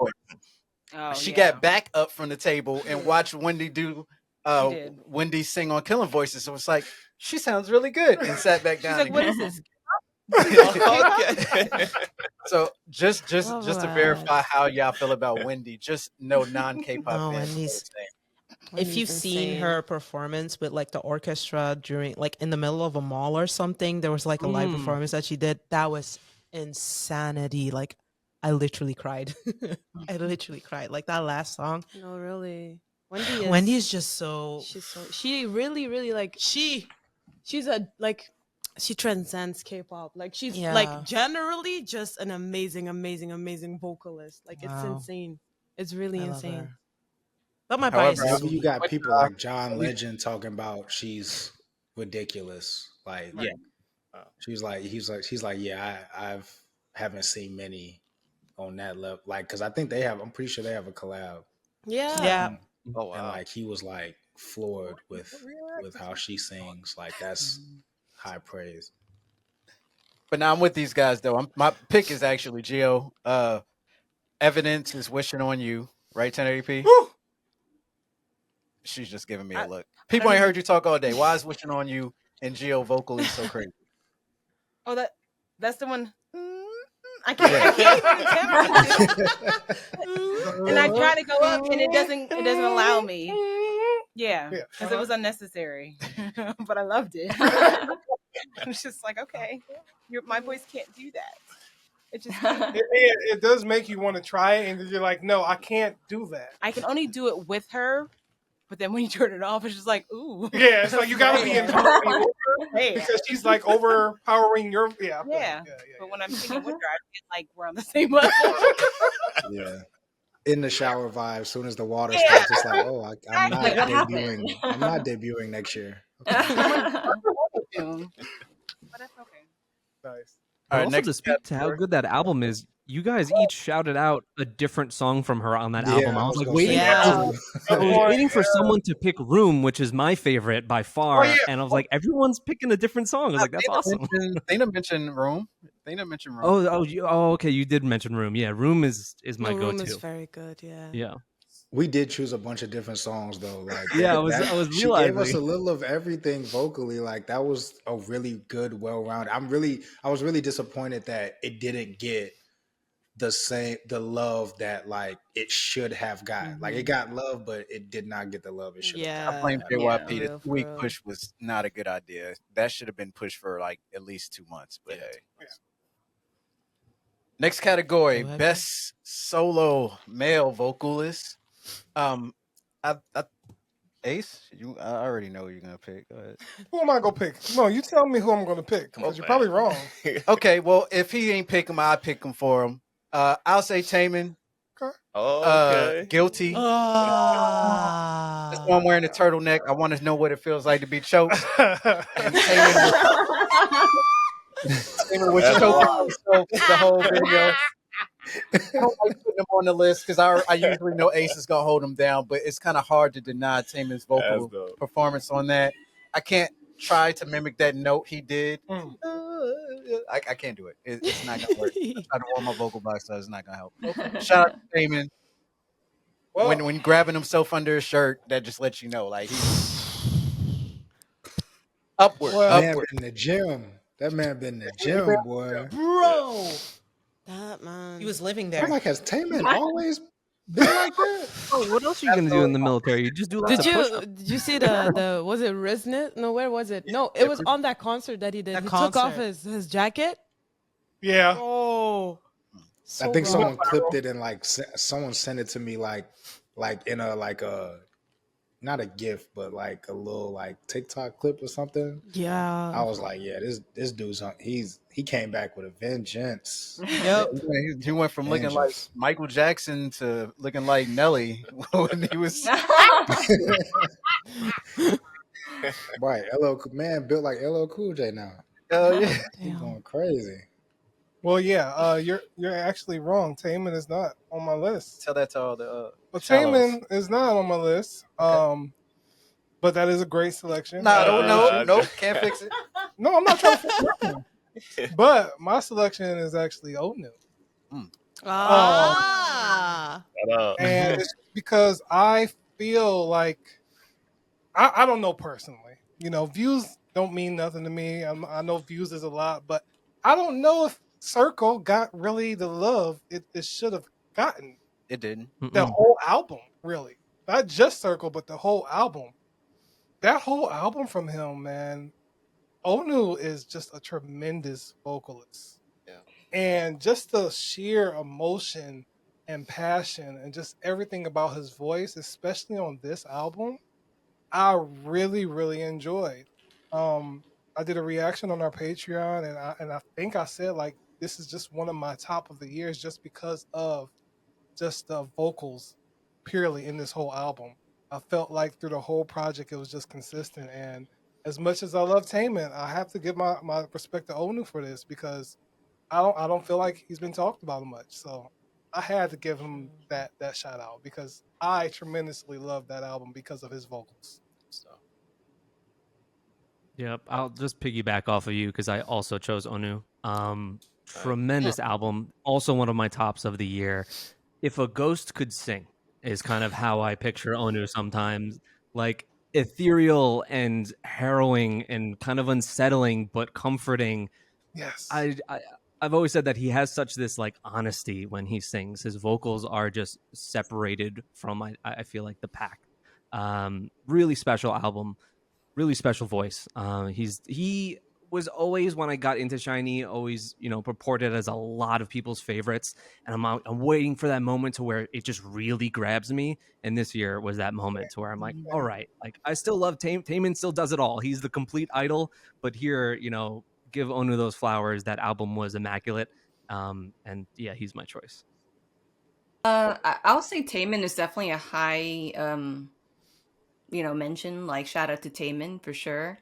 Oh, she yeah. got back up from the table and watched Wendy do did. Wendy sing on Killing Voices. So it's like, she sounds really good, and sat back down. She's like, what again. is this? Okay. So just to that. verify how y'all feel about Wendy, just no non-K-pop No, fans. Wendy's- If Wendy's you've seen insane. her performance with like the orchestra during like in the middle of a mall or something, there was like a live performance that she did. That was insanity. Like I literally cried. I literally cried. Like that last song. No, really. Wendy is. Wendy's just so She really, really like. She's a like. She transcends K-pop. Like she's Yeah. like generally just an amazing, amazing, amazing vocalist. Like it's Wow. insane. It's really I love insane. her. But my However, bias However, is you got What, people like John Legend talking about she's ridiculous. Like, she's like, yeah, I've haven't seen many on that level. Like, because I think I'm pretty sure they have a collab. Yeah. yeah. Oh wow. And like he was like floored with how she sings. Like that's high praise. But now I'm with these guys though. My pick is actually Geo. Evidence is Wishing on You, right? 1080p. Woo! She's just giving me a look. People ain't heard you talk all day. Why is Wishing on You and Geo vocally so crazy? Oh, that's the one. I can't do it. And I try to go up, and it doesn't allow me. Yeah, because it was unnecessary, but I loved it. It's just like, okay, my voice can't do that. It just It does make you want to try it, and you're like, no, I can't do that. I can only do it with her, but then when you turn it off, it's just like, ooh. Yeah, it's like you gotta be in harmony with her Yeah. because she's like overpowering your. Yeah. But when I'm singing with her, I feel like we're on the same level. Yeah. In the shower vibe, as soon as the water starts, it's like, oh, I'm not debuting. I'm not debuting next year. Okay. But that's okay. Nice. All right, also next to speak to how good that album is, you guys each shouted out a different song from her on that album. I was like waiting. I was waiting for someone to pick Room, which is my favorite by far, and I was like, everyone's picking a different song. I was like, that's awesome. They didn't mention Room. They didn't mention Room. Okay, you did mention Room. Yeah, Room is my go-to. Room is very good. Yeah. Yeah. We did choose a bunch of different songs though. Like I was she realizing gave us a little of everything vocally. Like that was a really good, well-rounded. I was really disappointed that it didn't get the love that like it should have got. Like it got love, but it did not get the love it should have. I blame JYP. Yeah. The 2-week push was not a good idea. That should have been pushed for like at least 2 months. But hey. Next category: best solo male vocalist. Ace, I already know who you're gonna pick. Go ahead. Who am I gonna pick? No, you tell me who I'm gonna pick because you're probably wrong. Okay, well, if he ain't pick him, I pick him for him. I'll say Taemin. Okay. Guilty. That's why I'm wearing a turtleneck. I want to know what it feels like to be choked. And Taemin was choking the whole video. I don't like putting him on the list because I usually know Ace is gonna hold him down, but it's kind of hard to deny Taemin's vocal performance on that. I can't try to mimic that note he did. I can't do it. It's not gonna work. I try to warm my vocal box, so it's not gonna help. Okay. Shout out to Taemin. When grabbing himself under his shirt, that just lets you know, like he's upward. Man been in the gym. That man been in the gym, boy. Bro. That man. He was living there. I'm like, has Taemin always been like that? Oh, what else are you gonna do in the military? You just do lots of push-ups. Did you see the was it Resnet? No, where was it? No, it was on that concert that he did. He took off his jacket. Yeah. Oh. I think someone clipped it and like someone sent it to me like in a not a GIF, but like a little like TikTok clip or something. Yeah. I was like, yeah, this dude's he came back with a vengeance. Yep. He went from looking like Vengeance. Michael Jackson to looking like Nelly when he was. Right, LL man built like LL Cool J now. Oh yeah. He's Damn. going crazy. Well, yeah, you're actually wrong. Taman is not on my list. Tell that to all the. But shallows. Taman is not on my list. Okay. But that is a great selection. Nah, Agree with you. nope, can't fix it. No, I'm not trying to fix nothing. But my selection is actually Onu. Ah. And it's because I feel like I don't know personally. You know, views don't mean nothing to me. I know views is a lot, but I don't know if Circle got really the love it should have gotten. It didn't. The whole album, really. Not just Circle, but the whole album. That whole album from him, man. Onu is just a tremendous vocalist. Yeah. And just the sheer emotion and passion and just everything about his voice, especially on this album, I really, really enjoyed. I did a reaction on our Patreon, and I think I said like this is just one of my top of the years just because of just the vocals purely in this whole album. I felt like through the whole project it was just consistent, and as much as I love Taman, I have to give my respect to Onu for this because I don't feel like he's been talked about much. So I had to give him that shout out because I tremendously love that album because of his vocals. So Yep, I'll just piggyback off of you because I also chose Onu. Tremendous album, also one of my tops of the year. If a ghost could sing is kind of how I picture Onu sometimes, like ethereal and harrowing and kind of unsettling but comforting. yes, I've always said that he has such this like honesty when he sings. His vocals are just separated from I feel like the pack. Really special album. Really special voice. He was always, when I got into Shiny, always purported as a lot of people's favorites, and I'm waiting for that moment to where it just really grabs me. And this year was that moment to where I'm like, all right, like I still love Taman, still does it all. He's the complete idol, but here, give Onu those flowers. That album was immaculate, and yeah, he's my choice. I'll say Taman is definitely a high mention, like shout out to Taman for sure.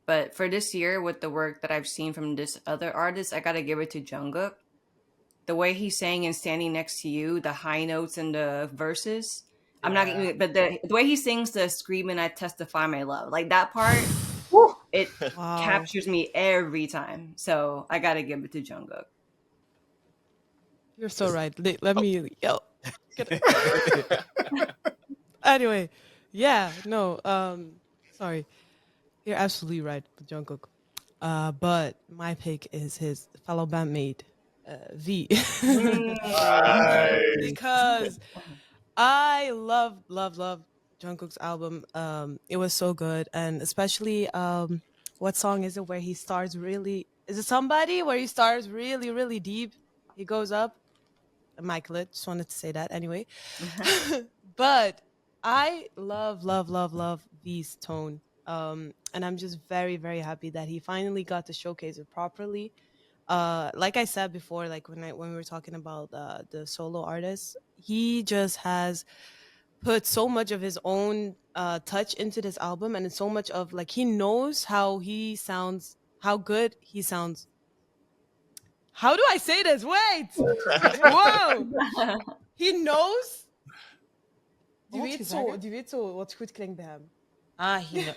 But for this year, with the work that I've seen from this other artist, I gotta give it to Jungkook. The way he sang and Standing Next to You, the high notes and the verses. Yeah. I'm not gonna, but the way he sings the Scream and I Testify My Love, like that part, it captures me every time. So I gotta give it to Jungkook. You're so right. Let me yell. Anyway, yeah, no, sorry. You're absolutely right with Jungkook. But my pick is his fellow bandmate, V. Because I love Jungkook's album. It was so good, and especially what song is it where he starts really? Is it Somebody where he starts really, really deep? He goes up. Immaculate. Just wanted to say that anyway. But I love V's tone. And I'm just very, very happy that he finally got to showcase it properly. Like I said before, like when we were talking about the solo artists, he just has put so much of his own touch into this album, and it's so much of like he knows how he sounds, how good he sounds. How do I say this? Wait! Wow! He knows. Die weet zo wat goed klinkt bij hem. He knows.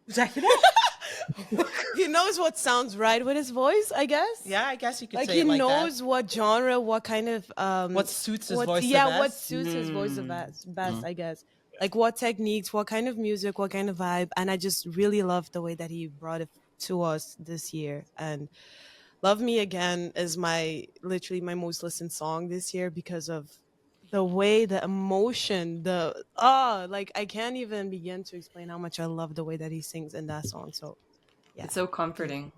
Hoe zeg je dat? He knows what sounds right with his voice, I guess. Yeah, I guess you could like say it like that. He knows what genre, what kind of what suits his voice the best. Yeah, what suits his voice the best, I guess. Like what techniques, what kind of music, what kind of vibe, and I just really love the way that he brought it to us this year. And Love Me Again is literally my most listened song this year because of the way, the emotion, like I can't even begin to explain how much I love the way that he sings in that song. So yeah. It's so comforting.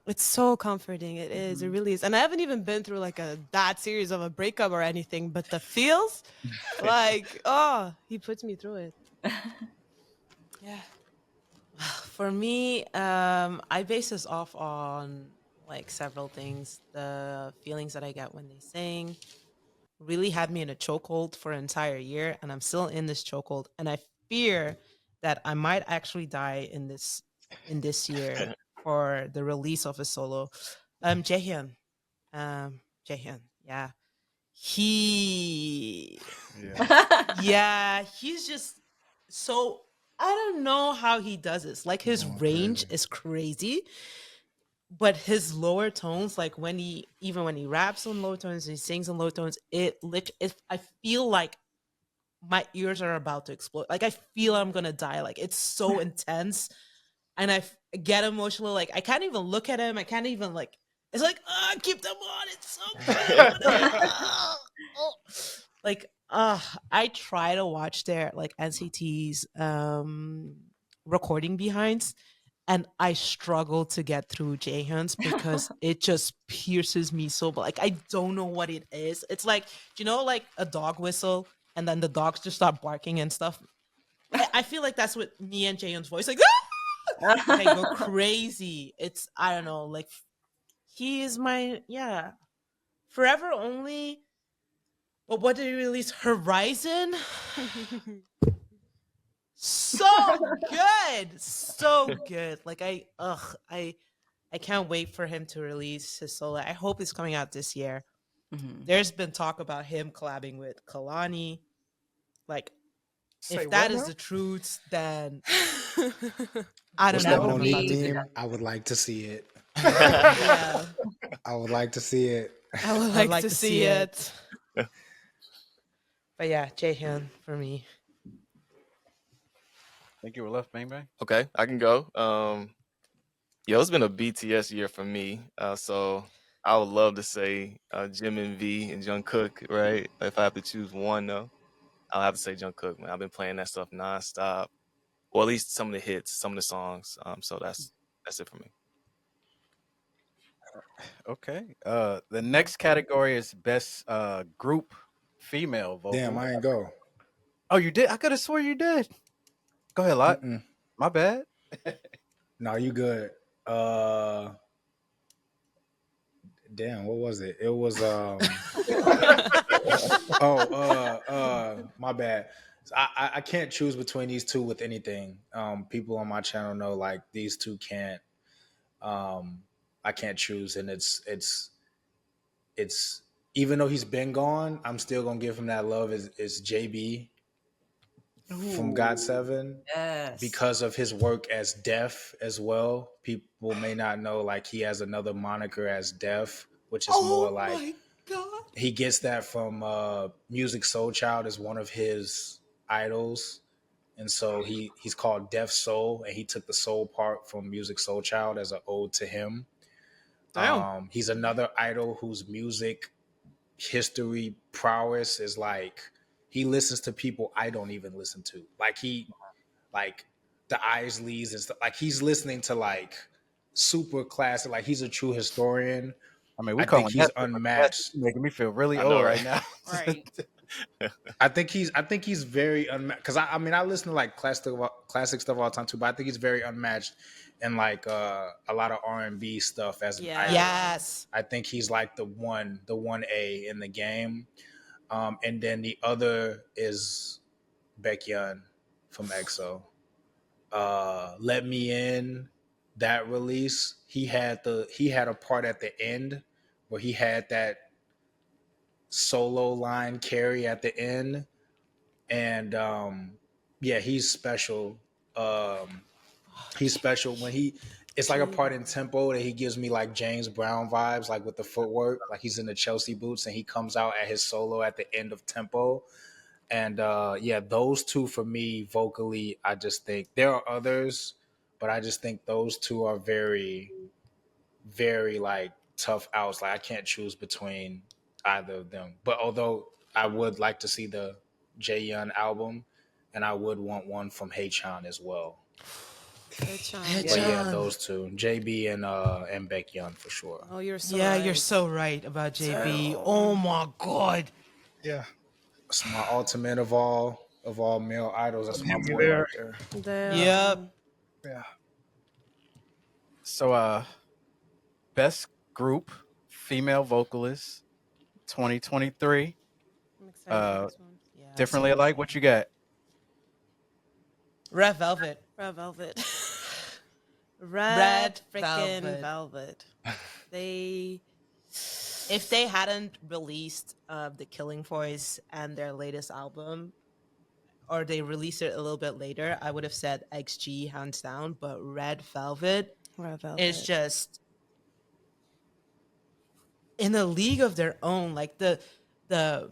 It's so comforting. It is. It really is. And I haven't even been through like a bad series of a breakup or anything, but the feels, like, oh, he puts me through it. Yeah. For me, I base this off on like several things. The feelings that I get when they sing really had me in a chokehold for an entire year, and I'm still in this chokehold. And I fear that I might actually die in this year for the release of a solo. Jaehyun, Jaehyun, yeah, he, yeah, he's just so. I don't know how he does this. Like his range is crazy, but his lower tones, like when he even when he raps on low tones, he sings on low tones. I feel like my ears are about to explode. Like I feel I'm gonna die. Like it's so intense, and get emotional. Like I can't even look at him. I can't even like. It's like keep them on. It's so good. Like I try to watch their like NCT's recording behinds, and I struggle to get through Jaehyun's because it just pierces me so. Like I don't know what it is. It's like, like a dog whistle, and then the dogs just start barking and stuff. I feel like that's what me and Jaehyun's voice like. Like I go crazy. It's I don't know. Like he is my forever only. But what did he release? Horizon. So good, so good. Like I can't wait for him to release his solo. I hope it's coming out this year. There's been talk about him collabing with Kalani. Like, if that is the truth, then I don't know what I'm about to do. I would like to see it. Yeah. I would like to see it. I would like to see it. But yeah, Jaehyun for me. I think you were left, Bang Bang. Okay, I can go. It's been a BTS year for me. So I would love to say Jimin V and Jungkook, right? If I have to choose one, though, I'll have to say Jungkook, man. I've been playing that stuff nonstop, or at least some of the hits, some of the songs. So that's it for me. Okay. The next category is best group female vocal. Damn, I ain't go. Oh, you did? I could have swore you did. Go ahead, Lot. My bad. No, you good. Damn, what was it? It was my bad. I can't choose between these two with anything. People on my channel know like these two can't. I can't choose, and it's even though he's been gone, I'm still gonna give him that love. Is JB from GOT7 because of his work as Def as well. People may not know like he has another moniker as Def, which is more like he gets that from Music Soul Child as one of his idols. And so he's called Def Soul, and he took the soul part from Music Soul Child as an ode to him. He's another idol whose music history prowess is like he listens to people I don't even listen to. Like the Isleys and stuff. Like he's listening to like super classic. Like he's a true historian. I mean, I think he's unmatched. Making me feel really old right now. Right. I think he's very unmatched. Because I mean I listen to like classic stuff all the time too, but I think he's very unmatched in like a lot of R&B stuff as an idol. Yes. I think he's like the 1A in the game. And then the other is Baekhyun from EXO. Let Me In, that release, he had a part at the end where he had that solo line carry at the end, and he's special. He's special when it's like a part in tempo that he gives me like James Brown vibes, like with the footwork, like he's in the Chelsea boots and he comes out at his solo at the end of tempo. And those two for me vocally, I just think there are others, but I just think those two are very, very like tough outs. Like I can't choose between either of them. But although I would like to see the Jaehyun album, and I would want one from Haechan as well. yeah, those two, JB and Baekhyun for sure. Oh, you're so Yeah, right. you're so right about JB. Oh my god. Yeah. It's my ultimate of all male idols. That's my boy there. right there. Damn. Yep. Yeah. So, best group female vocalist 2023. I'm excited for Uh, this one. Yeah. Differently alike. What you got? Red Velvet. Red Velvet. Red freaking Velvet. They. If they hadn't released The Killing Voice and their latest album, or they released it a little bit later, I would have said XG hands down. But Red Velvet is just in a league of their own. Like their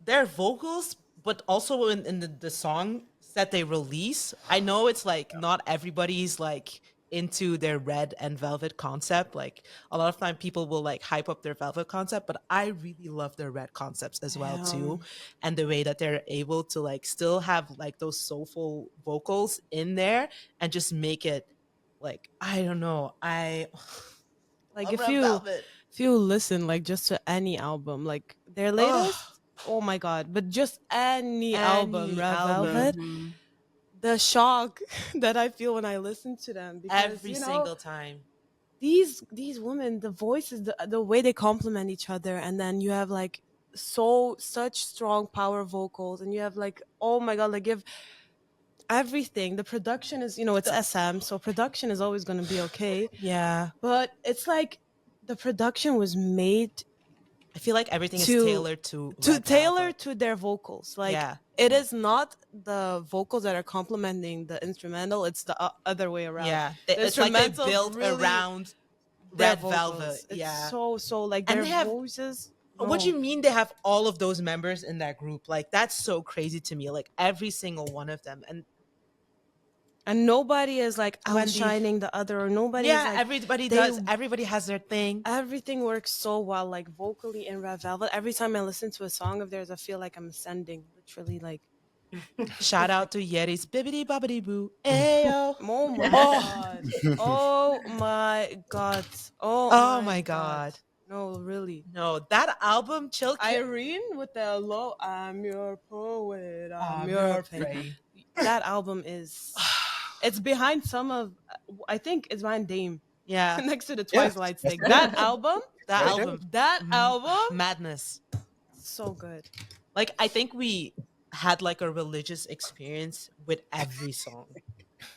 vocals, but also in the song that they release. I know it's like not everybody's like into their Red and Velvet concept. Like a lot of time people will like hype up their Velvet concept, but I really love their Red concepts as well too. And the way that they're able to like still have like those soulful vocals in there and just make it like, I don't know. Like if you listen like just to any album, like their latest, oh my god, but just any album, Red Velvet, the shock that I feel when I listen to them, because every single time these women, the voices, the way they complement each other, and then you have like such strong power vocals, and you have like, oh my god, like give everything. The production is, it's SM, so production is always going to be okay. Yeah, but it's like the production was made, I feel like everything is tailored to their vocals. Like it is not the vocals that are complementing the instrumental, it's the other way around. Yeah, it's like they built around Red Velvet. It's so like their voices. What do you mean they have all of those members in that group? Like that's so crazy to me. Like every single one of them, and nobody is like outshining the other, or nobody. Yeah, is like, everybody does. Everybody has their thing. Everything works so well, like vocally in Red Velvet. Every time I listen to a song of theirs, I feel like I'm ascending. Literally, like. Shout out to Yeti's Bibbidi Bobbidi Boo. Ayo. Oh my god. Oh my god. Oh my god. No, really. No, that album, Chill Kill. Irene with the low, I'm your poet, I'm your pain. That album is, it's behind some of, I think it's behind Dame. Yeah. Next to the Twilight Stick. That album, madness. So good. Like, I think we had like a religious experience with every song.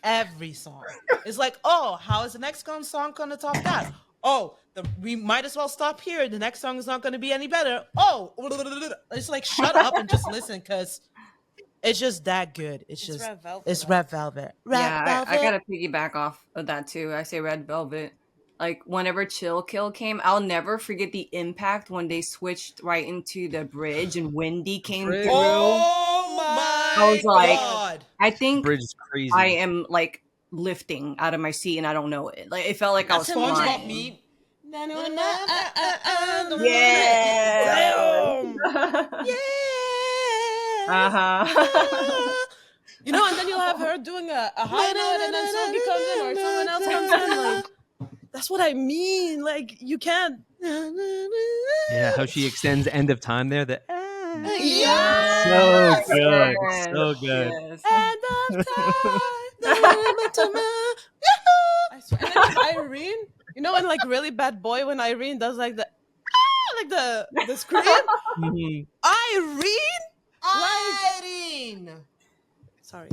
Every song. It's like, oh, how is the next song gonna top that? Oh, we might as well stop here. The next song is not gonna be any better. Oh, it's like, shut up and just listen, because it's just that good. It's Red Velvet. It's Red Velvet. I gotta piggyback off of that too. I say Red Velvet. Like whenever Chill Kill came, I'll never forget the impact when they switched right into the bridge and Wendy came through. Oh my I was like, God. I think bridge is crazy. I am like lifting out of my seat and I don't know it. Like it felt like I was flying. You know, and then you'll have her doing a high note, and then somebody comes in or someone else comes in. Like, that's what I mean. Like, you can't. Yeah, how she extends End of Time there. So Yes. good. So good. Yes. End of time. I swear. And then Irene, you know, when like Really Bad Boy, when Irene does like the scream. Mhm. Irene. Sorry.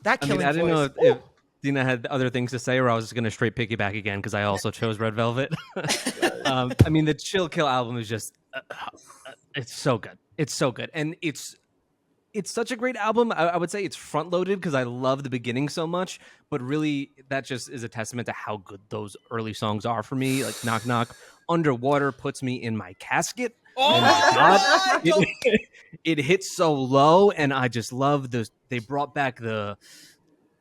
That I killing mean, I didn't voice. know if Dina had other things to say, or I was just going to straight piggyback again because I also chose Red Velvet. I mean, the Chill Kill album is just, it's so good. It's so good. And it's such a great album. I would say it's front loaded because I love the beginning so much, but really that just is a testament to how good those early songs are for me. Like Knock Knock, Underwater puts me in my casket. Oh my God. It hits so low, and I just love they brought back the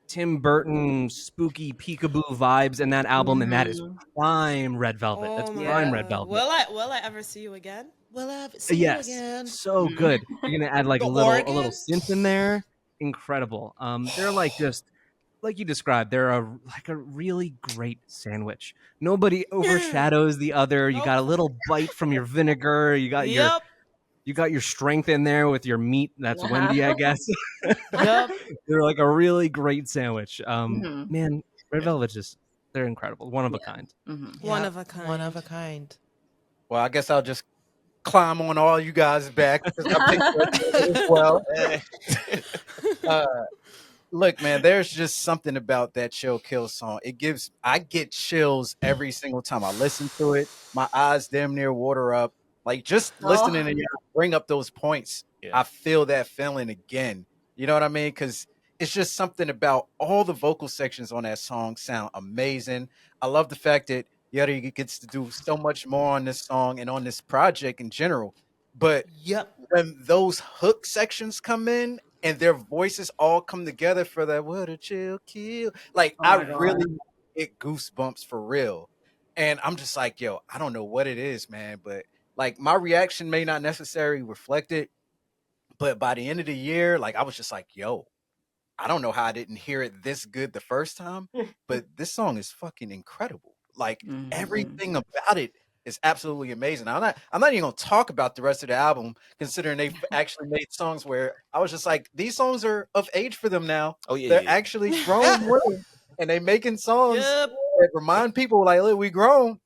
Tim Burton spooky peekaboo vibes in that album, and that is prime Red Velvet. That's prime Red Velvet. Will I ever see you again? Will I see you again? So good. You're gonna add like a little synth in there. incredible. They're like just like you described. They're like a really great sandwich. Nobody overshadows the other. You got a little bite from your vinegar. You got your strength in there with your meat. That's Wendy, I guess. Yep. They're like a really great sandwich. Mhm. Man, Red Velvet they're incredible. One of a kind. Mhm. One of a kind. One of a kind. Well, I guess I'll just climb on all you guys back because I picked Red Velvet as well. uh, Look, man, there's just something about that Chill Kill song. I get chills every single time I listen to it. My eyes damn near water up. Like just listening to you bring up those points, I feel that feeling again. You know what I mean? Because it's just something about all the vocal sections on that song sound amazing. I love the fact that Yuri gets to do so much more on this song and on this project in general. But when those hook sections come in and their voices all come together for that what a chill kill, like I really get goosebumps for real. And I'm just like, yo, I don't know what it is, man, but like my reaction may not necessarily reflect it, but by the end of the year, like I was just like, yo, I don't know how I didn't hear it this good the first time, but this song is fucking incredible. Like everything about it is absolutely amazing. I'm not even gonna talk about the rest of the album, considering they've actually made songs where I was just like, these songs are of age for them now. Oh yeah, They're yeah. actually grown women, and they making songs that remind people like, look, we grown.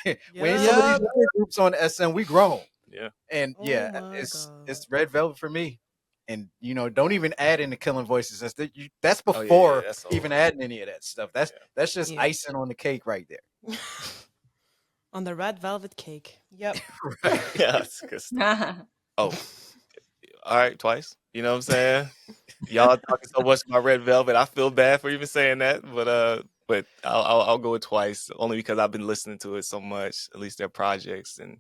We ain't some of these other groups on SM. We grown. Yeah. And Oh yeah, my it's Red Velvet for me. And don't even add in the killing voices. That's Oh, yeah, before that's even adding any of that stuff. That's just icing on the cake right there. On the red velvet cake. Yep. Right. Yeah, that's good stuff. Oh, all right, twice. You know what I'm saying? Y'all talking so much about Red Velvet. I feel bad for even saying that, but I'll go with twice only because I've been listening to it so much. At least their projects and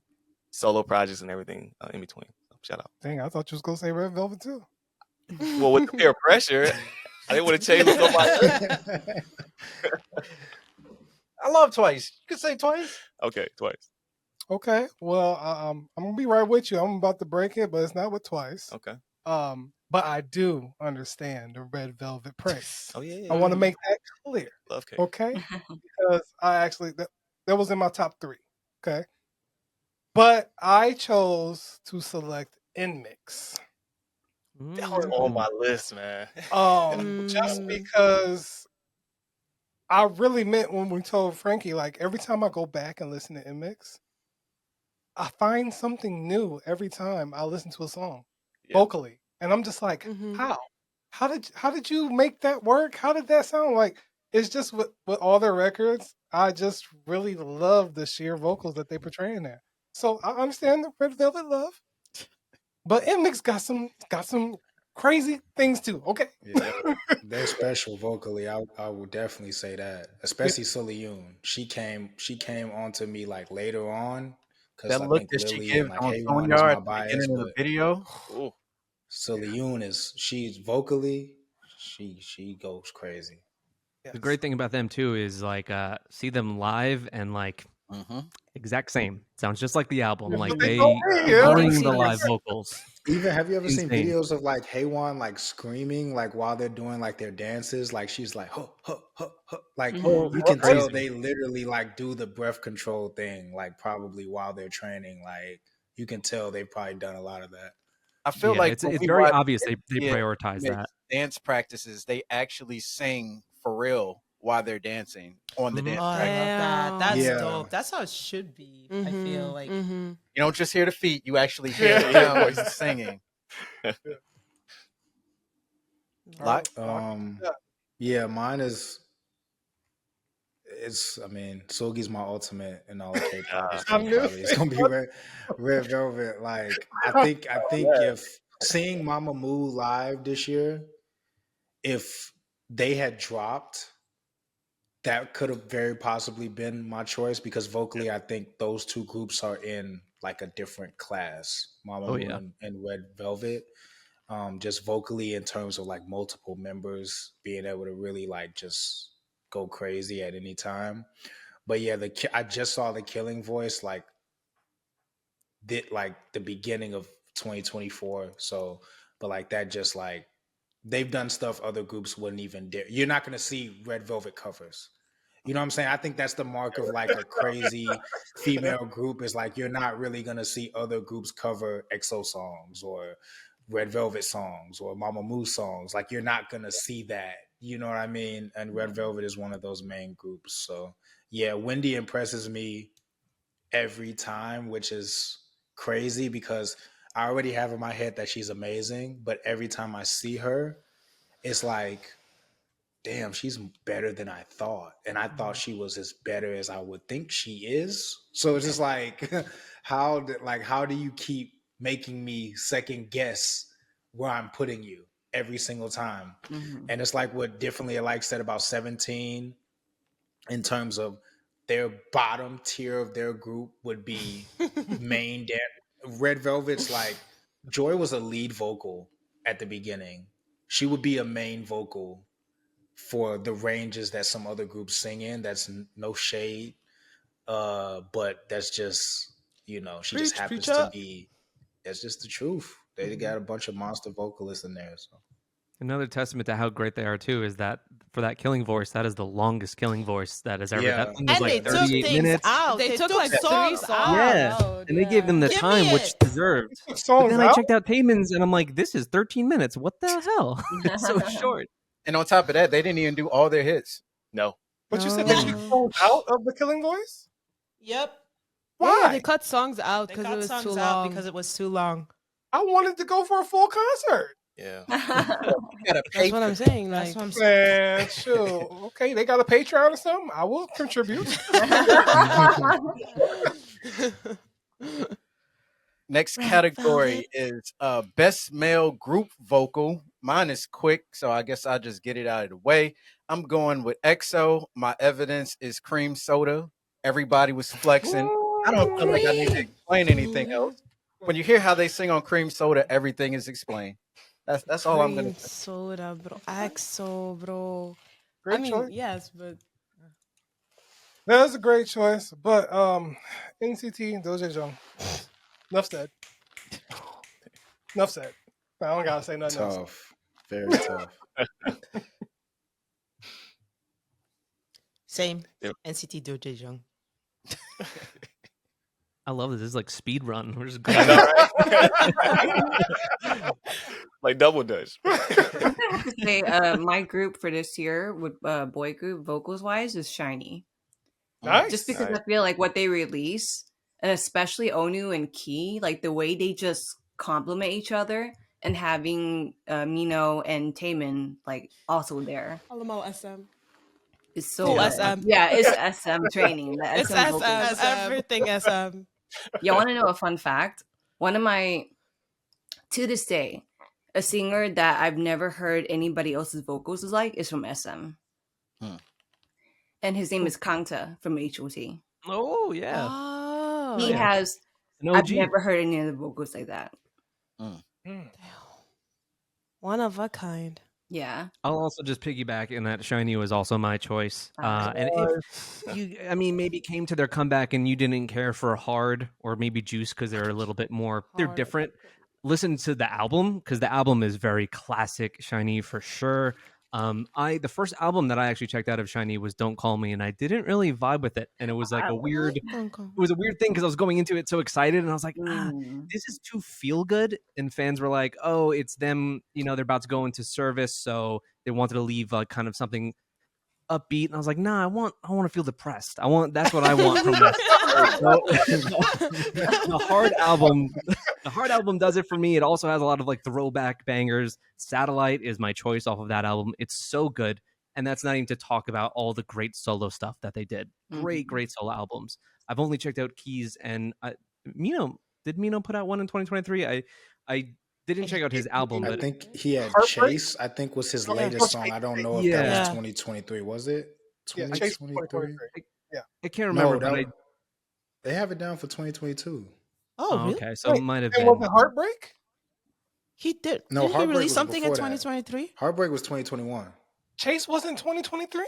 solo projects and everything in between. So, shout out. Dang, I thought you was gonna say Red Velvet too. Well, with the peer pressure, I didn't want to change somebody. I love Twice. You could say Twice. Okay, twice. Okay, well, I'm gonna be right with you. I'm about to break it, but it's not with Twice. Okay. But I do understand the Red Velvet praise. Oh yeah. I want to make that clear. Love cake. Okay, because I actually that was in my top 3. Okay, but I chose to select Inmix. That was on my list, man. Just because I really meant when we told Frankie, like every time I go back and listen to Inmix, I find something new every time I listen to a song vocally, and I'm just like, how? How did you make that work? How did that sound? Like it's just with all their records, I just really love the sheer vocals that they portray in there. So I understand the Red Velvet love, but Inmix got some crazy things too. Okay, They're special vocally. I would definitely say that, especially Yoon. She came onto me like later on because That I look think that she Lily gives and like on Haywan is Boneyard my at the bias, beginning of the but video. Yoon she's vocally she goes crazy. The great thing about them too is like see them live and like exact same. Sounds just like the album. Like they bring the live vocals. Even have you ever seen Insane. videos of like Haywan like screaming like while they're doing like their dances? Like she's like huh, huh, huh, huh. Like you can tell they literally like do the breath control thing like probably while they're training. Like you can tell they've probably done a lot of that. I feel like it's very obvious they prioritize that. Dance practices, they actually sing for real while they're dancing on the dance practice. I love that. That's Yeah. dope. That's how it should be. I feel like You don't just hear the feet, you actually hear the voices singing. Yeah, mine is. I mean, Sogi's my ultimate in all of K-pop. It's gonna be Red Velvet. Like I think if seeing Mamamoo live this year, if they had dropped, that could have very possibly been my choice because vocally, I think those two groups are in like a different class. Mamamoo and Red Velvet. Just vocally in terms of like multiple members being able to really like just go crazy at any time. But yeah, I just saw the Killing Voice like the beginning of 2024. So, but like that just like they've done stuff other groups wouldn't even dare. You're not going to see Red Velvet covers. You know what I'm saying? I think that's the mark of like a crazy female group, is like you're not really going to see other groups cover EXO songs or Red Velvet songs or Mamamoo songs. Like you're not going to see that. You know what I mean? And Red Velvet is one of those main groups. So yeah, Wendy impresses me every time, which is crazy because I already have in my head that she's amazing. But every time I see her, it's like, damn, she's better than I thought. And I thought she was as better as I would think she is. So it's just like, how do you keep making me second guess where I'm putting you every single time? Mhm. And it's like what Differently Alike said about 17 in terms of their bottom tier of their group would be main dance. Red Velvet's like, Joy was a lead vocal at the beginning. She would be a main vocal for the ranges that some other groups sing in. That's no shade, but that's just, she just happens to be. That's just the truth. They got a bunch of monster vocalists in there. So Another testament to how great they are too is that for that killing voice, that is the longest killing voice that has ever. Yeah. That thing was And they like took 38 things minutes. out. They took like 3 songs out. Yeah, and they gave them the Give time me which it. deserved. But Songs then I out? checked out Taman's and I'm like, this is 13 minutes. What the hell? It's so short. And on top of that, they didn't even do all their hits. No. But you said they took songs out of the Killing Voice? Yep. Why? Yeah, they cut songs out They because cut it was songs too out long. because it was too long. I wanted to go for a full concert. Yeah. That's what I'm saying. That's Like, what I'm saying. Man, sure. Okay, they got a Patreon or something? I will contribute. Next category is best male group vocal. Mine is quick, so I guess I'll just get it out of the way. I'm going with EXO. My evidence is cream soda. Everybody was flexing. I don't feel like I need to explain anything else. When you hear how they sing on cream soda, everything is explained. That's all I'm gonna cream say. soda, bro. EXO, bro. Great I mean, choice. yes, but That's a great choice. But NCT, Doja Jung. Enough said. Enough said. I don't gotta say nothing else. tough, very tough. Same. Yep. NCT Doja Jung. I love this. This is like speed run. We're just I know, right? Like double dutch. I have to say, my group for this year, with boy group vocals wise, is Shiny. Nice. Just because I feel like what they release, and especially Onu and Key, like the way they just complement each other, and having Mino and Taemin like also there Allemaal SM. is so Full good. SM. Yeah, it's SM training. The It's SM vocals. SM. Everything SM. You want to know a fun fact? One of my, to this day, a singer that I've never heard anybody else's vocals is from SM. And his name is Kangta from HOT. Oh yeah. Oh. He has, An I've OG. never heard any of the vocals like that. One of a kind. Yeah. I'll also just piggyback in that Shiny was also my choice. And if you, I mean, maybe came to their comeback and you didn't care for Hard or maybe Juice because they're a little bit more, they're Hard. different. Listen to the album because the album is very classic Shiny for sure. The first album that I actually checked out of Shiny was Don't Call Me, and I didn't really vibe with it. And it was like a weird, it was a weird thing because I was going into it so excited, and I was like, this is too feel good. And fans were like, oh, it's them, they're about to go into service, so they wanted to leave kind of something upbeat. And I was like, nah, I want to feel depressed. That's what I want from this. The Hard album does it for me. It also has a lot of like throwback bangers. Satellite is my choice off of that album. It's so good. And that's not even to talk about all the great solo stuff that they did. Great solo albums. I've only checked out Keys and Mino. Did Mino put out one in 2023? I didn't check out his album, I but think he had Heartbreak? Chase. I think was his latest song. I don't know if that was 2023. Was it Yeah, Chase 2023? 2023. Yeah. I can't remember. No, but they have it down for 2022. Oh, really? okay, so it might have And been. was it Heartbreak? He did. No, Did he Heartbreak release was something in before that. 2023? Heartbreak was 2021. Chase wasn't 2023?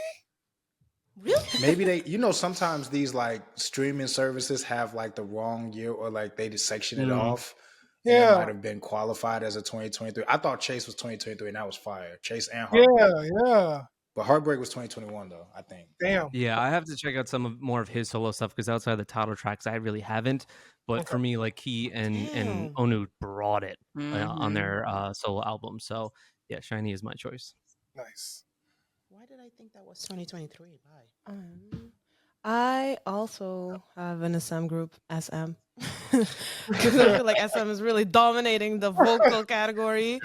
Really? Maybe they, sometimes these like streaming services have like the wrong year or like they just section it off. And Yeah. it might have been qualified as a 2023. I thought Chase was 2023, and that was fire. Chase and Heartbreak. Yeah. But Heartbreak was 2021, though, I think. Damn. Yeah, I have to check out more of his solo stuff because outside the title tracks, I really haven't. But for me, like Key and Onu brought it on their solo album. So yeah, Shiny is my choice. Nice. Why did I think that was 2023? Why? I also have an SM group, SM. Because I feel like SM is really dominating the vocal category.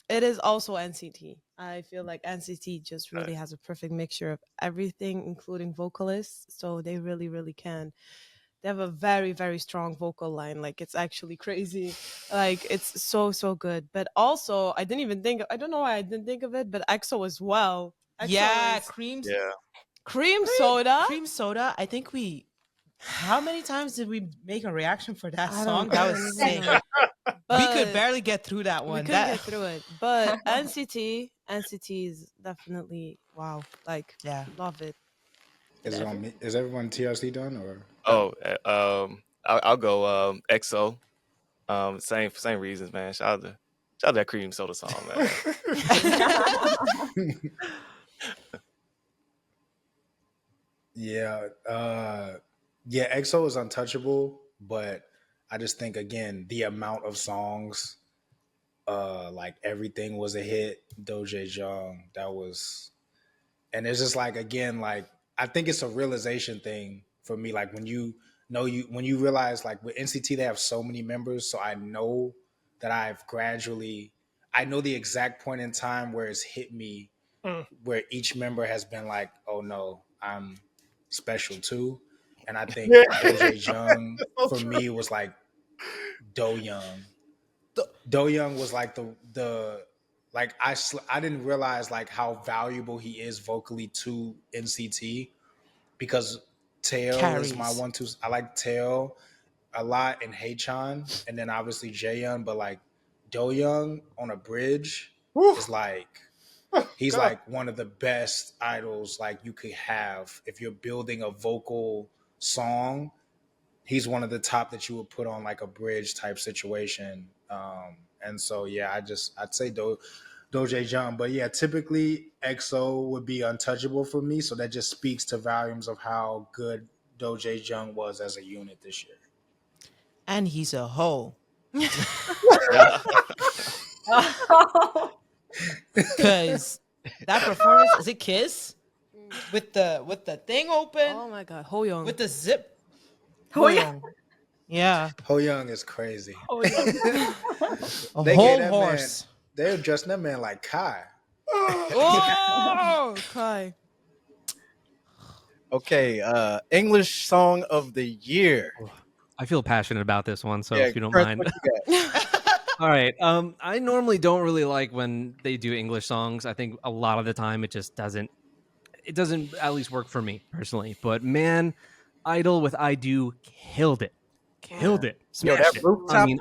It is also NCT. I feel like NCT just really has a perfect mixture of everything, including vocalists. So they really, really can. They have a very, very strong vocal line. Like, it's actually crazy. Like, it's so, so good. But also, I don't know why I didn't think of it, but EXO as well. EXO Cream soda. Cream soda. I think how many times did we make a reaction for that song? That was sick. We could barely get through that one. We couldn't get through it. But NCT is definitely wow. Like, love it. Is it on me? Is everyone TRC done or? I'll go EXO. Same reasons, man. Shout out to that cream soda song, man. Yeah, EXO is untouchable, but I just think again the amount of songs, like everything was a hit. Doja Jung, that was, and it's just like again, like I think it's a realization thing for me. Like when you realize like with NCT they have so many members, so I know that I know the exact point in time where it's hit me, where each member has been like, oh no, I'm special too. And I think Doja Jung for me was like Do Young. Do Young was like the like I didn't realize like how valuable he is vocally to NCT because Tail is my one-two. I like Tail a lot and Haechan, and then obviously Jaehyun, but like Do Young on a bridge is like he's like one of the best idols like you could have if you're building a vocal song. He's one of the top that you would put on like a bridge type situation. And so yeah, I'd say Doja Jung, but yeah, typically EXO would be untouchable for me. So that just speaks to volumes of how good Doja Jung was as a unit this year. And he's a hoe. Because that performance, is it Kiss? With the thing open. Oh my god, Ho Young. With the zip. Ho Young. Yeah. Ho Young is crazy. A whole horse. They're dressing that man like Kai. Oh, Kai. Okay, English song of the year. I feel passionate about this one, so if you don't Chris, mind. what you got? All right. I normally don't really like when they do English songs. I think a lot of the time it just doesn't at least work for me personally. But man, Idol with I Do killed it. Killed it. Smashed it. I mean,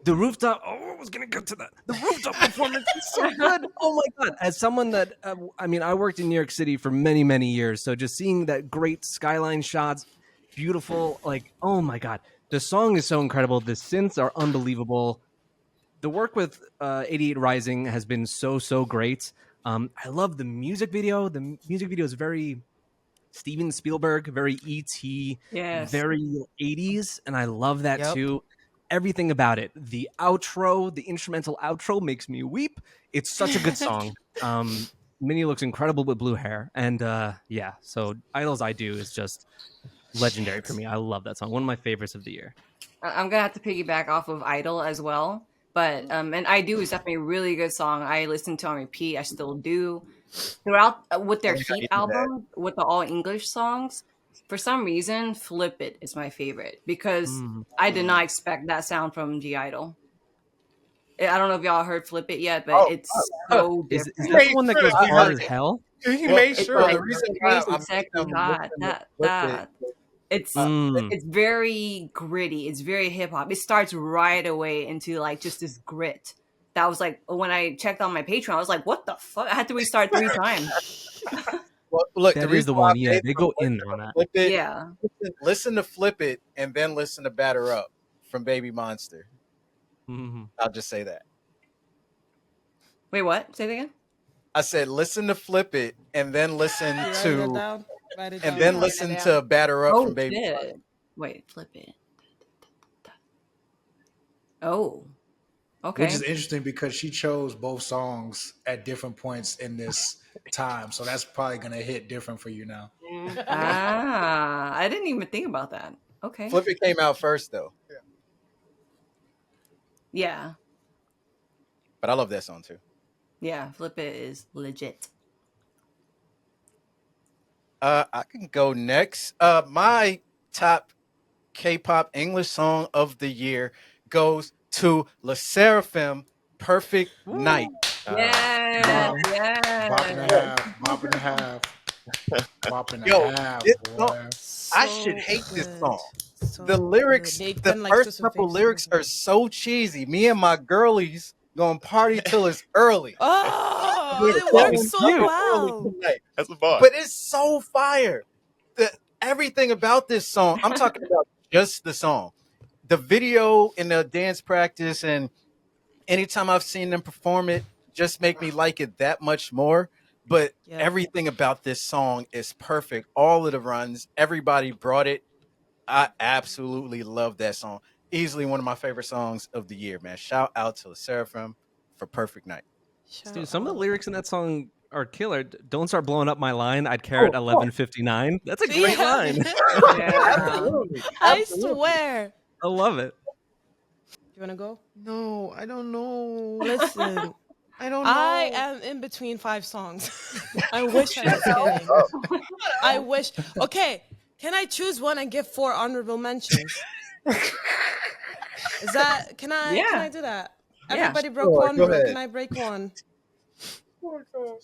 the rooftop. Oh, I was gonna get to that. The rooftop performance is so good. Oh my god! As someone that, I worked in New York City for many, many years, so just seeing that great skyline shots, beautiful. Like, oh my god, the song is so incredible. The synths are unbelievable. The work with 88 Rising has been so great. I love the music video. The music video is very Steven Spielberg, very E.T., very 80s, and I love that too. Everything about it. The outro, the instrumental outro makes me weep. It's such a good song. Minnie looks incredible with blue hair. And so Idols I Do is just legendary for me. I love that song. One of my favorites of the year. I'm going to have to piggyback off of Idol as well. But, and I Do is definitely a really good song. I listen to on repeat. I still do. Throughout, with their Heat album, with the all English songs, for some reason, Flip It is my favorite because I did not expect that sound from G-Idol. I don't know if y'all heard Flip It yet, but it's so different. Is that the one that goes hard as hell? He made sure. Like, the reason why I'm exactly that. It's very gritty. It's very hip hop. It starts right away into like just this grit. That was like when I checked on my Patreon, I was like, "What the fuck?" I had to restart 3 times. Well, look, the That is reason the why I one. Yeah, made they them go in on that. flip it, Yeah. listen to Flip It, and then listen to Batter Up from Baby Monster. Mhm. I'll just say that. Wait, what? Say it again. I said listen to Flip It, and then listen You write it to down. Write it and down. then Writing it listen down. to Batter Up from Oh Baby Monster. shit! Wait, flip it. Oh, Which is okay. interesting because she chose both songs at different points in this time. So that's probably gonna hit different for you now. Ah, I didn't even think about that. Okay. Flip It came out first though, Yeah, but I love that song too. yeah. Flip it is legit. I can go next. My top K-pop English song of the year goes to Le Seraphim, "Perfect Night." Yes, Bop, bop and a yes. half, bop and a half, bop and a Yo, half, this song, boy. I should So hate this good. song. The So good. lyrics, the Nathan likes to first couple surface lyrics are so cheesy. Me and my girlies gonna party till it's early. Oh, We're it That's works going so cute. out early well. tonight. That's a bar. But it's so fire. Everything about this song, I'm talking about just the song. The video and the dance practice, and anytime I've seen them perform it, just make me like it that much more. But Yeah. everything about this song is perfect. All of the runs, everybody brought it. I absolutely love that song. Easily one of my favorite songs of the year, man. Shout out to the Seraphim for Perfect Night. Shout Dude, some of the out. lyrics in that song are killer. Don't start blowing up my line. I'd care Oh, at of course. 11:59. That's a great Yeah. line. Yeah. Absolutely. I Absolutely. swear. I love it. You wanna go? No, I don't know. Listen, I don't I know. am in between 5 songs. I wish I was kidding. I wish. Okay, can I choose one and give 4 honorable mentions? Is that can I Yeah, do that? yeah. Everybody broke Sure, one go rule. Can ahead. I break one? Oh my gosh.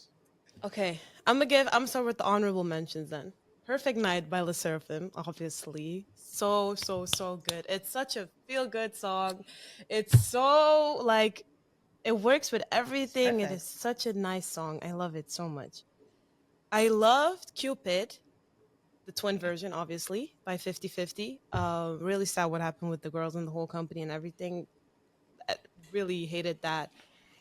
Okay, I'm start with the honorable mentions then. Perfect Night by Le Seraphim, obviously. So good. It's such a feel good song. It's so like it works with everything. It is such a nice song. I love it so much. I loved Cupid, the twin version, obviously, by 50/50. Really sad what happened with the girls in the whole company and everything. I really hated that.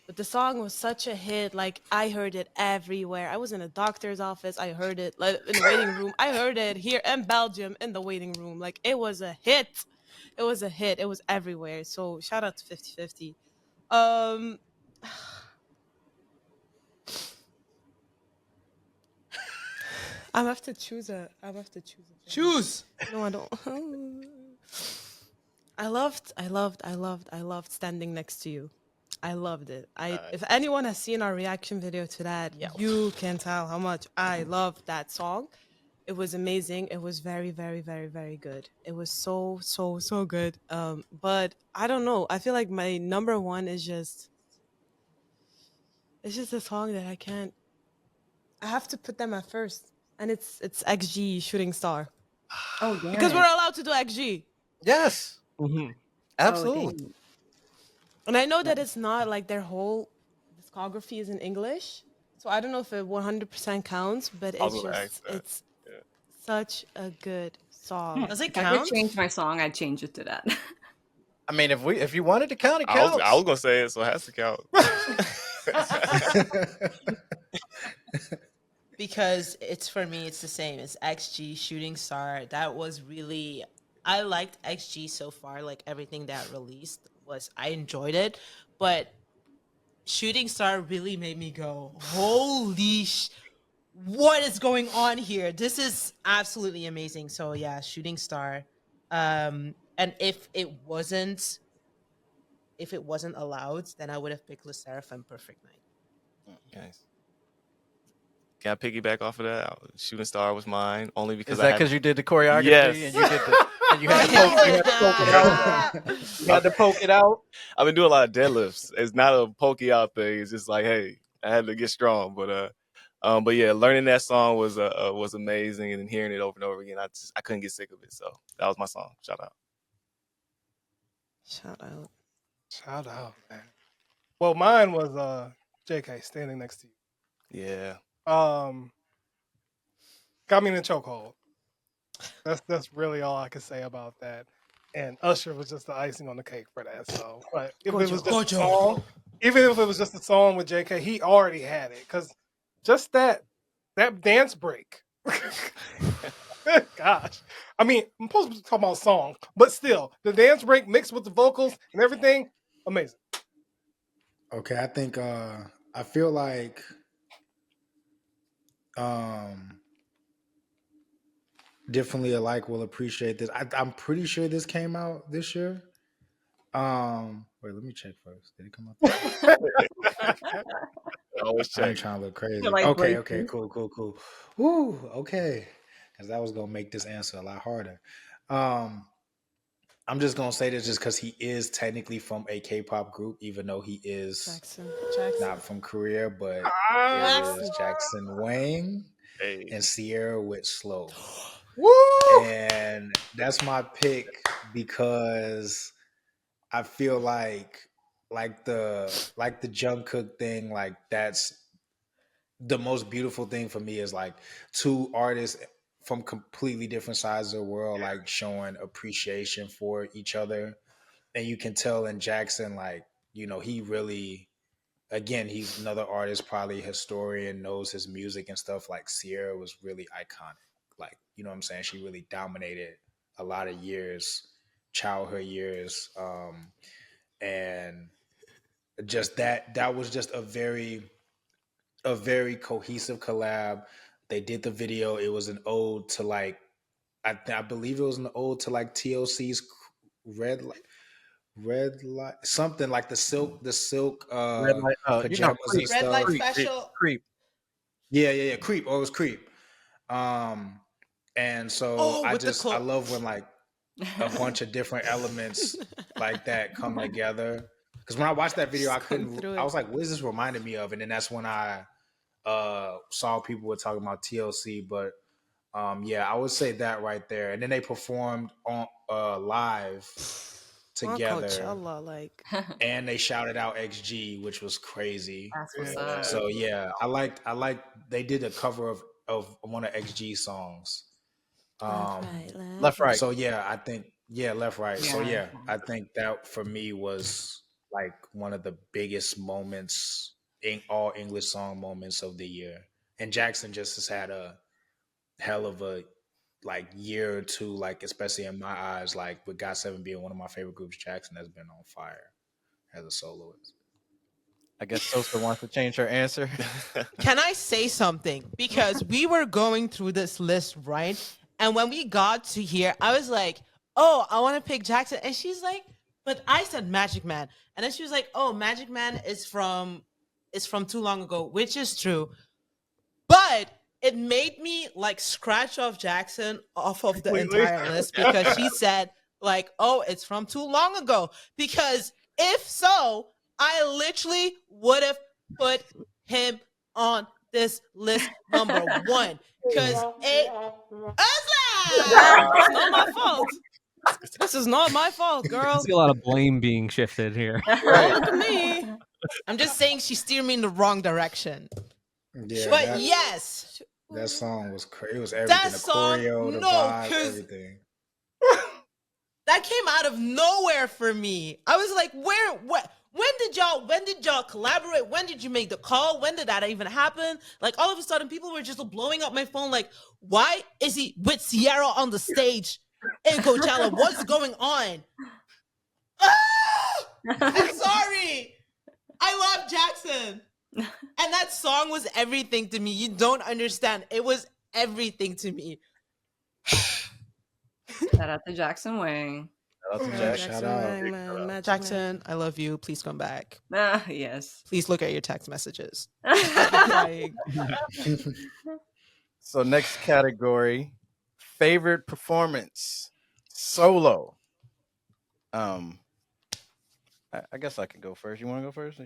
But the song was such a hit. Like I heard it everywhere. I was in a doctor's office. I heard it like in the waiting room. I heard it here in Belgium in the waiting room. Like it was a hit. It was a hit. It was everywhere. So shout out to 50/50. Um I have to choose a. I have to choose a. Choose. No, I don't. I loved standing next to you. I loved it. If anyone has seen our reaction video to that, you can tell how much I loved that song. It was amazing. It was very, very, very, very good. It was so good. But I don't know. I feel like my number one is just it's just a song that I can't. I have to put them at first, and it's XG Shooting Star Oh, damn because it. we're allowed to do XG. Yes, Mhm. absolutely. Oh, And I know that it's not like their whole discography is in English. So I don't know if it 100% counts, but I was it's gonna ask just, that. it's Yeah. such a good song. Does it if I could count? change my song, I'd change it to that. I mean, if you wanted to count, it I was counts. gonna say it, so it has to count. Because it's for me, it's the same. It's XG Shooting Star. That was really I liked XG so far. Like everything that released was I enjoyed it, but Shooting Star really made me go, holy what is going on here? This is absolutely amazing. So yeah, Shooting Star. And if it wasn't allowed, then I would have picked Le Seraphim Perfect Night. Nice. Can I piggyback off of that? Shooting Star was mine only because Is I that had. because you did the choreography Yes. and you did the and you had to poke it out? You had to poke it out. I've been doing a lot of deadlifts. It's not a pokey out thing. It's just like, hey, I had to get strong. But yeah, learning that song was amazing, and then hearing it over and over again, I couldn't get sick of it. So that was my song. Shout out. Shout out. Shout out, man. Well, mine was JK standing next to you. Yeah. Um, got me in a chokehold. That's really all I can say about that. And Usher was just the icing on the cake for that. So, but if it was just a song, even if it was just a song with JK, he already had it. Because just that dance break. Gosh. I mean, I'm supposed to be talking about song, but still, the dance break mixed with the vocals and everything, amazing. Okay, I think I feel like definitely alike will appreciate this. I'm pretty sure this came out this year. Wait, let me check first. Did it come out? Always I ain't check. trying to look crazy. Feel like Okay, breaking. cool. Woo, okay. Because that was gonna make this answer a lot harder. I'm just gonna say this just because he is technically from a K-pop group, even though he is Jackson. not from Korea, but it Ah, is Jackson Wang Hey. and Sierra with Slow. woo! And that's my pick because I feel like the Jungkook thing, like that's the most beautiful thing for me is like two artists from completely different sides of the world like showing appreciation for each other. And you can tell in Jackson, like, you know, he really, again, he's another artist, probably historian, knows his music and stuff. Like Sierra was really iconic. Like, you know what I'm saying? She really dominated a lot of years, childhood years. And just that was just a very cohesive collab. They did the video. It was an ode to like, I believe it was an ode to like TLC's red light, something like the silk Red light, pajamas and creep, Red stuff. light creep, special. creep. Yeah, creep. Oh, it was creep. And so Oh, with the I clothes. love when like a bunch of different elements like that come together. Because when I watched that video, Just going through I it. was like, what is this reminding me of? And then that's when I saw people were talking about TLC. But yeah, I would say that right there. And then they performed on live On together, Coachella, like and they shouted out XG, which was crazy. That's what's Yeah. up. So yeah, I liked they did a cover of one of XG songs. Left, right. So yeah, I think left, right. So Yeah. yeah, I think that for me was like one of the biggest moments in all English song moments of the year. And Jackson just has had a hell of a like year or two, like especially in my eyes, like with GOT7 being one of my favorite groups, Jackson has been on fire as a soloist. I guess Sosa wants to change her answer. Can I say something? Because we were going through this list, right? And when we got to here, I was like, oh, I want to pick Jackson. And she's like, but I said Magic Man. And then she was like, oh, Magic Man is from too long ago, which is true. But it made me like scratch off Jackson off of the Completely. entire list because she said, like, oh, it's from too long ago. Because if so, I literally would have put him on this list number one. Because it's not my fault. This is not my fault, I girl. see a lot of blame being shifted here. Don't look at me. I'm just saying she steered me in the wrong direction. Yeah, But yes, that song was crazy. It was everything. that The song, choreo, the no, vibe, 'cause everything. that came out of nowhere for me. I was like, when did y'all collaborate? When did you make the call? When did that even happen? Like all of a sudden people were just blowing up my phone like, why is he with Sierra on the stage in Coachella? What's going on? I'm sorry. I love Jackson. And that song was everything to me. You don't understand. It was everything to me. Shout out to Jackson Wang. Shout out to Yeah, Jackson. shout out. Wang, man, Magic Jackson, I love you. Please come back. Yes. Please look at your text messages. So next category, favorite performance, solo. I guess I can go first. You want to go first?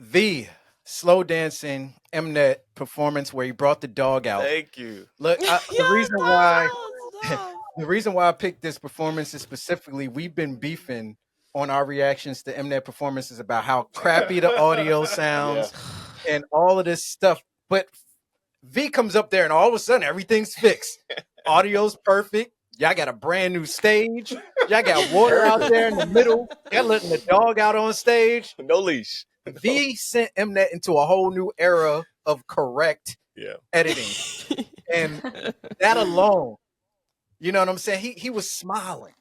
The slow dancing Mnet performance where he brought the dog out. Thank you. Look, the Yo, reason why stop. the reason why I picked this performance is specifically we've been beefing on our reactions to Mnet performances about how crappy the audio sounds and all of this stuff. But V comes up there and all of a sudden everything's fixed. Audio's perfect. Y'all got a brand new stage. Y'all got water out there in the middle. Y'all letting the dog out on stage. No leash. V sent Mnet into a whole new era of correct editing. And that alone, you know what I'm saying? He was smiling.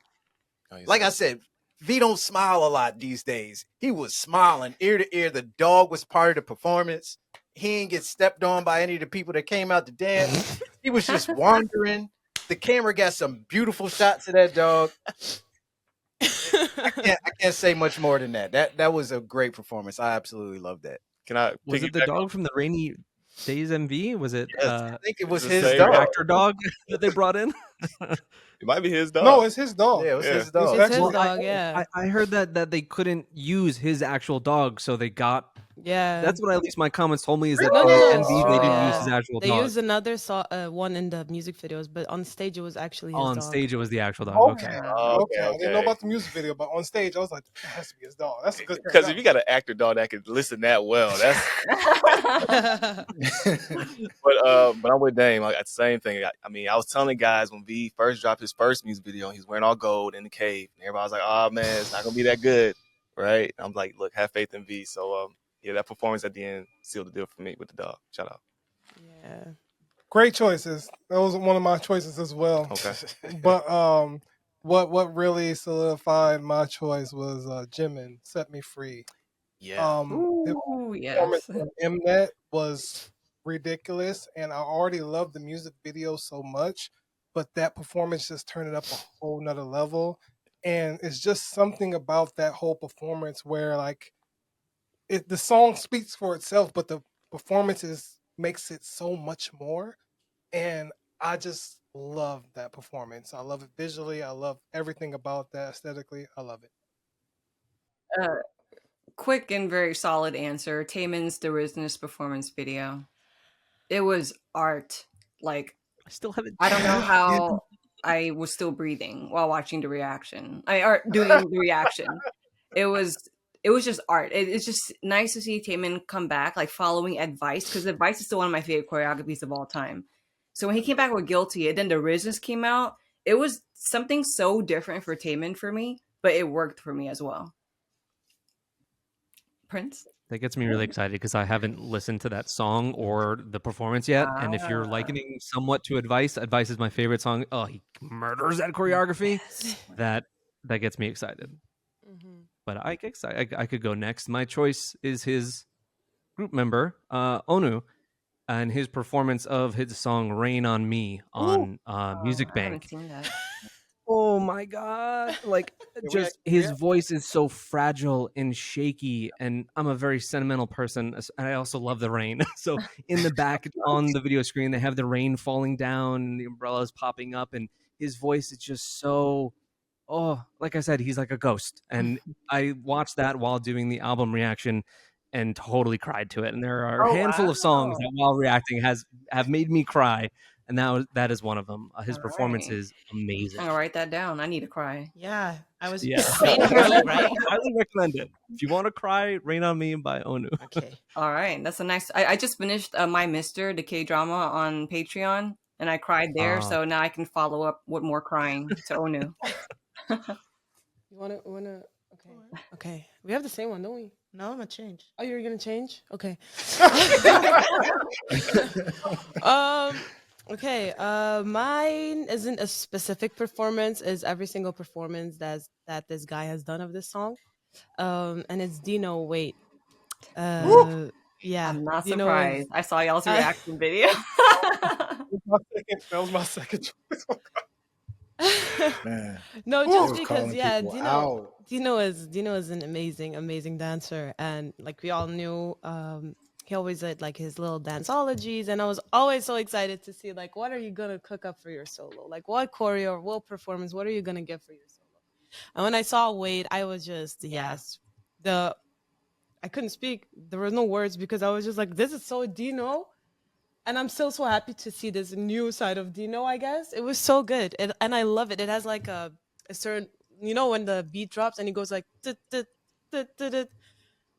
Like I said, V don't smile a lot these days. He was smiling ear to ear. The dog was part of the performance. He ain't get stepped on by any of the people that came out to dance. He was just wandering. The camera got some beautiful shots of that dog. I can't say much more than that. That was a great performance. I absolutely loved that. Can I? Was it the dog from the Rainy Days MV? Was it? Yes, I think it was the his same dog. Reactor dog that they brought in. It might be his dog. No, it's his dog. Yeah, it was his dog. It's his Well, dog, yeah. I heard that they couldn't use his actual dog, so they got. Yeah. That's what at least my comments told me is that No, in no, the no. MV they didn't use his actual They dog. used another one in the music videos, but on stage it was actually his On dog. stage, it was the actual dog. Okay. Okay. Okay. I didn't know about the music video, but on stage I was like, that has to be his dog. That's a good. Because if you got an actor dog that could listen that well, that's. But I'm with Dame. Like, the same thing. I mean, I was telling the guys when V first dropped his first music video, he's wearing all gold in the cave, and everybody was like, "Oh man, it's not gonna be that good, right?" And I'm like, "Look, have faith in V." So yeah, that performance at the end sealed the deal for me with the dog. Shout out. Yeah. Great choices. That was one of my choices as well. Okay. But what really solidified my choice was Jimin, Set Me Free. Yeah. His Ooh, performance yes. on Mnet was ridiculous, and I already loved the music video so much, but that performance just turned it up a whole nother level. And it's just something about that whole performance where like the song speaks for itself, but the performances makes it so much more. And I just love that performance. I love it visually. I love everything about that aesthetically. I love it. Quick and very solid answer. Taemin's The Business performance video. It was art. Like, I still haven't. I don't know how I was still breathing while watching the reaction. Or doing the reaction. It was just art. It's just nice to see Taemin come back, like following Advice, because Advice is still one of my favorite choreographies of all time. So when he came back with Guilty, and then The Business came out, it was something so different for Taemin for me, but it worked for me as well. Prince? That gets me really excited because I haven't listened to that song or the performance yet. And if you're likening somewhat to Advice is my favorite song. Oh, he murders that choreography. That gets me excited. Mm-hmm. But I could go next. My choice is his group member, Onu, and his performance of his song "Rain on Me" on Music I haven't Bank. seen that. Oh my god! Like, just his voice is so fragile and shaky, and I'm a very sentimental person, and I also love the rain. So in the back on the video screen, they have the rain falling down, and the umbrellas popping up, and his voice is just so. Oh, like I said, he's like a ghost, and I watched that while doing the album reaction, and totally cried to it. And there are a handful of songs that, while reacting, have made me cry. And that is one of them. His performance is amazing. I'm gonna write that down. I need to cry. Yeah, I was Yeah. saying early, right? Highly recommend it. If you want to cry, Rain on Me by Onu. Okay. All right, that's a nice. I just finished My Mister, the K drama on Patreon, and I cried there. So now I can follow up with more crying to Onu. You wanna okay. We have the same one, don't we? No, I'm gonna change. Oh, you're gonna change? Okay. Okay. Mine isn't a specific performance. Is every single performance that this guy has done of this song. And it's Dino Wait. Yeah. I'm not Dino surprised. I saw y'all's reaction video. That was my second choice. Man. No, They just was because calling people out. Dino is an amazing dancer, and like we all knew, he always did like his little danceologies, and I was always so excited to see like what are you gonna cook up for your solo, like what choreo, what performance, what are you gonna give for your solo? And when I saw Wade, I was just I couldn't speak. There were no words because I was just like, this is so Dino. And I'm still so happy to see this new side of Dino, I guess. It was so good. And I love it. It has like a certain, when the beat drops and he goes like,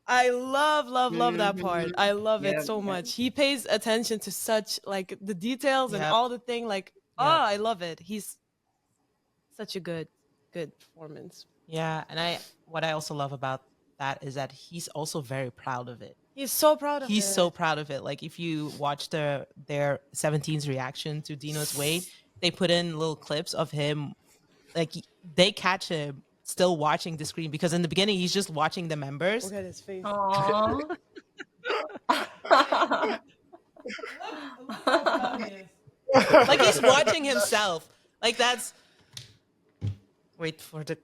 I love that part. I love it Yep. so much. He pays attention to such like the details and Yep. all the thing. Like, Yep. I love it. He's such a good performance. Yeah, and what I also love about that is that he's also very proud of it. He's so proud of it. He's so proud of it. Like if you watch their 17's reaction to Dino's Way, they put in little clips of him. Like they catch him still watching the screen because in the beginning he's just watching the members. Look at his face. Aww. Like he's watching himself. Like that's. Wait for the.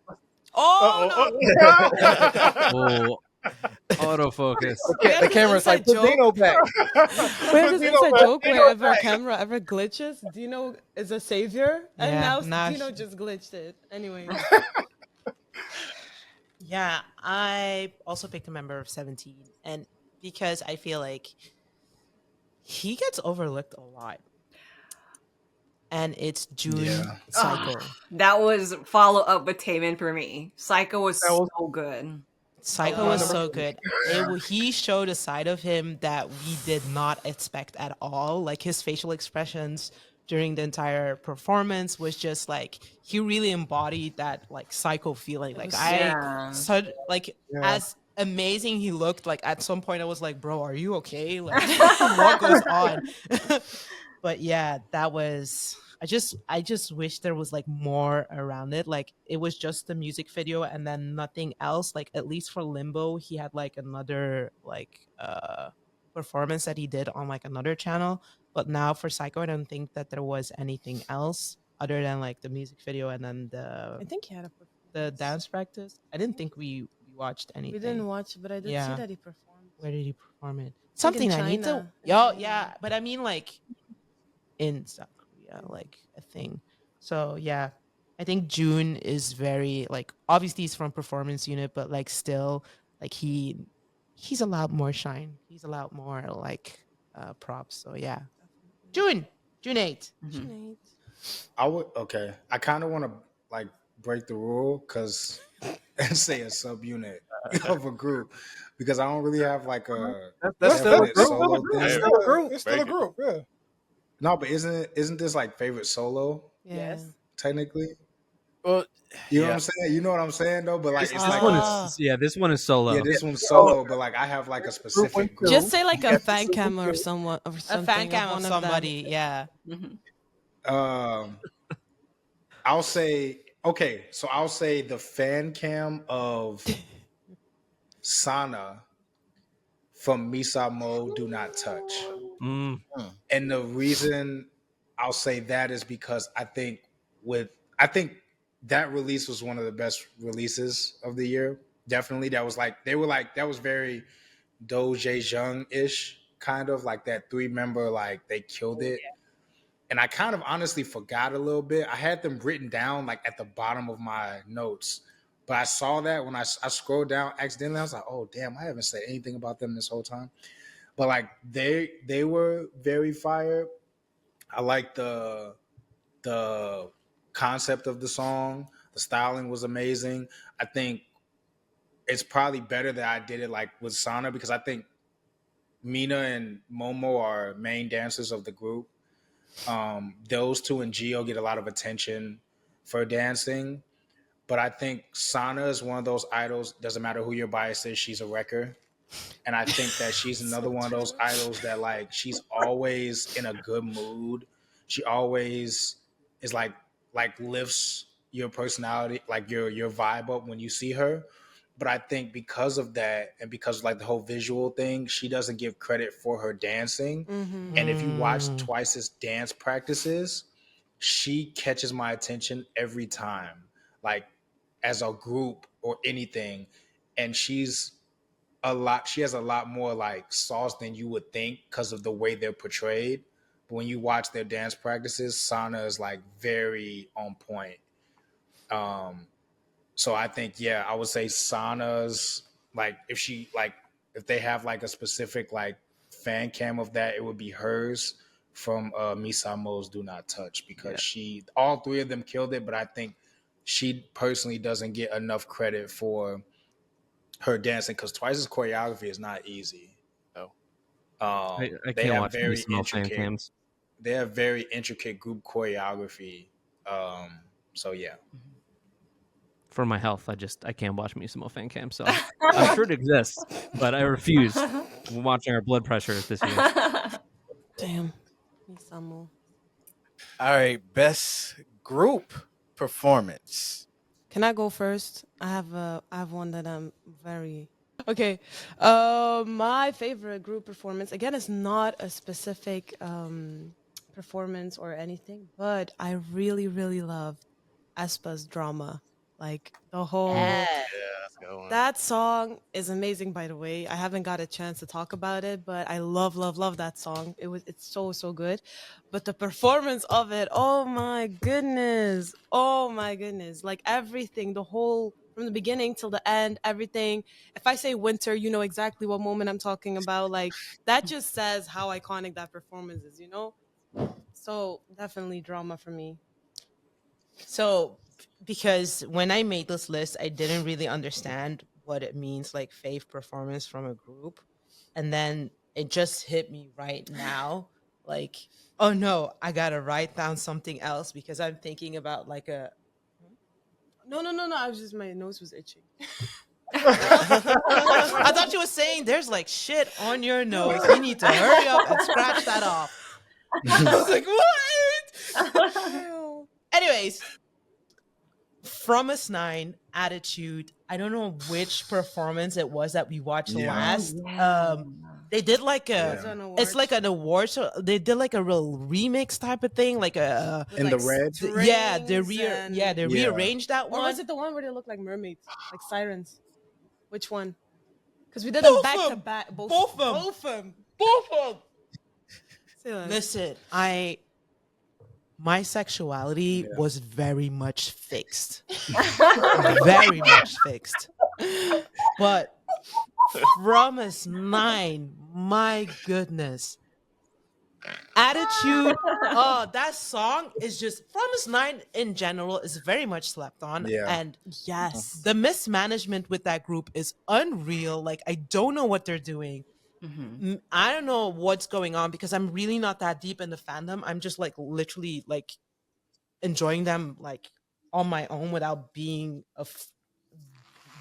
Oh no! Oh, autofocus. The camera's like, put Dino back. We have this inside joke wherever a camera ever glitches, Dino is a savior, and Yeah, now Dino just glitched it. Anyway. Yeah, I also picked a member of 17, and because I feel like he gets overlooked a lot. And it's June Psycho. That was follow-up with Taemin for me. Psycho was so good. Psycho was so good. He showed a side of him that we did not expect at all. Like his facial expressions during the entire performance was just like he really embodied that like psycho feeling. Like as amazing he looked. Like at some point I was like, bro, are you okay? Like what goes on? But yeah, that was. I just wish there was like more around it. Like it was just the music video and then nothing else. Like at least for Limbo, he had like another like performance that he did on like another channel. But now for Psycho, I don't think that there was anything else other than like the music video and then I think he had the dance practice. I didn't think we watched anything. We didn't watch, but I did see that he performed. Where did he perform it? Something I need to. Yeah, but I mean like in South Korea, like a thing. So yeah, I think June is very like obviously he's from performance unit, but like still like he's allowed more shine. He's allowed more like props. So yeah, June 8th. June 8th. I kind of want to like break the rule because and say a subunit of a group because I don't really have like a that's still a group. solo thing. It's still a group. Yeah. No, but isn't this like favorite solo? Yes. Technically. Well, you know what I'm saying? You know what I'm saying though? But like it's like this one is solo. Yeah, this one's solo, but like I have like a specific group. Just say like a fan cam or someone or something. A fan cam of somebody, yeah. I'll say I'll say the fan cam of Sana from Misamo Do Not Touch. And the reason I'll say that is because I think that release was one of the best releases of the year. Definitely. That was like that was very Do Jae-jung-ish, kind of like that 3-member, like they killed it. And I kind of honestly forgot a little bit. I had them written down like at the bottom of my notes. But I saw that when I scrolled down accidentally, I was like, oh damn, I haven't said anything about them this whole time. But like they were very fire. I like the concept of the song. The styling was amazing. I think it's probably better that I did it like with Sana because I think Mina and Momo are main dancers of the group. Those two and Gio get a lot of attention for dancing. But I think Sana is one of those idols, doesn't matter who your bias is, she's a wrecker. And I think that she's another one of those idols that like she's always in a good mood. She always is like lifts your personality, like your vibe up when you see her. But I think because of that and because of like the whole visual thing, she doesn't give credit for her dancing. And if you watch Twice's dance practices, she catches my attention every time, like as a group or anything. And she has a lot more like sauce than you would think because of the way they're portrayed. But when you watch their dance practices, Sana is like very on point. So I think, I would say Sana's like if they have like a specific like fan cam of that, it would be hers from Misamo's Do Not Touch because all 3 of them killed it, but I think she personally doesn't get enough credit for her dancing, because Twice's choreography is not easy. No. I They can't have watch very small fan intricate. cams. They have very intricate group choreography. So yeah. For my health, I can't watch Misamo fan cam. So I'm sure it exists, but I refuse. We're watching our blood pressure this year. Damn. Misamo. All right, best group performance. Can I go first? I have one that I'm very okay. My favorite group performance, again, is not a specific performance or anything, but I really, really loved aespa's drama. Like the whole Yeah, that's a good one. that song is amazing, by the way. I haven't got a chance to talk about it, but I love, love, love that song. It's so, so good. But the performance of it, oh my goodness. Oh my goodness. Like everything, the whole from the beginning till the end, everything. If I say winter, you know exactly what moment I'm talking about. Like that just says how iconic that performance is, you know? So definitely drama for me. So, because when I made this list, I didn't really understand what it means, like fave performance from a group. And then it just hit me right now, like, oh no, I gotta write down something else because I'm thinking about like a. No, no, no, no. I was just my nose was itching. I thought you were saying there's like shit on your nose. You need to hurry up and scratch that off. I was like, what? Anyways, From Us 9, Attitude. I don't know which performance it was that we watched last. They did like it's like an award show. They did like a real remix type of thing, like a In the red. they rearranged that Or one. was it the one where they look like mermaids, like sirens? Which one? Because we did them back to back. Both of them. Listen, my sexuality was very much fixed. Very much fixed. But From Us 9, my goodness. Attitude. Oh, that song is just From Us 9 in general is very much slept on. Yeah. And Yes. the mismanagement with that group is unreal. Like, I don't know what they're doing. I don't know what's going on because I'm really not that deep in the fandom. I'm just like literally like enjoying them like on my own without being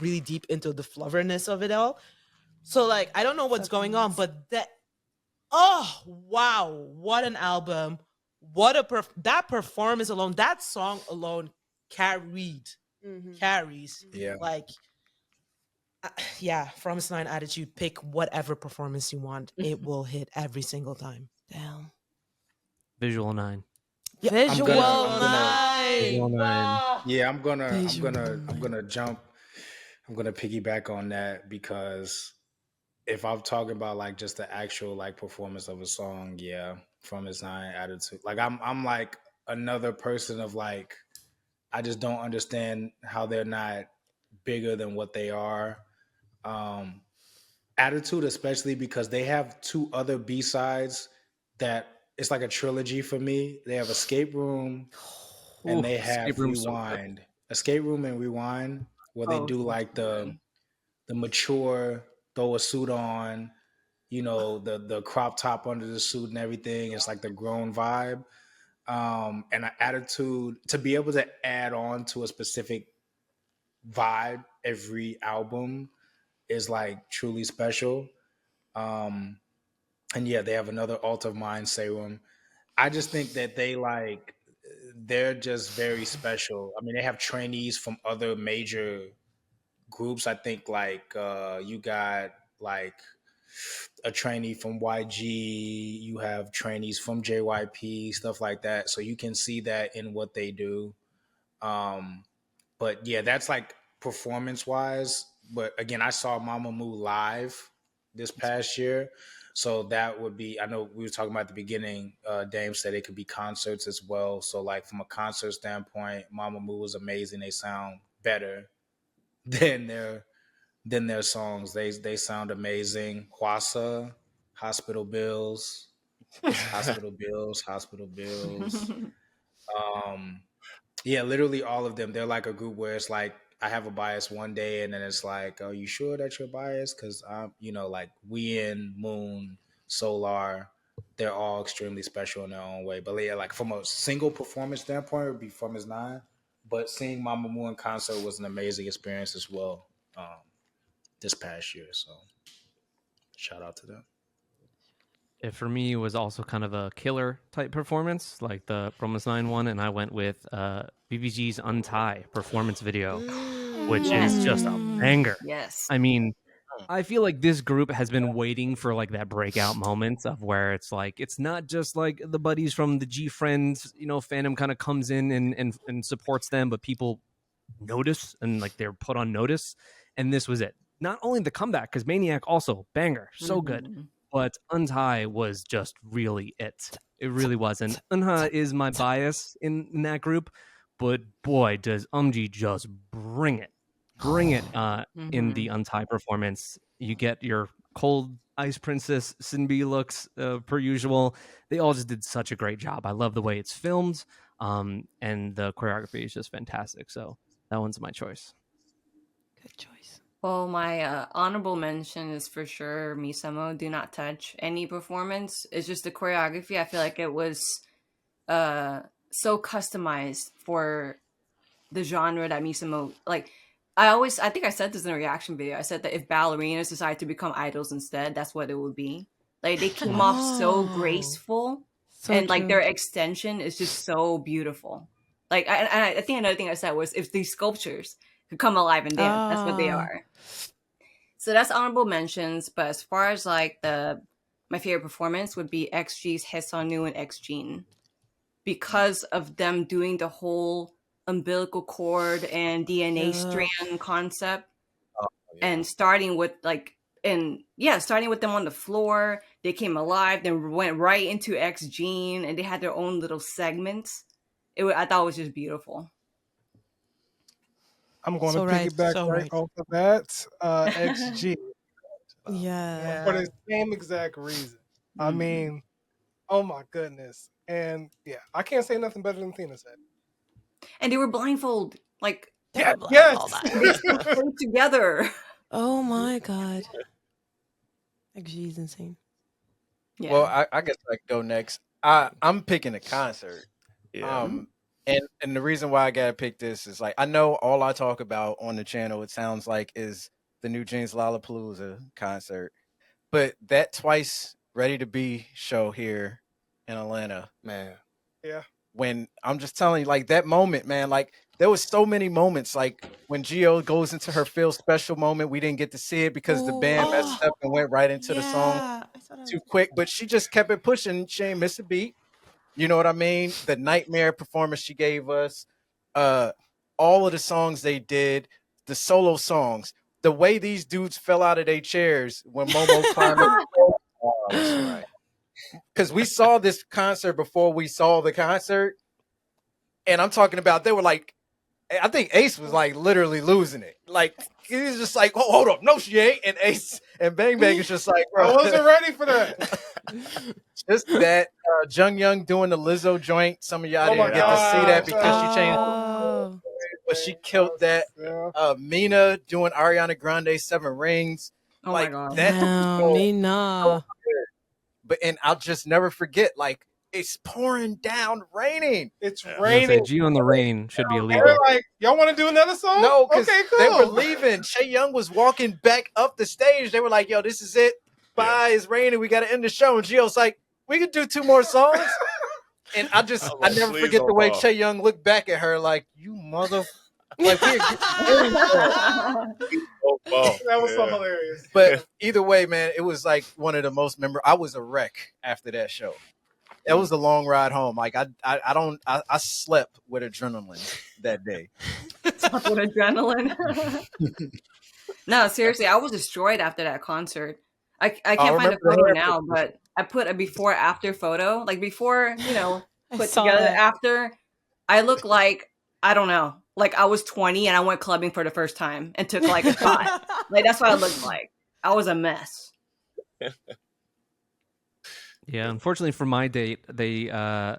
really deep into the flufferness of it all. So like I don't know what's going on, but oh wow, what an album! What a that performance alone, that song alone carries. Yeah. Like yeah, From Us 9 Attitude. Pick whatever performance you want; it will hit every single time. Damn. Visual 9. Yeah, Visual I'm gonna- 9. Visual 9. Yeah, I'm gonna Visual. I'm gonna piggyback on that, because if I'm talking about like just the actual like performance of a song, yeah, From His Nine Attitude. Like I'm like another person of like, I just don't understand how they're not bigger than what they are. Attitude, especially because they have two other B-sides that it's like a trilogy for me. They have Escape Room and they have Escape Room's so good. Rewind. Escape Room and Rewind, where they do like the mature, throw a suit on, you know, the crop top under the suit and everything. It's like the grown vibe. And an attitude to be able to add on to a specific vibe every album is like truly special. And yeah, they have another Alt of Mind Serum. I just think that they're just very special. I mean, they have trainees from other major groups. I think like you got like a trainee from YG, you have trainees from JYP, stuff like that. So you can see that in what they do. But yeah, that's like performance wise. But again, I saw Mamamoo live this past year. So that would be, I know we were talking about at the beginning, Dame said it could be concerts as well. So like from a concert standpoint, Mamamoo was amazing. They sound better than their songs. They sound amazing. Hwasa, Hospital Bills, Hospital Bills, Hospital Bills. Yeah, literally all of them. They're like a group where it's like I have a bias one day, and then it's like, are you sure that you're biased? Because I'm, like Wien, Moon, Solar, they're all extremely special in their own way. But yeah, like from a single performance standpoint, it would be From His Nine. But seeing Mamamoo in concert was an amazing experience as well this past year. So shout out to them. It for me was also kind of a killer type performance, like the Promise 9 one, and I went with BBG's Untie performance video, which is just a banger. Yes. I mean, I feel like this group has been waiting for like that breakout moment of where it's like it's not just like the buddies from the G Friends, fandom kind of comes in and supports them, but people notice and like they're put on notice. And this was it. Not only the comeback, because Maniac also banger, so good. But Untie was just really it. It really was. And Unha is my bias in that group. But boy, does just bring it. Bring it in the Untie performance. You get your cold Ice Princess Sinbi looks per usual. They all just did such a great job. I love the way it's filmed. And the choreography is just fantastic. So that one's my choice. Good choice. Well, my honorable mention is for sure Misamo. Do not touch any performance. It's just the choreography. I feel like it was so customized for the genre that Misamo like. I think I said this in a reaction video. I said that if ballerinas decide to become idols instead, that's what it would be. Like they came off so graceful, and like their extension is just so beautiful. Like I think another thing I said was if these sculptures could come alive and dance, that's what they are. So that's honorable mentions. But as far as like my favorite performance would be XG's Haesonu and XGene, because of them doing the whole umbilical cord and DNA strand concept, and starting with starting with them on the floor. They came alive, then went right into XGene, and they had their own little segments. I thought it was just beautiful. I'm going to piggyback right off of that. XG. Yeah. For the same exact reason. I mean, oh my goodness. And yeah, I can't say nothing better than Tina said. And they were blindfold. Like, yes. They played together. Oh my God. XG is insane. Yeah. Well, I guess I go next. I'm picking a concert. Yeah. And the reason why I gotta pick this is like I know all I talk about on the channel, it sounds like, is the New Jeans Lollapalooza concert. But that Twice Ready to Be show here in Atlanta, man. Yeah. When I'm just telling you, like that moment, man, like there was so many moments. Like when Gio goes into her Feel Special moment, we didn't get to see it because the band messed up and went right into the song too quick. But she just kept it pushing. She ain't missed a beat. You know what I mean? The Nightmare performance she gave us, all of the songs they did, the solo songs, the way these dudes fell out of their chairs when Momo climbed up. That's right. Because we saw this concert before we saw the concert. And I'm talking about, they were like, I think Ace was like literally losing it. Like, he was just like, oh, hold up. No, she ain't. And Ace and Bang Bang is just like, bro. I wasn't ready for that. Just that Jung Young doing the Lizzo joint. Some of y'all didn't get to see that because she changed. But she killed that. Mina doing Ariana Grande 7 Rings. Oh my God. Mina. But and I'll just never forget, like, it's pouring down, raining. It's raining. G on the Rain should be illegal. They're like, y'all want to do another song? No, because okay, cool. they were leaving. Chae Young was walking back up the stage. They were like, yo, this is it. Bye, it's raining. We got to end the show. And Gio's like, we could do 2 more songs. And I never forget the way Chae Young looked back at her like, you mother. Like, that was so hilarious. But either way, man, it was like one of the most memorable. I was a wreck after that show. It was a long ride home. Like I slept with adrenaline that day. Slept with adrenaline. No, seriously, I was destroyed after that concert. I can't find a photo now, but I put a before after photo. Like before, put together after. I look like, I don't know, like I was 20 and I went clubbing for the first time and took like a shot. Like that's what I looked like. I was a mess. Yeah, unfortunately for my date, they I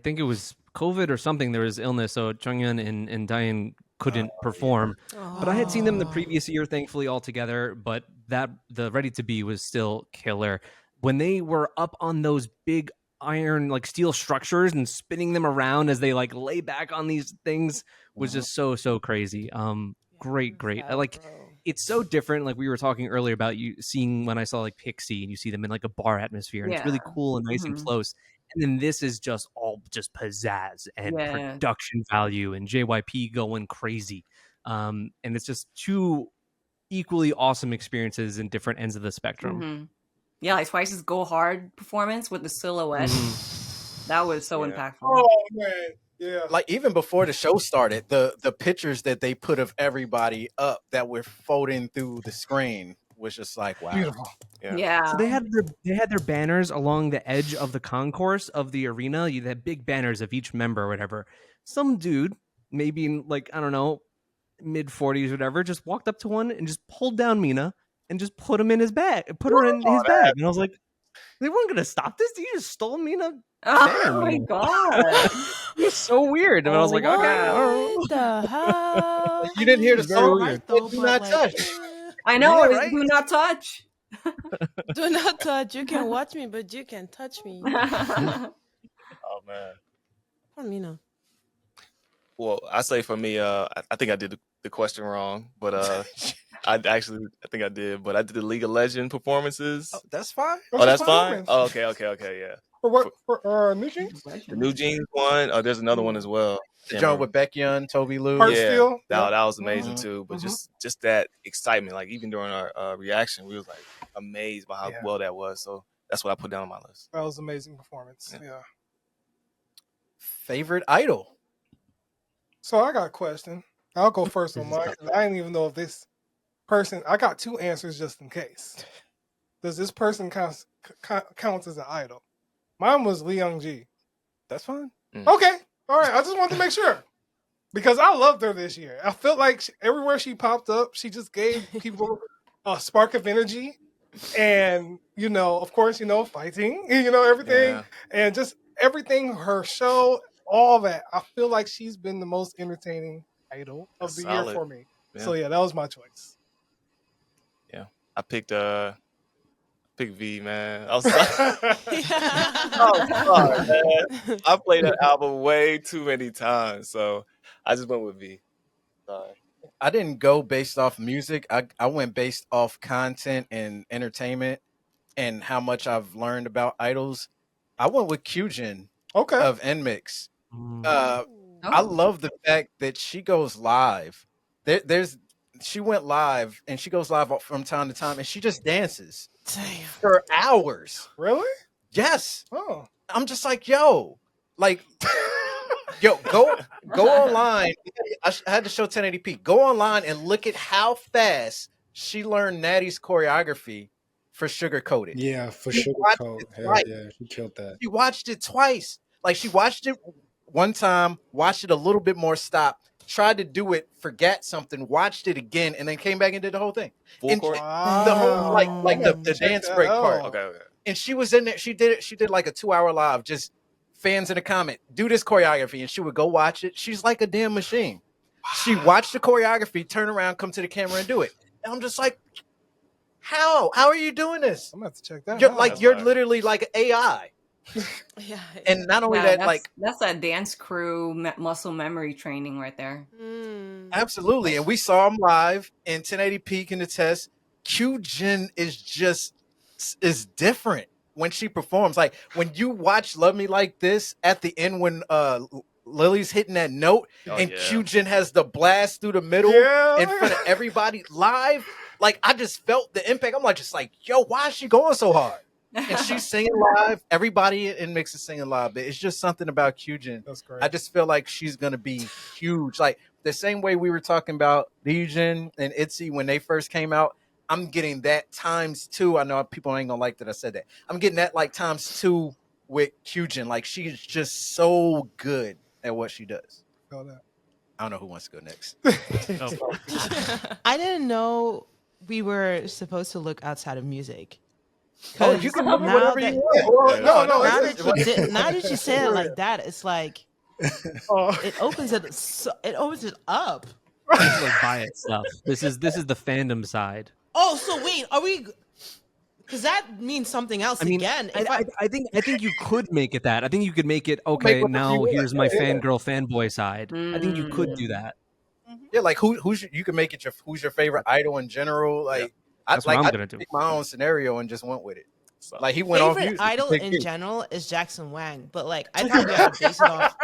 think it was COVID or something. There was illness, so Chongyun and Diane couldn't perform. But I had seen them the Oh. previous year, thankfully, all together. But the Ready to Be was still killer. When they were up on those big iron like steel structures and spinning them around as they like lay back on these things was just so crazy. Great. I like it's so different. Like we were talking earlier about you seeing when I saw like Pixie and you see them in like a bar atmosphere and it's really cool and nice and close. And then this is just all just pizzazz and production value and JYP going crazy. And it's just two equally awesome experiences in different ends of the spectrum. Yeah, like Twice's Go Hard performance with the silhouette. That was so impactful. Oh man. Yeah. Like even before the show started, the pictures that they put of everybody up that were folding through the screen was just like, wow. Beautiful. Yeah. So they had their banners along the edge of the concourse of the arena. You had big banners of each member or whatever. Some dude, maybe in like, I don't know, mid-40s or whatever, just walked up to one and just pulled down Mina and just put him in his bag. Put her in his bag. And I was like, they weren't gonna stop this. You just stole Mina. Oh my god. It was so weird. And I was like, okay. What the hell? You didn't hear the song? Right, though, Do but, not like, touch. I know, Yeah, it's right? do not touch. Do not touch. You can watch me, but you can touch me. Oh man. Poor Mina. Well, I say for me, I think I did the question wrong, but I think I did, but I did the League of Legends performances. Oh, that's fine. Oh, that's fine. Oh, okay, yeah. For what? For New Jeans? The New Jeans one. Oh, there's another one as well. The joint with Baekhyun, Toby Lou. Heart Yeah, Steel? that was amazing Mhm. too. But Mhm. just that excitement, like even during our reaction, we was like amazed by how well that was. So that's what I put down on my list. That was an amazing performance. Yeah. Favorite idol? So I got a question. I'll go first on mine. I didn't even know if this person. I got two answers just in case. Does this person counts as an idol? Mine was Lee Young Ji. That's fine. Okay, all right. I just wanted to make sure because I loved her this year. I felt like everywhere she popped up, she just gave people a spark of energy, and of course, fighting, everything, and just everything. Her show, all that. I feel like she's been the most entertaining idol of the year for me. Yeah. So that was my choice. Yeah, I picked V, man. I was sorry, man. I played that album way too many times, so I just went with V. Sorry. I didn't go based off music. I went based off content and entertainment and how much I've learned about idols. I went with Kyujin of NMIX. I love the fact that she goes live. She went live and she goes live from time to time and she just dances for hours. Really? Yes. Oh. I'm just like, yo, go online. I had to show 1080p. Go online and look at how fast she learned Natty's choreography for Sugar Coated. Yeah, for Sugar Coat. Hell yeah, she killed that. She watched it twice. Like she watched it one time, watched it a little bit more, stopped, tried to do it, forgot something, watched it again, and then came back and did the whole thing. Full And court? the whole like the dance break part. Okay. And she was in there. She did like a 2-hour live, just fans in the comment, do this choreography, and she would go watch it. She's like a damn machine. She watched the choreography, turn around, come to the camera, and do it. And I'm just like, how are you doing this? I'm gonna have to check that. You're literally like AI. Yeah. And not only that, that's that dance crew muscle memory training right there. Absolutely. And we saw him live in 1080p can attest. Kyujin is different when she performs. Like when you watch Love Me Like This at the end when Lily's hitting that note and Kyujin has the blast through the middle in front of everybody live. Like I just felt the impact. I'm just like, yo, why is she going so hard? And she's singing live. Everybody in Mix is singing live. But it's just something about Kyujin. That's great. I just feel like she's gonna be huge. Like the same way we were talking about Legion and ITZY when they first came out. I'm getting that *2. I know people ain't gonna like that I said that. I'm getting that like *2 with Kyujin. Like she's just so good at what she does. Feel that. I don't know who wants to go next. I didn't know we were supposed to look outside of music. Oh, you can look whatever you want. Now that you say it like that, it's like it opens it up. like bias stuff. This is the fandom side. Oh, so wait, are we? Because that means something else I mean, again. I think you could make it that. I think you could make it okay. Now here's my fangirl fanboy side. I think you could do that. Yeah, like you can make it who's your favorite idol in general. Like That's what I'm gonna do. Pick my own scenario and just went with it. Like he went favorite off music. idol in general is Jackson Wang, but like I thought we had to base it off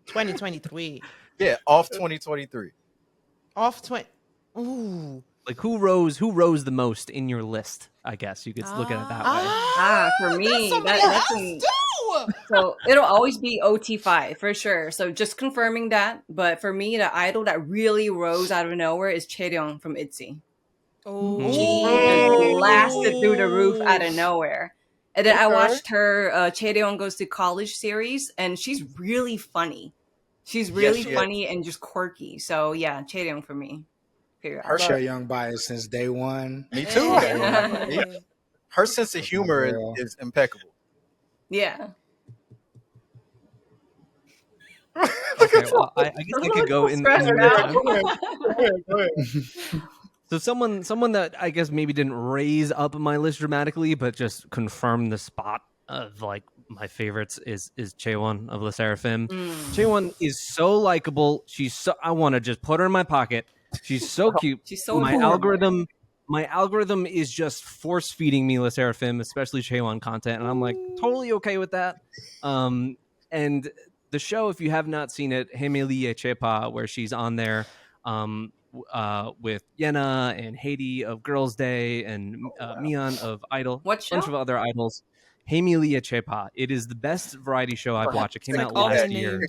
2023. Yeah, off 2023. Off 20. Ooh. Like who rose the most in your list? I guess you could look at it that way. For me, that's so it'll always be OT5 for sure. So just confirming that. But for me, the idol that really rose out of nowhere is Chaeryeong from ITZY. She just blasted through the roof out of nowhere. And then I watched her Chaeryeong Goes to College series, and she's really funny. She's really funny and just quirky. So yeah, Chaeryeong for me. Her Chaeryeong bias since day one. Me too. Her sense of humor is impeccable. Yeah. Okay, well, I guess I could go in the meantime. Go ahead. So someone that I guess maybe didn't raise up my list dramatically, but just confirmed the spot of like my favorites is Chaewon of Le Sserafim. Chaewon is so likable. I want to just put her in my pocket. She's so cute. She's so my adorable. algorithm is just force feeding me Le Sserafim, especially Chaewon content, and I'm like totally okay with that. And the show, if you have not seen it, Hemeliye Chepa, where she's on there with Yena and Haiti of Girls' Day and Mian of Idol, what show? A bunch of other idols. Hemeliye Chepa. It is the best variety show I've watched. It came out last year.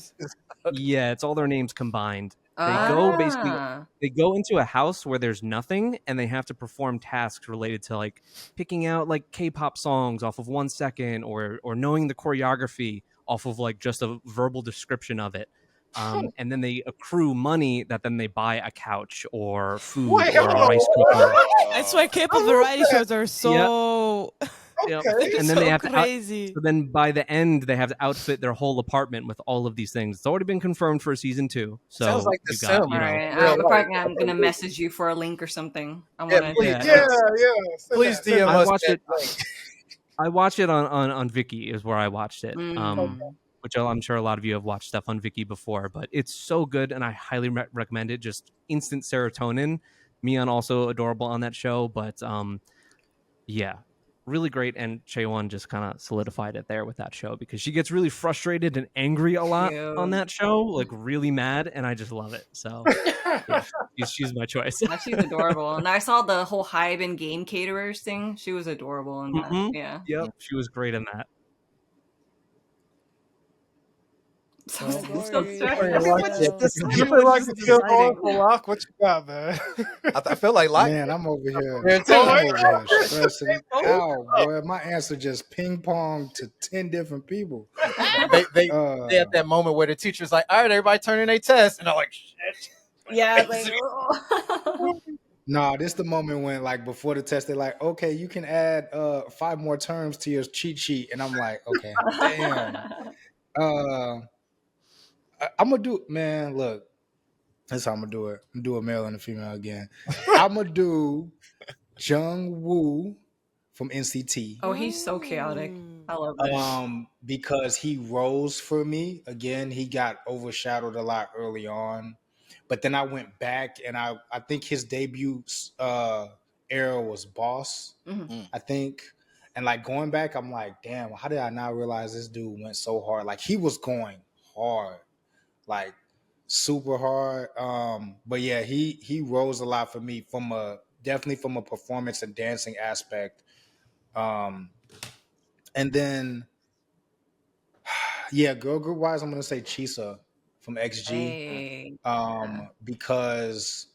Yeah, it's all their names combined. They go into a house where there's nothing, and they have to perform tasks related to like picking out like K-pop songs off of 1 second, or knowing the choreography off of like just a verbal description of it. And then they accrue money that then they buy a couch or food or a rice cooker. That's why K-pop variety shows are so. Yep. It's And then so they have crazy. so then by the end they have to outfit their whole apartment with all of these things. It's already been confirmed for season 2. So sounds like the you got, Sim. you know, All right, I'm gonna message you for a link or something. Please DM us. I watch it on Viki is where I watched it. Which I'm sure a lot of you have watched stuff on Viki before, but it's so good and I highly recommend it. Just instant serotonin. Mian also adorable on that show, but yeah, really great. And Chaewon just kind of solidified it there with that show because she gets really frustrated and angry a lot on that show, like really mad, and I just love it. So yeah, she's my choice. She's adorable. And I saw the whole Hybe and game caterers thing. She was adorable in that. Yeah. Yep, she was great in that. So stressed. What you got, man? I feel like man, I'm over here. Stressing out, boy. My answer just ping pong to 10 different people. They at that moment where the teacher's like, "All right, everybody turn in their test," and I'm like, "Shit." Yeah, like, No, this the moment when, like, before the test, they're like, "Okay, you can add 5 more terms to your cheat sheet," and I'm like, "Okay, damn." I'm gonna do, man. Look, that's how I'm gonna do it. I'm gonna do a male and a female again. I'm gonna do Jung Woo from NCT. oh, he's so chaotic. I love it. Because he rose for me again. He got overshadowed a lot early on, but then I went back and I think his debut era was Boss. I think. And like going back, I'm like, damn, how did I not realize this dude went so hard? Like he was going hard. Like super hard. But yeah, he rose a lot for me definitely from a performance and dancing aspect. And then yeah, girl group wise, I'm gonna say Chisa from XG. Because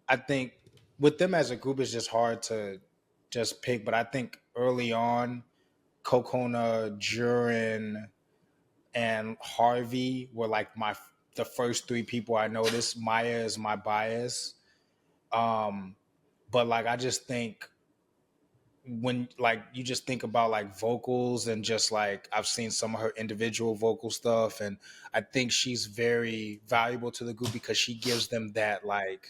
I think with them as a group it's just hard to just pick, but I think early on Kokona, Jurin, and Harvey were like the first 3 people I noticed. Maya is my bias. But like I just think when like you just think about like vocals and just like I've seen some of her individual vocal stuff, and I think she's very valuable to the group because she gives them that like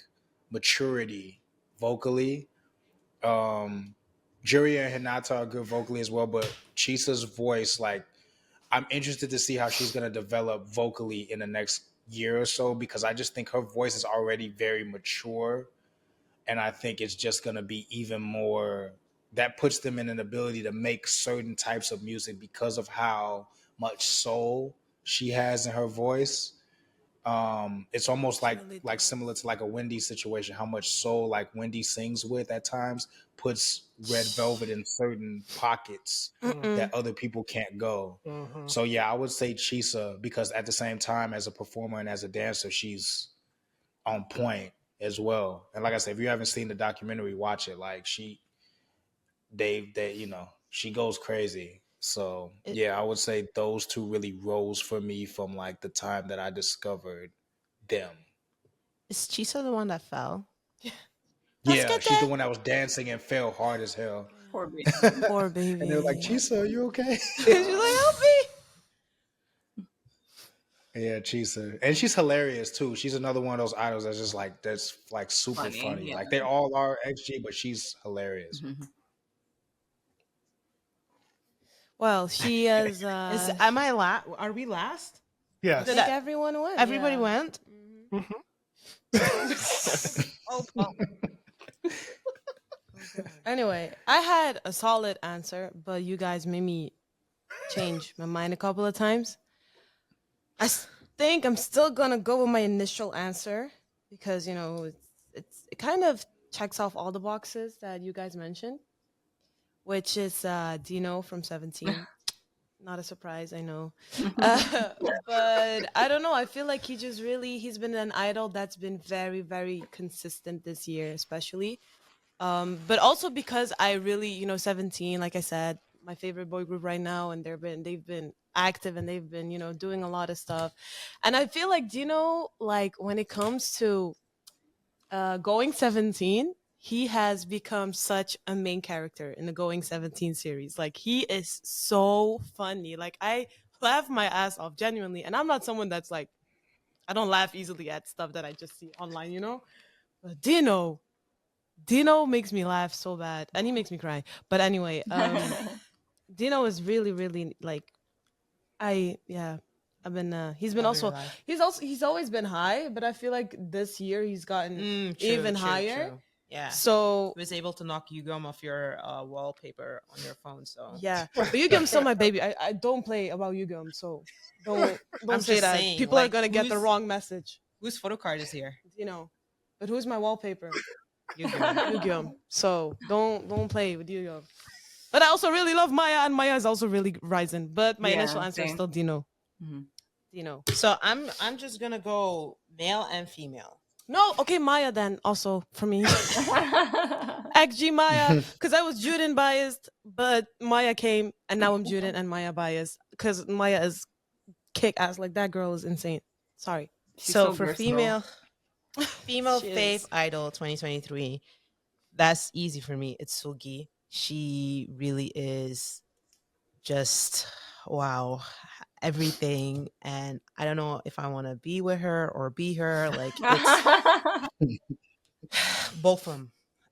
maturity vocally. Juria and Hinata are good vocally as well, but Chisa's voice, like I'm interested to see how she's gonna develop vocally in the next year or so, because I just think her voice is already very mature, and I think it's just gonna be even more. That puts them in an ability to make certain types of music because of how much soul she has in her voice. It's almost like similar to like a Wendy situation, how much soul like Wendy sings with at times puts Red Velvet in certain pockets that other people can't go. So yeah, I would say Chisa, because at the same time as a performer and as a dancer, she's on point as well. And like I said, if you haven't seen the documentary, watch it. Like they she goes crazy. So yeah, I would say those two really rose for me from like the time that I discovered them. Is Chisa the one that fell? Yeah, she's the one that was dancing and fell hard as hell. Poor baby. Poor baby. And they were like, Chisa, are you okay? She's like, help me. Yeah, Chisa. And she's hilarious too. She's another one of those idols that's like super funny. Yeah. Like they all are XG, but she's hilarious. Well, she is. Am I Are we last? Yes. I think everyone went. Everybody went. Anyway, I had a solid answer, but you guys made me change my mind a couple of times. I think I'm still gonna go with my initial answer because it kind of checks off all the boxes that you guys mentioned, which is Dino from 17. Not a surprise, I know. But I don't know. I feel like he's been an idol that's been very, very consistent this year, especially. But also because I really, 17, like I said, my favorite boy group right now, and they've been active and they've been, doing a lot of stuff. And I feel like, like when it comes to Going 17, he has become such a main character in the Going 17 series. Like, he is so funny. Like, I laugh my ass off, genuinely. And I'm not someone that's like, I don't laugh easily at stuff that I just see online, But Dino makes me laugh so bad. And he makes me cry. But anyway, Dino is really, really, like, I've been, he's always been high, but I feel like this year he's gotten even higher. True. Yeah. So was able to knock Yugam off your wallpaper on your phone. So yeah, but Yugam's still my baby. I don't play about Yugam, so don't say that. Saying, People are gonna get the wrong message. Whose photo card is here? But who's my wallpaper? Yugam. Yugam. So don't play with Yugam. But I also really love Maya, and Maya is also really rising. But my initial answer is still Dino. Dino. So I'm just gonna go male and female. No, okay, Maya then also for me. XG Maya, because I was Juden biased, but Maya came, and now I'm Juden and Maya biased because Maya is kick ass. Like, that girl is insane. Sorry. She's So so for versatile. female She fave is. idol 2023, that's easy for me. It's Sugi. She really is just wow, everything, and I don't know if I want to be with her or be her. Like, it's both of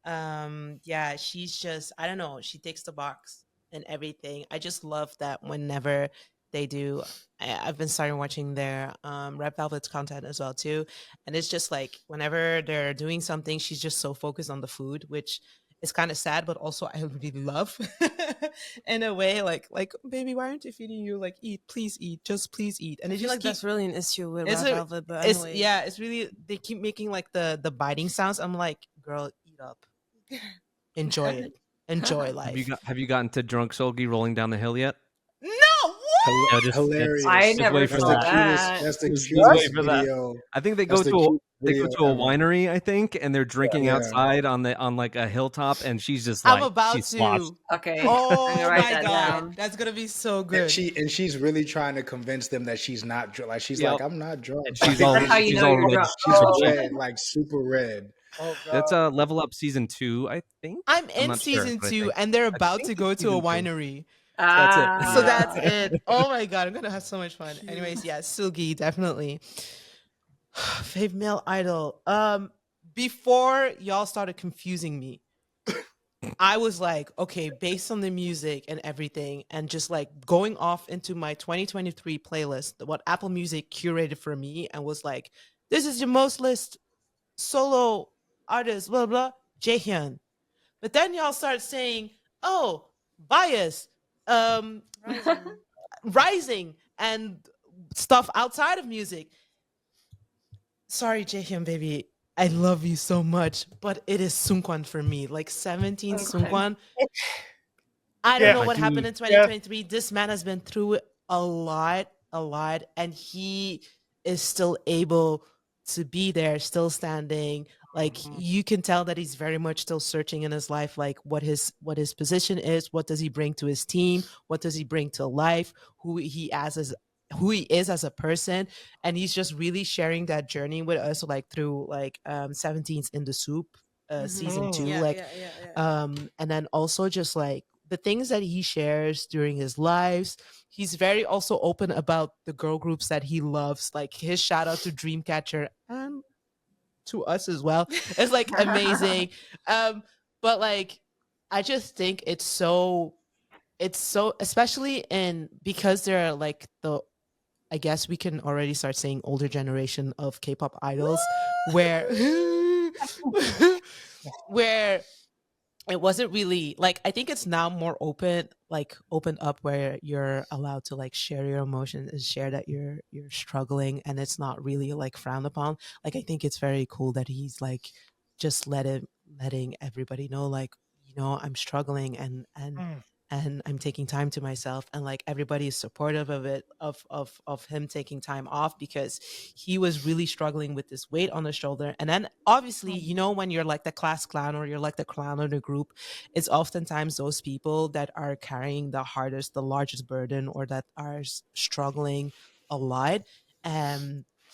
them. Yeah, she's just, I don't know, she takes the box and everything. I just love that whenever they do, I've been starting watching their Red Velvet's content as well too, and it's just like whenever they're doing something, she's just so focused on the food, which is kind of sad, but also I really love in a way. Like, baby, why aren't you feeding you? Like, eat, please eat, just please eat. And I it feel just like that's really an issue with it's Red a- Velvet, but it's anyway. yeah, it's really, they keep making like the biting sounds. I'm like, girl, eat up, enjoy it, enjoy life. Have you gotten to Drunk Solgi rolling down the hill yet? No, what? Yeah, just- Hilarious. I Just never wait for saw that. that. That's the Just cutest wait for that. video. I think they That's go the to cutest a video ever. winery, I think, and they're drinking Yeah. outside on like a hilltop, and she's just like I'm about she's sloshed. to. Okay. Oh I'm gonna write my that god, down. that's gonna be so good. And she's really trying to convince them that she's not drunk. Like, she's Yep. like, I'm not drunk. And she's all That's how you she's know all you're red. drunk. She's Oh. red, like super red. Oh That's god. Level Up season 2, I think. I'm in not sure, season but I 2, think. and they're I about think to it's go to a season 2. winery. That's it. So Yeah. that's it. Oh my god, I'm gonna have so much fun. Anyways, yeah, Sugi, definitely. Fave male idol. Before y'all started confusing me, I was like, okay, based on the music and everything, and just like going off into my 2023 playlist, what Apple Music curated for me, and was like, this is your most list solo artist, blah blah, Jaehyun. But then y'all start saying, oh, bias, um, rising, and stuff outside of music. Sorry, Jaehyun, baby. I love you so much, but it is Sungkwan for me. Like 17 Okay. Sungkwan. I don't Yeah. know what Dude. happened in 2023. This man has been through a lot, and he is still able to be there, still standing. Like you can tell that he's very much still searching in his life, like what his position is, what does he bring to his team, what does he bring to life, who he is as a person, and he's just really sharing that journey with us, like through like 17's in the soup season 2, Yeah, like yeah, yeah. and then also just like the things that he shares during his lives. He's very also open about the girl groups that he loves, like his shout out to Dreamcatcher and to us as well. It's like amazing. But like I just think it's so especially in because they're like the I guess we can already start saying older generation of K-pop idols where where it wasn't really like I think it's now more open up where you're allowed to like share your emotions and share that you're struggling, and it's not really like frowned upon. Like I think it's very cool that he's like just letting everybody know, like, I'm struggling, and I'm taking time to myself, and like everybody is supportive of it, of him taking time off, because he was really struggling with this weight on his shoulder. And then obviously, when you're like the class clown or you're like the clown of the group, it's oftentimes those people that are carrying the largest burden, or that are struggling a lot.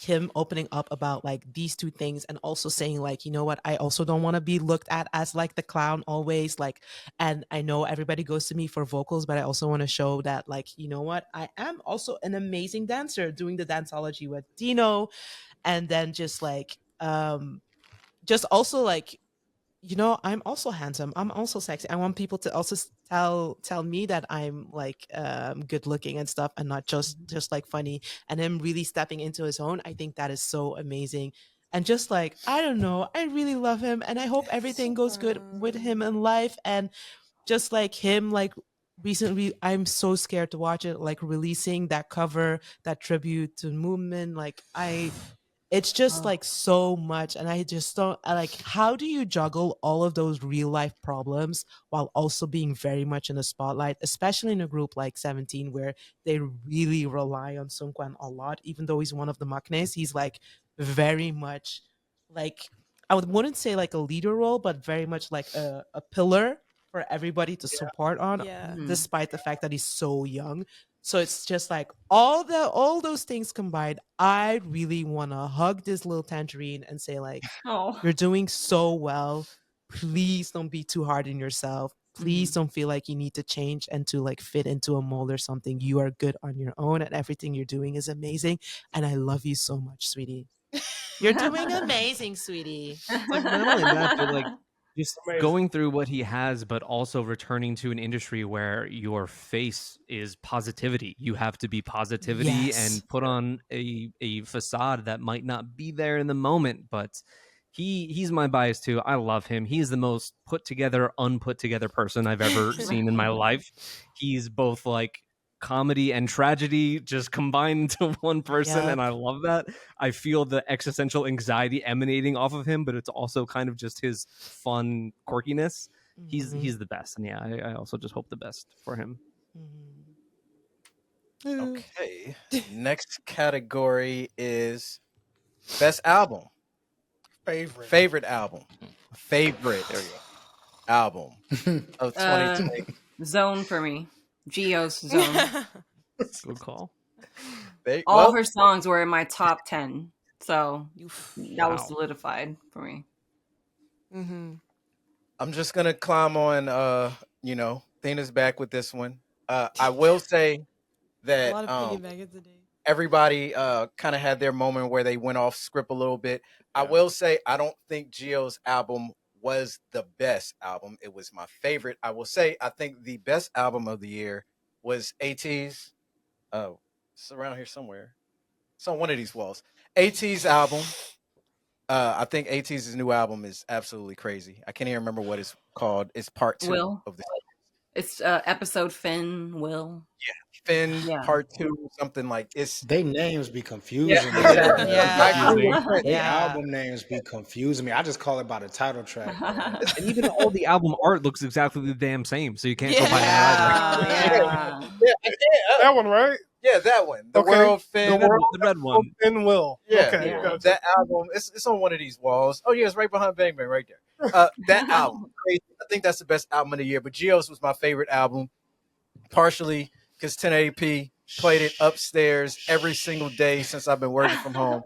Him opening up about like these two things, and also saying like, you know what, I also don't want to be looked at as like the clown always, like, and I know everybody goes to me for vocals, but I also want to show that, like, you know what, I am also an amazing dancer, doing the danceology with Dino. And then just like just also like, I'm also handsome, I'm also sexy, I want people to also tell me that I'm like good looking and stuff, and not just like funny. And him really stepping into his own, I think that is so amazing. And just like, I don't know, I really love him, and I hope everything goes good with him in life. And just like him, like recently, I'm so scared to watch it, like releasing that cover, that tribute to movement, like it's just like so much. And I just don't like, how do you juggle all of those real life problems while also being very much in the spotlight, especially in a group like 17, where they really rely on Sungkwan a lot. Even though he's one of the maknaes, he's like very much like, wouldn't say like a leader role, but very much like a pillar for everybody to support on, Yeah. despite the fact that he's so young. So it's just like all those things combined, I really want to hug this little tangerine and say like, Oh. you're doing so well. Please don't be too hard on yourself. Please don't feel like you need to change and to like fit into a mold or something. You are good on your own, and everything you're doing is amazing. And I love you so much, sweetie. You're doing amazing, sweetie. It's like not only that, but like just Amazing. going through what he has, but also returning to an industry where your face is positivity. You have to be positivity Yes. and put on a facade that might not be there in the moment, but he's my bias too. I love him. He's the most put together, unput together person I've ever seen in my life. He's both like comedy and tragedy just combined into one person, and I love that. I feel the existential anxiety emanating off of him, but it's also kind of just his fun quirkiness. He's the best, and yeah, I also just hope the best for him. Okay. Next category is best album. Favorite album. Favorite album of 2020. Zone for me. Geo's Zone. Good call. All her songs were in my top 10. So that was Wow. solidified for me. Mm-hmm. I'm just gonna climb on Thena's back with this one. I will say A that lot of piggybacking today. everybody kind of had their moment where they went off script a little bit. I will say I don't think Gio's album was the best album. It was my favorite. I will say I think the best album of the year was AT's. It's around here somewhere. It's on one of these walls. AT's album. I think AT's new album is absolutely crazy. I can't even remember what it's called. It's part 2 Will. of the It's episode Finn Will. Finn Yeah. part 2, something like it's. They names be Yeah, confusing me. exactly. Yeah. I agree with Finn. They Yeah. album names be confusing me. I just call it by the title track. And even all the album art looks exactly the damn same, so you can't go by that either. Yeah. Yeah, I can't. That one, right? Yeah, that one. The Okay. World Finn. The red one. Finn Will. Yeah, Okay. Yeah. Gotcha. that album. It's on one of these walls. Oh yeah, it's right behind Bang Bang, right there. That album, crazy. I think that's the best album of the year. But Geo's was my favorite album, partially because 1080p played it upstairs every single day since I've been working from home.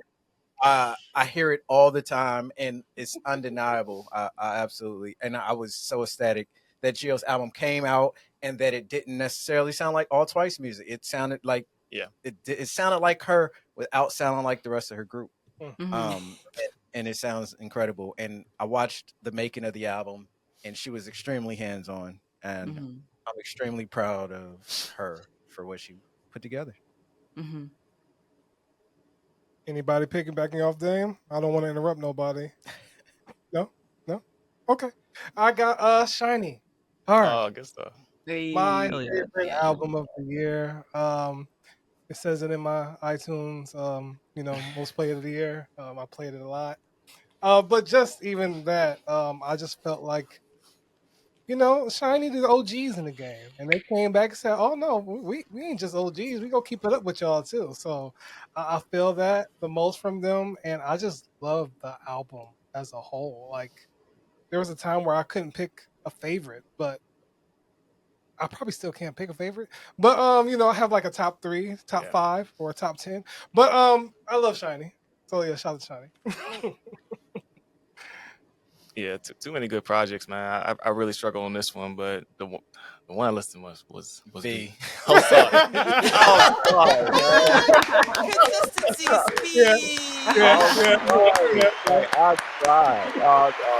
I hear it all the time, and it's undeniable. I absolutely, and I was so ecstatic that Geo's album came out, and that it didn't necessarily sound like All Twice music. It sounded like it sounded like her without sounding like the rest of her group. Mhm. And it sounds incredible. And I watched the making of the album, and she was extremely hands on, and Mhm. I'm extremely proud of her for what she put together. Mhm. Anybody piggybacking off Dame? I don't want to interrupt nobody. No? Okay. I got Shiny. All right. Good stuff. My Hell yeah. favorite album of the year. It says it in my iTunes, most played of the year. I played it a lot. But just even that, I just felt like, Shiny the OGs in the game. And they came back and said, oh no, we ain't just OGs. We gonna keep it up with y'all too. So I feel that the most from them, and I just love the album as a whole. Like there was a time where I couldn't pick a favorite, but I probably still can't pick a favorite, but I have like a top 3, top 5, or a top 10. But I love Shiny, so yeah, shout out to Shiny. Yeah, too many good projects, man. I really struggle on this one, but the one I listed was B. I'm sorry. Oh, sorry, man. Consistency speed. I tried.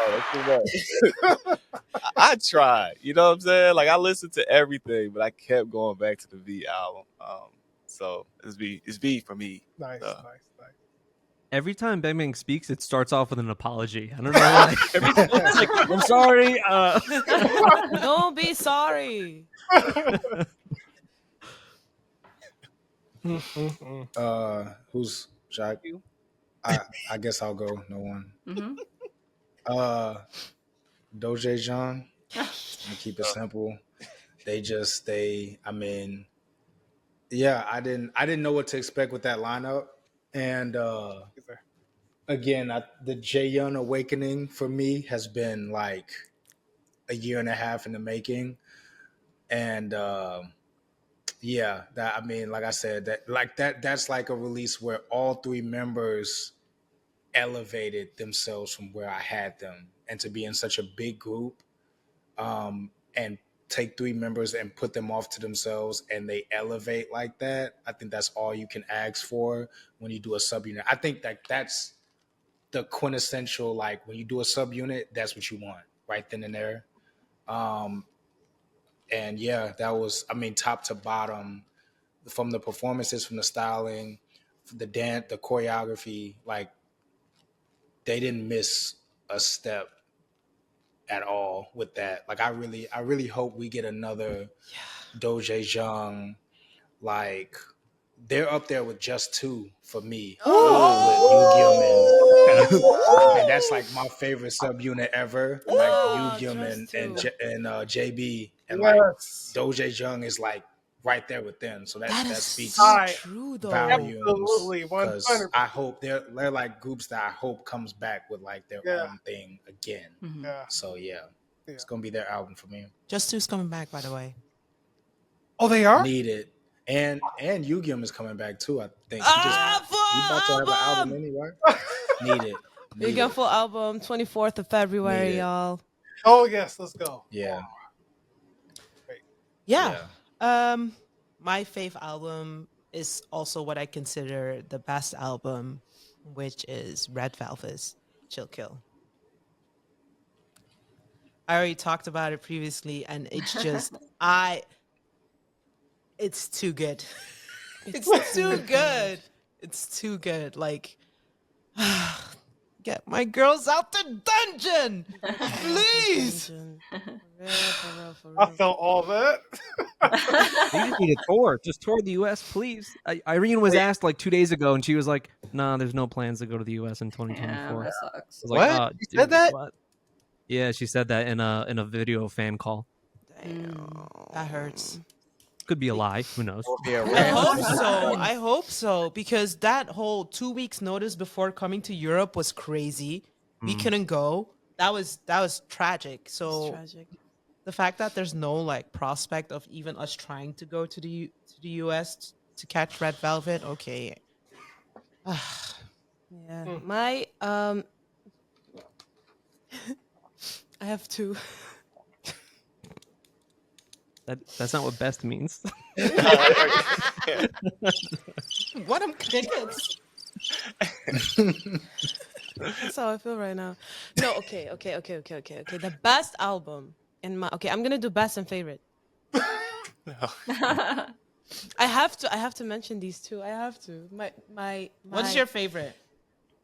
That's too much. I tried. You know what I'm saying? Like I listened to everything, but I kept going back to the V album. So it's B for me. Nice. Every time Bang Bang speaks, it starts off with an apology. I don't know why. It's like, I'm sorry. Don't be sorry. Who's Jack? I guess I'll go. No one. Mhm. Doja Jean. I keep it simple. I didn't know what to expect with that lineup. And again, the Jaehyun awakening for me has been like a year and a half in the making. And like I said, that's like a release where all 3 members elevated themselves from where I had them, and to be in such a big group, and take 3 members and put them off to themselves and they elevate like that. I think that's all you can ask for when you do a subunit. I think that's the quintessential, like when you do a subunit, that's what you want right then and there. And yeah, that was, top to bottom, from the performances, from the styling, the dance, the choreography, like they didn't miss a step at all with that. Like I really hope we get another Doja Jung. Like they're up there with Just Two for me. With Yu and that's like my favorite subunit ever. Like Yu and JB, and like Doja Jung is like right there with them. So that speaks true though. volumes. Absolutely, 'Cause 100%. I hope they're like groups that I hope comes back with like their own thing again. Yeah. So it's gonna be their album for me. Just Two's coming back, by the way. Oh, they are? Need it. And Yu is coming back too, I think. He about to have an album anyway. Need it. Weekend Full album, 24th of February, y'all. Oh yes, let's go. Yeah. Yeah. My fave album is also what I consider the best album, which is Red Velvet's Chill Kill. I already talked about it previously, and it's just it's too good. It's too good. It's too good. Like, get my girls out the dungeon, please. For real. I felt all that. You just need a tour. Just tour the U.S., please. Irene was asked like 2 days ago, and she was like, "Nah, there's no plans to go to the U.S. in 2024." That sucks. I was like, What? You said that? What? Yeah, she said that in a video fan call. Damn, that hurts. Could be a lie. Who knows? I hope so, because that whole 2 weeks notice before coming to Europe was crazy. We couldn't go. That was tragic. So Tragic. the fact that there's no like prospect of even us trying to go to the US to catch Red Velvet, okay. Yeah. My I have two. That's not what best means. What am crickets? That's how I feel right now. No, okay. The best album in my I'm gonna do best and favorite. I have to mention these two. I have to. What's your favorite?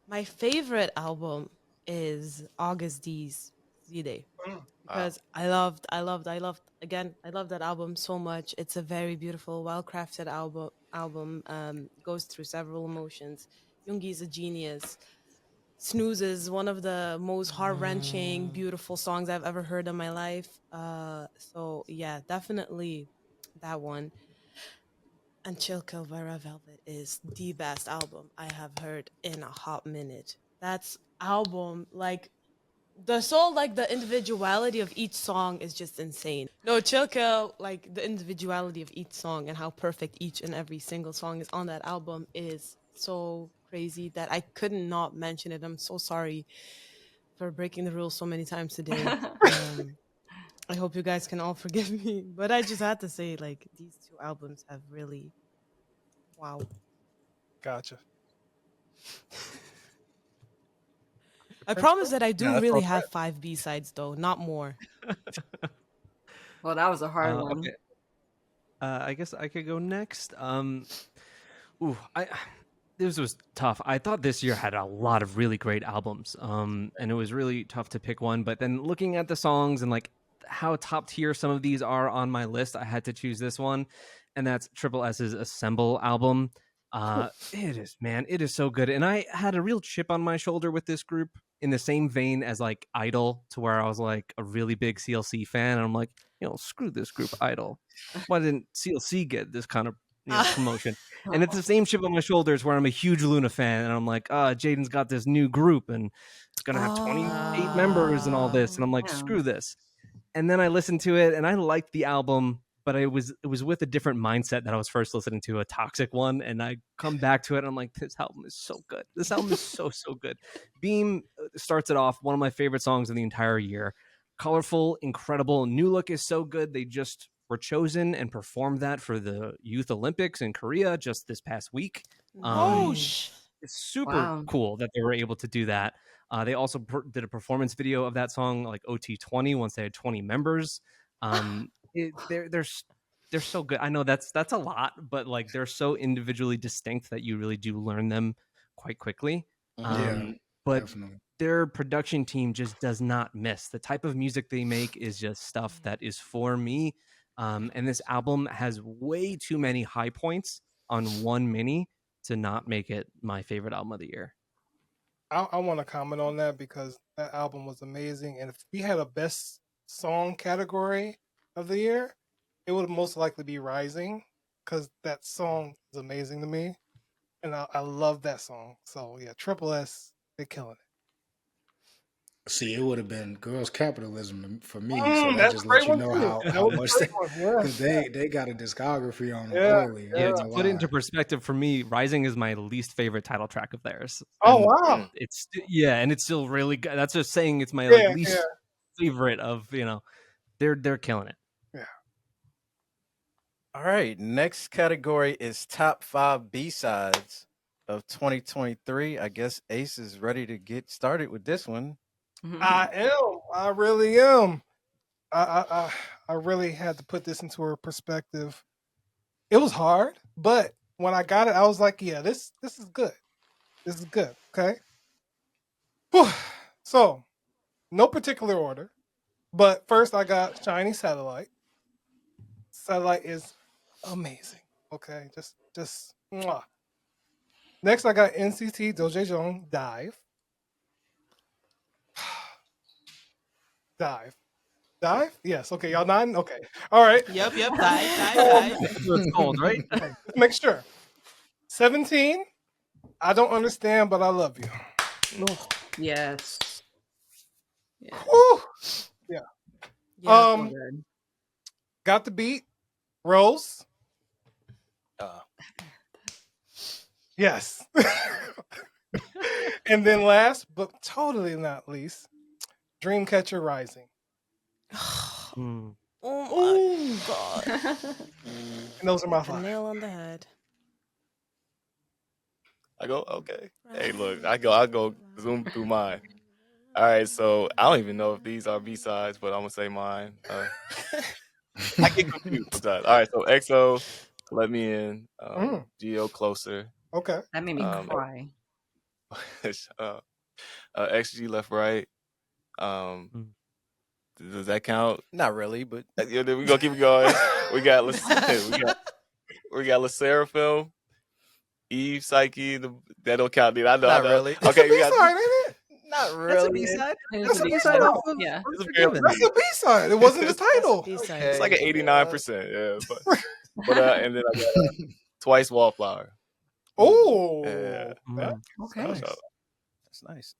My favorite album is August D's Z-Day. Because I loved again, I love that album so much. It's a very beautiful, well-crafted album. Goes through several emotions. Yoongi's a genius. Snooze is one of the most heart-wrenching, beautiful songs I've ever heard in my life. So yeah, definitely that one. And Chill Kill by Red Velvet is the best album I have heard in a hot minute. That's album, like, the individuality of each song is just insane. No, Chill Kill, like, the individuality of each song and how perfect each and every single song is on that album is so crazy that I could not mention it. I'm so sorry for breaking the rules so many times today. I hope you guys can all forgive me, but I just had to say, like, these two albums have really, wow. Gotcha. I promise that I do really have 5 B-sides, though, not more. Well, that was a hard one. Okay. I guess I could go next. This was tough. I thought this year had a lot of really great albums. And it was really tough to pick one. But then looking at the songs and like how top tier some of these are on my list, I had to choose this one, and that's Triple S's Assemble album. It is so good. And I had a real chip on my shoulder with this group in the same vein as like Idol, to where I was like a really big CLC fan, and I'm like, screw this group Idol. Why didn't CLC get this kind of promotion? And it's the same chip on my shoulders where I'm a huge Luna fan, and I'm like, Jaden's got this new group and it's gonna have 28 members and all this, and I'm like, screw this. And then I listened to it and I liked the album, but it was with a different mindset that I was first listening to, a Toxic one, and I come back to it and I'm like, this album is so good. This album is so good. Beam starts it off, one of my favorite songs of the entire year. Colorful, incredible. New Look is so good. They just were chosen and performed that for the Youth Olympics in Korea just this past week. It's super cool that they were able to do that. They also did a performance video of that song, like OT20, once they had 20 members. They're so good. I know that's a lot, but like they're so individually distinct that you really do learn them quite quickly. But definitely. Their production team just does not miss. The type of music they make is just stuff that is for me. And this album has way too many high points on one mini to not make it my favorite album of the year. I want to comment on that because that album was amazing. And if we had a best song category of the year, it would most likely be Rising, because that song is amazing to me. And I love that song. So yeah, Triple S, they're killing it. See, it would have been girls' capitalism for me. So that That's a just great lets you one know too. That how was a much great one. because they got a discography on them Yeah, oily. I Yeah, ain't to gonna put it into lie. perspective for me, Rising is my least favorite title track of theirs. Oh And wow. it's and it's still really good. That's just saying it's my Yeah, least favorite of, they're killing it. yeah. All right, next category is top 5 B-sides of 2023. I guess Ace is ready to get started with this one. I am. I really am. I really had to put this into a perspective. It was hard, but when I got it, I was like, yeah, this is good. This is good. Okay. Whew. So, no particular order, but first I got Shiny Satellite. Satellite is amazing. Okay, just mwah. Next I got NCT Dojejong Dive. Dive. Dive? Yes. Okay, y'all nodding? Okay. All right. Yep. Dive. That's what it's called, right? Just make sure. 17. I don't understand, but I love you. Yes. Whew. Yeah. Yeah. So good. Got the beat. Rose. Yes. And then last, but totally not least, Dreamcatcher Rising. Mm. Oh my god. And those are my The 5. nail on the head. I go, okay. Hey, look, I go zoom through mine. All right, so I don't even know if these are B-sides, but I'm gonna say mine. I get confused sometimes. All right, so EXO, Let Me In, Geo Closer. Okay. That made me cry. XG Left Right. Does that count? Not really, but Yeah, then we gonna keep it going. We got we got La Seraphim, Eve, Psyche. That don't count, dude. I know. not really. That's Okay, a we got. B-side, ain't it? Not That's a really. B-side. It's That's a a B-side. B-side off of Yeah. Unforgiven. That's a B-side. It wasn't the title. B-side. It's like an 89%. Yeah, but and then I got Twice Wallflower. Oh. Yeah. Okay. Nice. That's nice.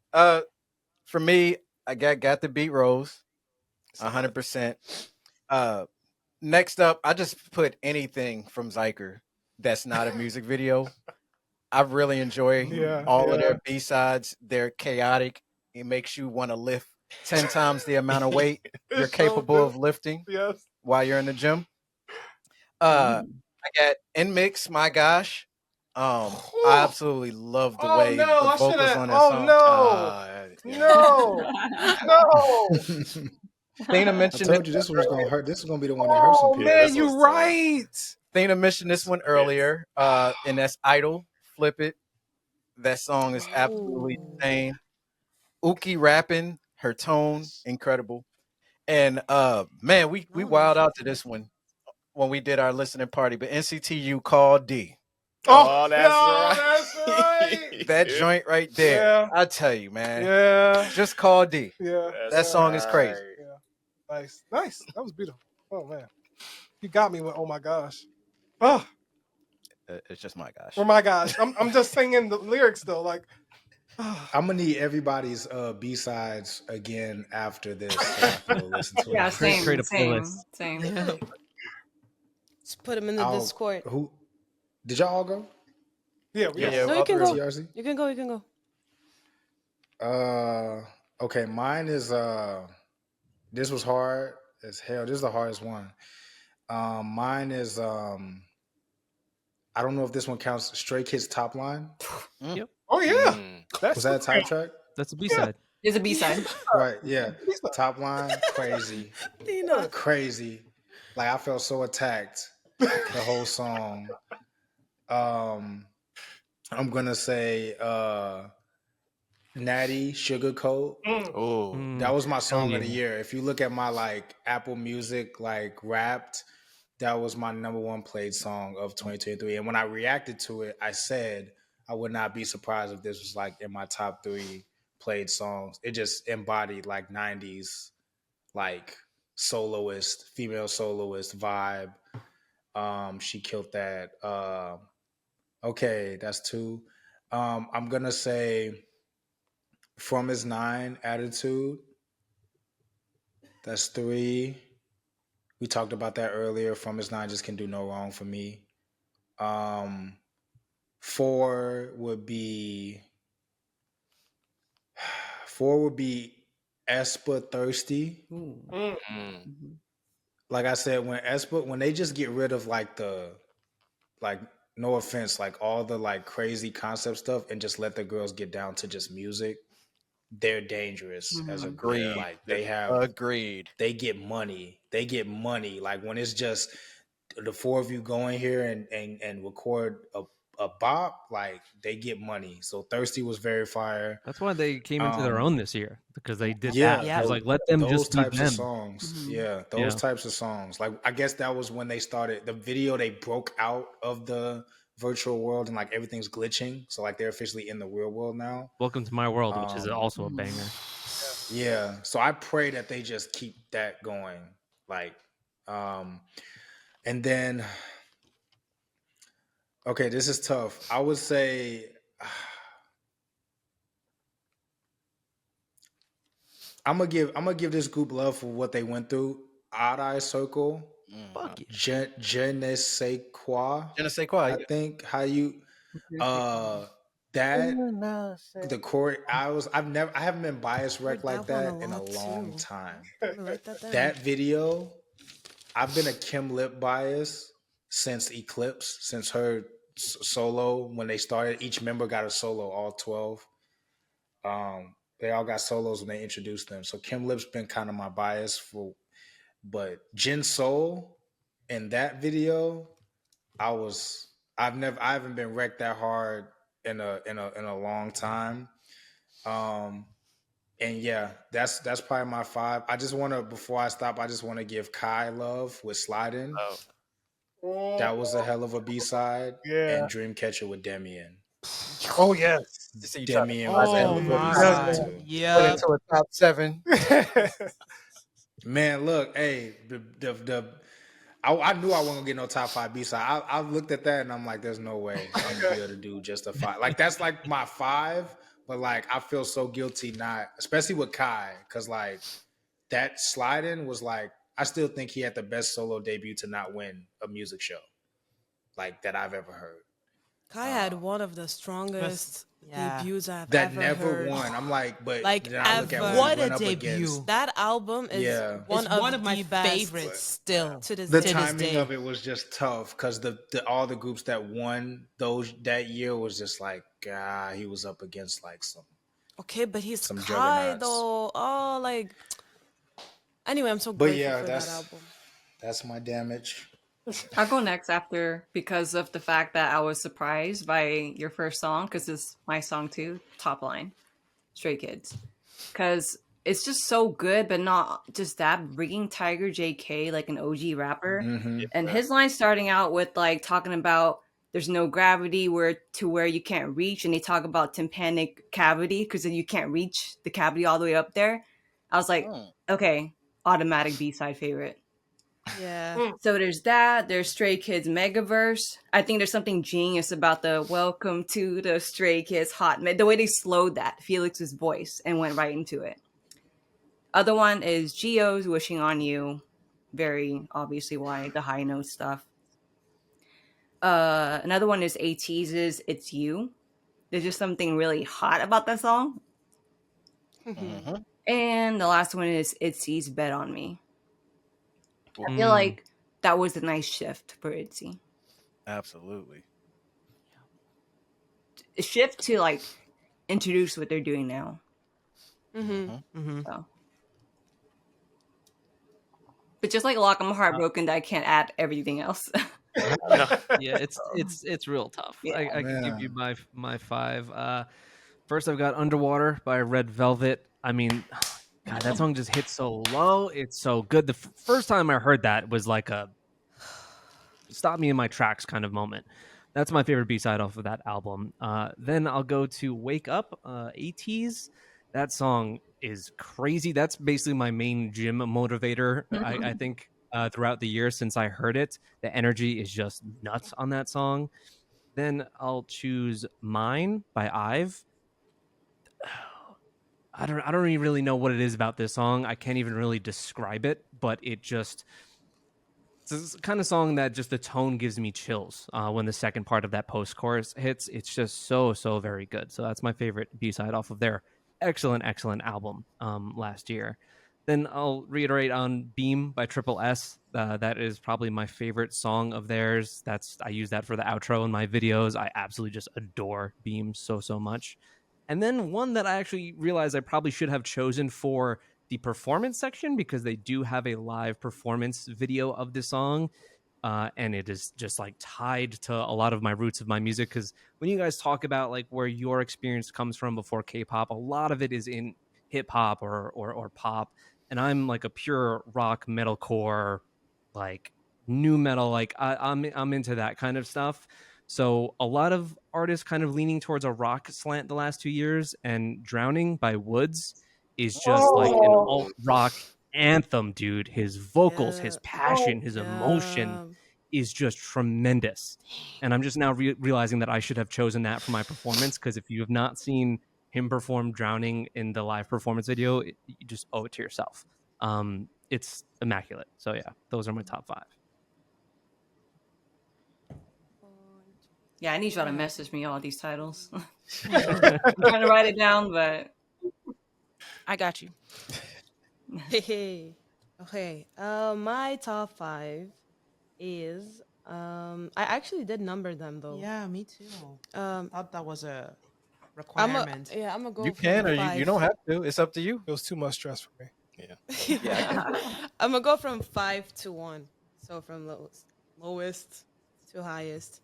For me, I got the beat Rose, 100%. Next up, I just put anything from Zyker that's not a music video. I really enjoy all of their B-sides. They're chaotic. It makes you want to lift 10 times the amount of weight you're capable of lifting Yes. while you're in the gym. I got In Mix, My Gosh. I absolutely love the way the vocals on that song. No. No. Thina I mentioned told you this was gonna hurt. This is gonna be the one that hurts some Oh people. man, you're right. Thina mentioned this one earlier, and that's Idol, Flip It. That song is absolutely insane. Uki rapping, her tone, incredible. And man, we wild out to this one when we did our listening party, but NCTU called D. Oh, that's right. That joint right there. Yeah. I tell you, man. Yeah. Just call D. Yeah. That song is crazy. Yeah. Nice. That was beautiful. Oh man. You got me with oh my gosh. Oh, It's just my gosh. oh my gosh. I'm just singing the lyrics though. Like I'm gonna need everybody's B-sides again after this so I can go listen to Yeah, it. same. Create a playlist. Same. Just put them in the Discord. Who did y'all all go? Yeah, No, you can go. TRC? You can go. You can go. Okay, mine is this was hard as hell. This is the hardest one. Mine is I don't know if this one counts. Stray Kids Top Line. Yep. Oh yeah. Was that a title track? That's a B-side. It's a B-side. Right, yeah. Top Line, crazy. Crazy. Like I felt so attacked the whole song. I'm gonna say Natty Sugarcoat. Oh, That was my song of the yeah. year. If you look at my like Apple Music like Wrapped, that was my number one played song of 2023. And when I reacted to it, I said I would not be surprised if this was like in my top 3 played songs. It just embodied like 90s like soloist, female soloist vibe. She killed that. Okay, that's 2. I'm gonna say From Is 9, Attitude. That's 3. We talked about that earlier. From Is 9 just can do no wrong for me. 4 would be Espa Thirsty. Like I said, when they just get rid of like no offense, like all the like crazy concept stuff and just let the girls get down to just music, they're dangerous as a group. Agreed. Like Agreed. they get money. They get money. Like when it's just the four of you going here and record a bop, like they get money. So Thirsty was very fire. That's why they came into their own this year, because they did Yeah, that. I was like, let them those just be types them. of songs. Yeah, those types of songs. Like I guess that was when they started the video. They broke out of the virtual world and like everything's glitching. So like they're officially in the real world now. Welcome to My World, which is also a banger. Yeah. So I pray that they just keep that going. Like, and then okay, this is tough. I would say I'm gonna give this group love for what they went through. Odd Eye Circle. Fuck yeah. Je ne sais quoi. Je ne sais quoi. I think how you that the chord I haven't been biased rec like that in a long time. That video, I've been a Kim Lip bias since Eclipse, since her solo when they started. Each member got a solo, all 12. They all got solos when they introduced them. So Kim Lip's been kind of my bias but Jin Soul in that video, I haven't been wrecked that hard in a long time. And yeah, that's probably my 5. Before I stop, I just want to give Kai love with Sliding. That was a hell of a B-side. Yeah. And Dreamcatcher with Demian. Oh yes. Demian was a hell of a B-side too. Yeah. Put into a top 7. Man, look, hey, I knew I wasn't gonna get no top 5 B-side. I looked at that and I'm like, there's no way I'm gonna be able to do just a 5. Like that's like my 5, but like I feel so guilty not, especially with Kai, because like that Sliding was like, I still think he had the best solo debut to not win a music show like that I've ever heard. Kai had one of the strongest debuts I've that ever never heard. won. I'm like, but like then I look at what what a debut! That album is one of my favorites still to this the day. timing of it was just tough because all the groups that won that year was just like, he was up against like some. Okay, but he's some Kai though. Oh, like. Anyway, I'm so grateful for that album. That's my damage. I'll go next after because of the fact that I was surprised by your first song because it's my song too. Top line, Stray Kids, because it's just so good, but not just that. Bringing Tiger JK like an OG rapper, and his line starting out with like talking about there's no gravity where you can't reach, and they talk about tympanic cavity because you can't reach the cavity all the way up there. I was like, okay, automatic B-side favorite. Yeah. So there's that. There's Stray Kids Megaverse. I think there's something genius about the welcome to the Stray Kids the way they slowed that, Felix's voice, and went right into it. Other one is Geo's Wishing on You. Very obviously why the high note stuff. Another one is ATEEZ's It's You. There's just something really hot about that song. And the last one is ITZY's Bet on Me. I feel like that was a nice shift for ITZY. Absolutely. A shift to like introduce what they're doing now. So. But just like Locke, I'm heartbroken that I can't add everything else. Yeah, it's real tough. Yeah. I can give you my 5. First, I've got Underwater by Red Velvet. I mean, God, that song just hits so low. It's so good. The first time I heard that was like a stop me in my tracks kind of moment. That's my favorite B-side off of that album. Then I'll go to Wake Up, ATEEZ. That song is crazy. That's basically my main gym motivator, I think, throughout the year since I heard it. The energy is just nuts on that song. Then I'll choose Mine by IVE. I don't really know what it is about this song. I can't even really describe it, but it's the kind of song that just the tone gives me chills when the second part of that post chorus hits. It's just so very good. So that's my favorite B-side off of their excellent album last year. Then I'll reiterate on Beam by Triple S. That is probably my favorite song of theirs. I use that for the outro in my videos. I absolutely just adore Beam so much. And then one that I actually realized I probably should have chosen for the performance section, because they do have a live performance video of the song. And it is just like tied to a lot of my roots of my music. Because when you guys talk about like where your experience comes from before K-pop, a lot of it is in hip hop or pop. And I'm like a pure rock, metalcore, like new metal. Like I'm into that kind of stuff. So a lot of artists kind of leaning towards a rock slant the last 2 years, and Drowning by Woods is just like an alt rock anthem, dude. His vocals, his passion, his emotion is just tremendous. And I'm just now realizing that I should have chosen that for my performance, because if you have not seen him perform Drowning in the live performance video, you just owe it to yourself. It's immaculate. So yeah, those are my top 5. Yeah, I need y'all to message me all these titles. I'm trying to write it down, but I got you. Hey. Okay. My top 5 is I actually did number them though. Yeah, me too. I thought that was a I'm requirement. gonna go. You can, or from you don't have to. It's up to you. It was too much stress for me. I'm gonna go from 5 to 1. So from lowest to highest.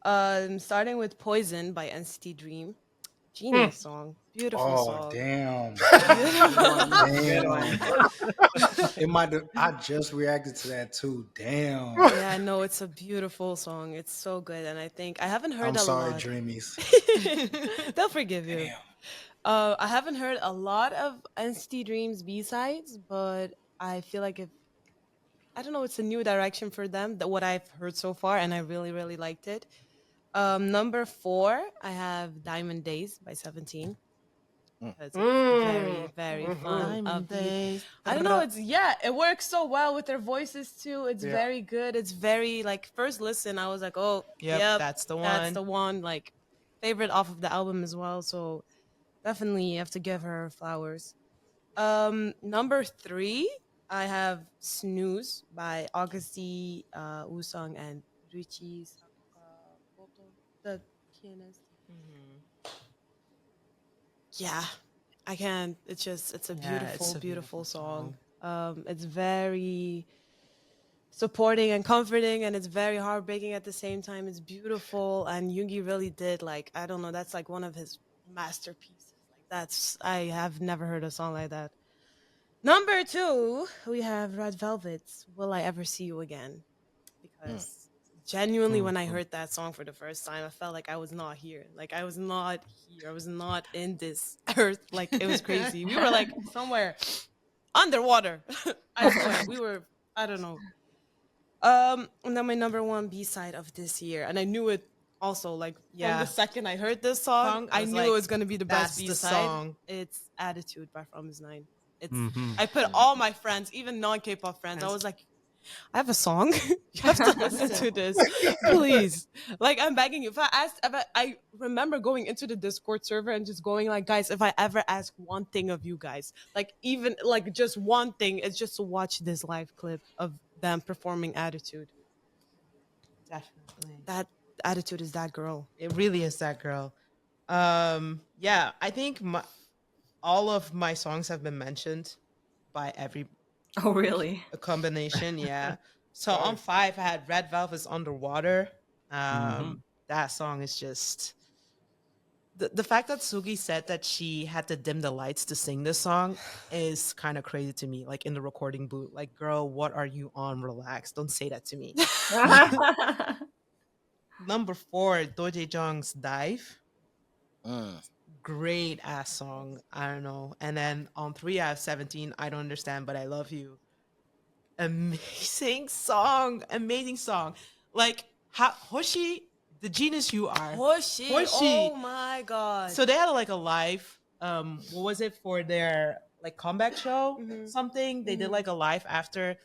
Starting with Poison by NCT Dream. Genius song. Beautiful song. Damn. I just reacted to that too. Damn. Yeah, I know, it's a beautiful song. It's so good, and I think I haven't heard I'm a sorry, lot. Dreamies. They'll forgive you. Damn. I haven't heard a lot of NCT Dreams B-sides, but I feel like I don't know, it's a new direction for them, what I've heard so far, and I really liked it. Number 4, I have Diamond Days by 17. Because it's very fun. Diamond Days. I don't know, it works so well with their voices too. It's very good. It's very like, first listen, I was like, oh, Yep, that's the one. That's the one. Like, favorite off of the album as well. So definitely you have to give her flowers. Number 3, I have Snooze by Augusty Woo-sung and Ruchi Sakamoto, the pianist. Yeah, I can. It's a beautiful song. It's very supporting and comforting, and it's very heartbreaking at the same time. It's beautiful, and Yoongi really did, like, I don't know, that's like one of his masterpieces. Like, I have never heard a song like that. Number 2, we have Red Velvet's Will I Ever See You Again? Because genuinely, when I heard that song for the first time, I felt like I was not here. Like, I was not here. I was not in this earth. Like, it was crazy. We were like somewhere underwater. I swear. We were, I don't know. And then my number 1 B-side of this year, and I knew it also, like, from the second I heard this song, I knew it was going to be the best B-side. Song. It's Attitude by From Is 9. I put all my friends, even non-K-pop friends, I was like, I have a song. You have to listen to this, please. Like, I'm begging you. I remember going into the Discord server and just going like, guys, if I ever ask one thing of you guys, like, even like just one thing, it's just to watch this live clip of them performing Attitude. Definitely. That Attitude is that girl. It really is that girl. Yeah, I think all of my songs have been mentioned by every. Oh, really? A combination, yeah. So on 5, I had Red Velvet's Underwater. That song is just the fact that Sugi said that she had to dim the lights to sing this song is kind of crazy to me. Like, in the recording booth, like, girl, what are you on? Relax. Don't say that to me. Number 4, Do Jae-jung's Dive. Great ass song. I don't know. And then on 3, I have 17, I Don't Understand, But I Love You. Amazing song. Like, Hoshi, the genius you are. Hoshi. Oh my god. So they had like a live what was it for their like comeback show? Something they did like a live after,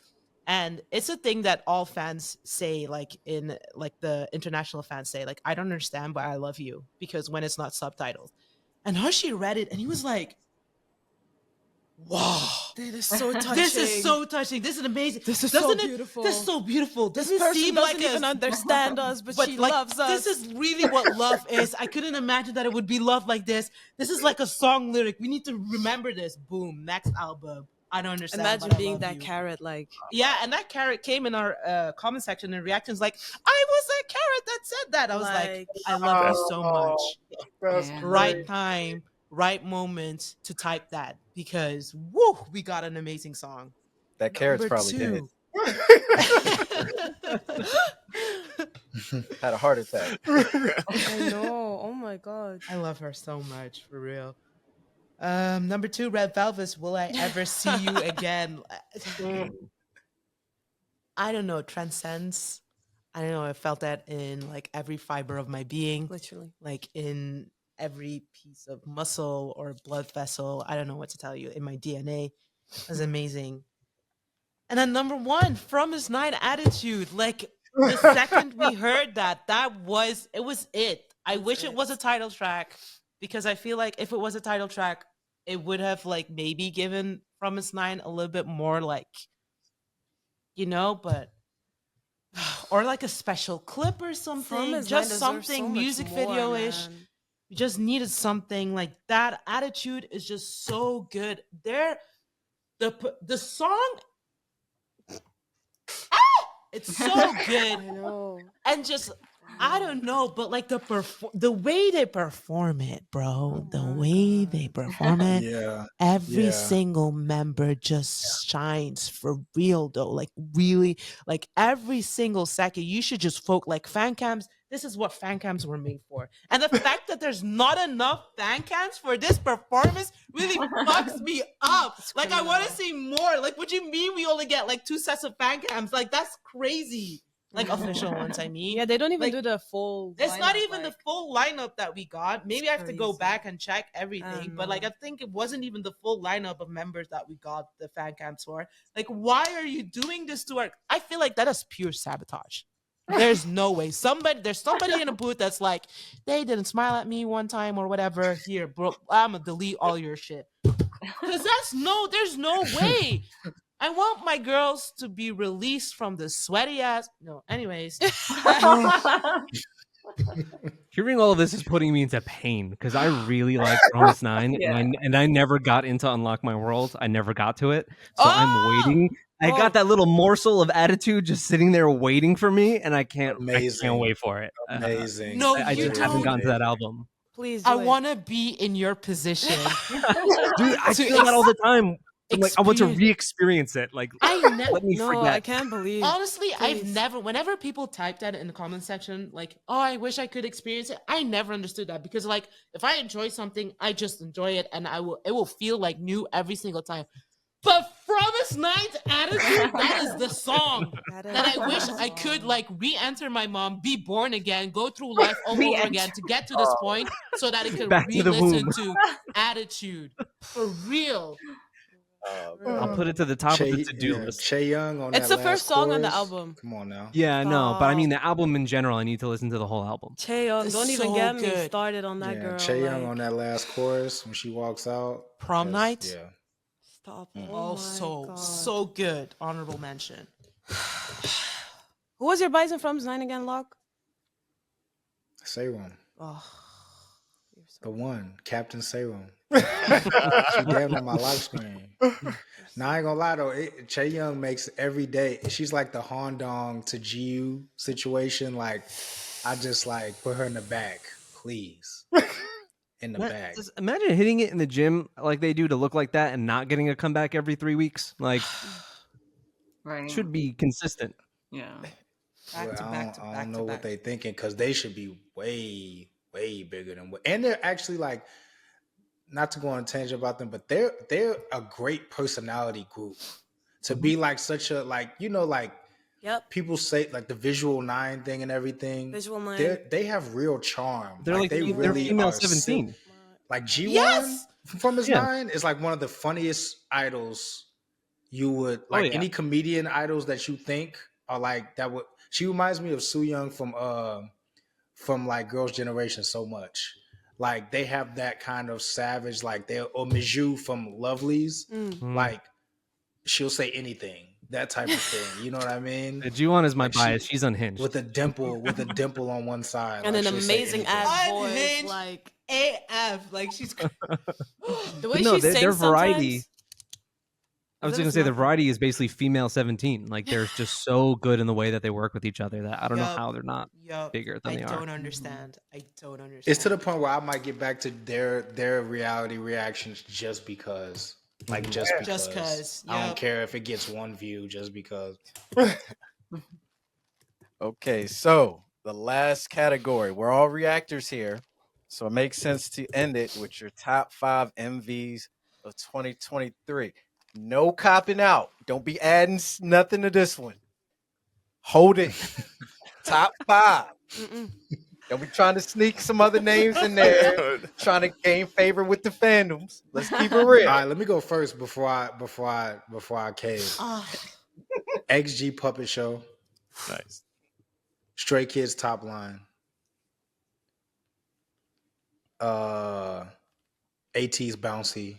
and it's a thing that all fans say, like in like the international fans say, like I don't understand, but I love you because when it's not subtitled. And Hershey read it, and he was like, wow, It is so touching. this is so touching. This is amazing. This is Doesn't so it- beautiful. This is so beautiful. This Doesn't person seem doesn't like even understand us, but she like, loves us. This is really what love is. I couldn't imagine that it would be love like this. This is like a song lyric. We need to remember this. Boom. Next album. I don't understand. Imagine but I being love that you. carrot, like. Yeah, and that carrot came in our comment section and reactions like, I was that carrot that said that. I was like I love you so much. That's Right great. time, right moment to type that because woo, we got an amazing song. That carrot's Number probably dead. 2. Had a heart attack. I know. Oh my god. I love her so much, for real. Number 2, Red Velvet. Will I ever see you again? I don't know. Transcends. I don't know. I felt that in like every fiber of my being, Literally. like in every piece of muscle or blood vessel. I don't know what to tell you. In my DNA, it was amazing. And then number 1, From His Nine Attitude. Like the second we heard that, it was it. I wish it was a title track because I feel like if it was a title track, it would have like maybe given From His Nine a little bit more like, but or like a special clip or something, just something music video-ish. We just needed something like that. Attitude is just so good. The song, it's so good. I know. And just I don't know, but like the way they perform it, bro, the way they perform it, Yeah. every Yeah. single member just shines for real though. Like really, like every single second, you should just like fan cams. This is what fan cams were made for. And the fact that there's not enough fan cams for this performance really fucks me up. Like I want to see more. Like what do you mean we only get like 2 sets of fan cams? Like that's crazy. Like official ones, I mean. Yeah, they don't even like, do the full. It's not lineup, even the full lineup that we got. Maybe I have to go crazy. back and check everything. But like I think it wasn't even the full lineup of members that we got the fan cams for. Like, why are you doing this to our I feel like that is pure sabotage. There's no way. There's somebody in a booth that's like, they didn't smile at me one time or whatever. Here, bro, I'm gonna delete all your shit. Because there's no way. I want my girls to be released from the sweaty ass. No, anyways. Hearing all of this is putting me into pain because I really like Promise 9 and I never got into Unlock My World. I never got to it. So I'm waiting. I got that little morsel of attitude just sitting there waiting for me, and I can't wait for it. Amazing. No, I just haven't gotten to that album. Please, I want to be in your position. Dude, I feel that all the time. I'm like, I want to re-experience it. Like, let me forget. I can't believe. Honestly, Please. whenever people type that in the comment section, like, oh, I wish I could experience it. I never understood that because like, if I enjoy something, I just enjoy it and it will feel like new every single time. But Promise Nine's Attitude, that is the song that I wish I could like re-enter my mom, be born again, go through life all over again to get to this point so that it could Back to the re-listen womb. to Attitude. For real. I'll put it to the top of the to-do list. Che Young on It's that the last first song on the chorus. album. Come on now. Yeah, no, but I mean the album in general. I need to listen to the whole album. Chaeyoung, It's don't even so get me good. started on that girl. Che Young like, on that last chorus when she walks out. Prom night? Yeah. Stop. Oh, my God. so good. Honorable mention. Who was your Bison from Nine again, Locke? Serum. Oh, The one, Captain Serum. She damn on my lock screen. Now I ain't gonna lie though, Che Young makes every day. She's like the Hondong to Jiu situation. Like I just like put her in the back, please. In the back. Just imagine hitting it in the gym like they do to look like that and not getting a comeback every 3 weeks. Like, Right. should be consistent. Yeah. I don't know what they thinking because they should be way bigger than what. And they're actually like, not to go on a tangent about them, but they're a great personality group to be like such a like Yep. people say like the Visual 9 thing and everything. Visual 9. They have real charm. They're like they they're really female are 17. Like G1. Yes! from his nine is like one of the funniest idols you would like. Any comedian idols that you think are like that would. She reminds me of Soo Young from like Girls' Generation so much. Like they have that kind of savage, like they or Mijou from Lovelies. Like she'll say anything, that type of thing. You know what I mean? Juwon is my Like bias. She's unhinged with a dimple on one side, and like an she'll say amazing anything. ass voice, Unhinged like AF. Like she's the way no, she their sings variety. sometimes. I was going to say the variety is basically female 17. Like they're just so good in the way that they work with each other that I don't know how they're not bigger than they are. I don't understand. It's to the point where I might get back to their reality reactions just because. Like just because. I don't care if it gets one view just because. Okay, so the last category. We're all reactors here. So it makes sense to end it with your top 5 MVs of 2023. No copping out. Don't be adding nothing to this one. Hold it. Top 5. Don't be trying to sneak some other names in there, trying to gain favor with the fandoms. Let's keep it real. All right, let me go first before I cave. XG Puppet Show. Nice. Stray Kids Top Line. AT's Bouncy.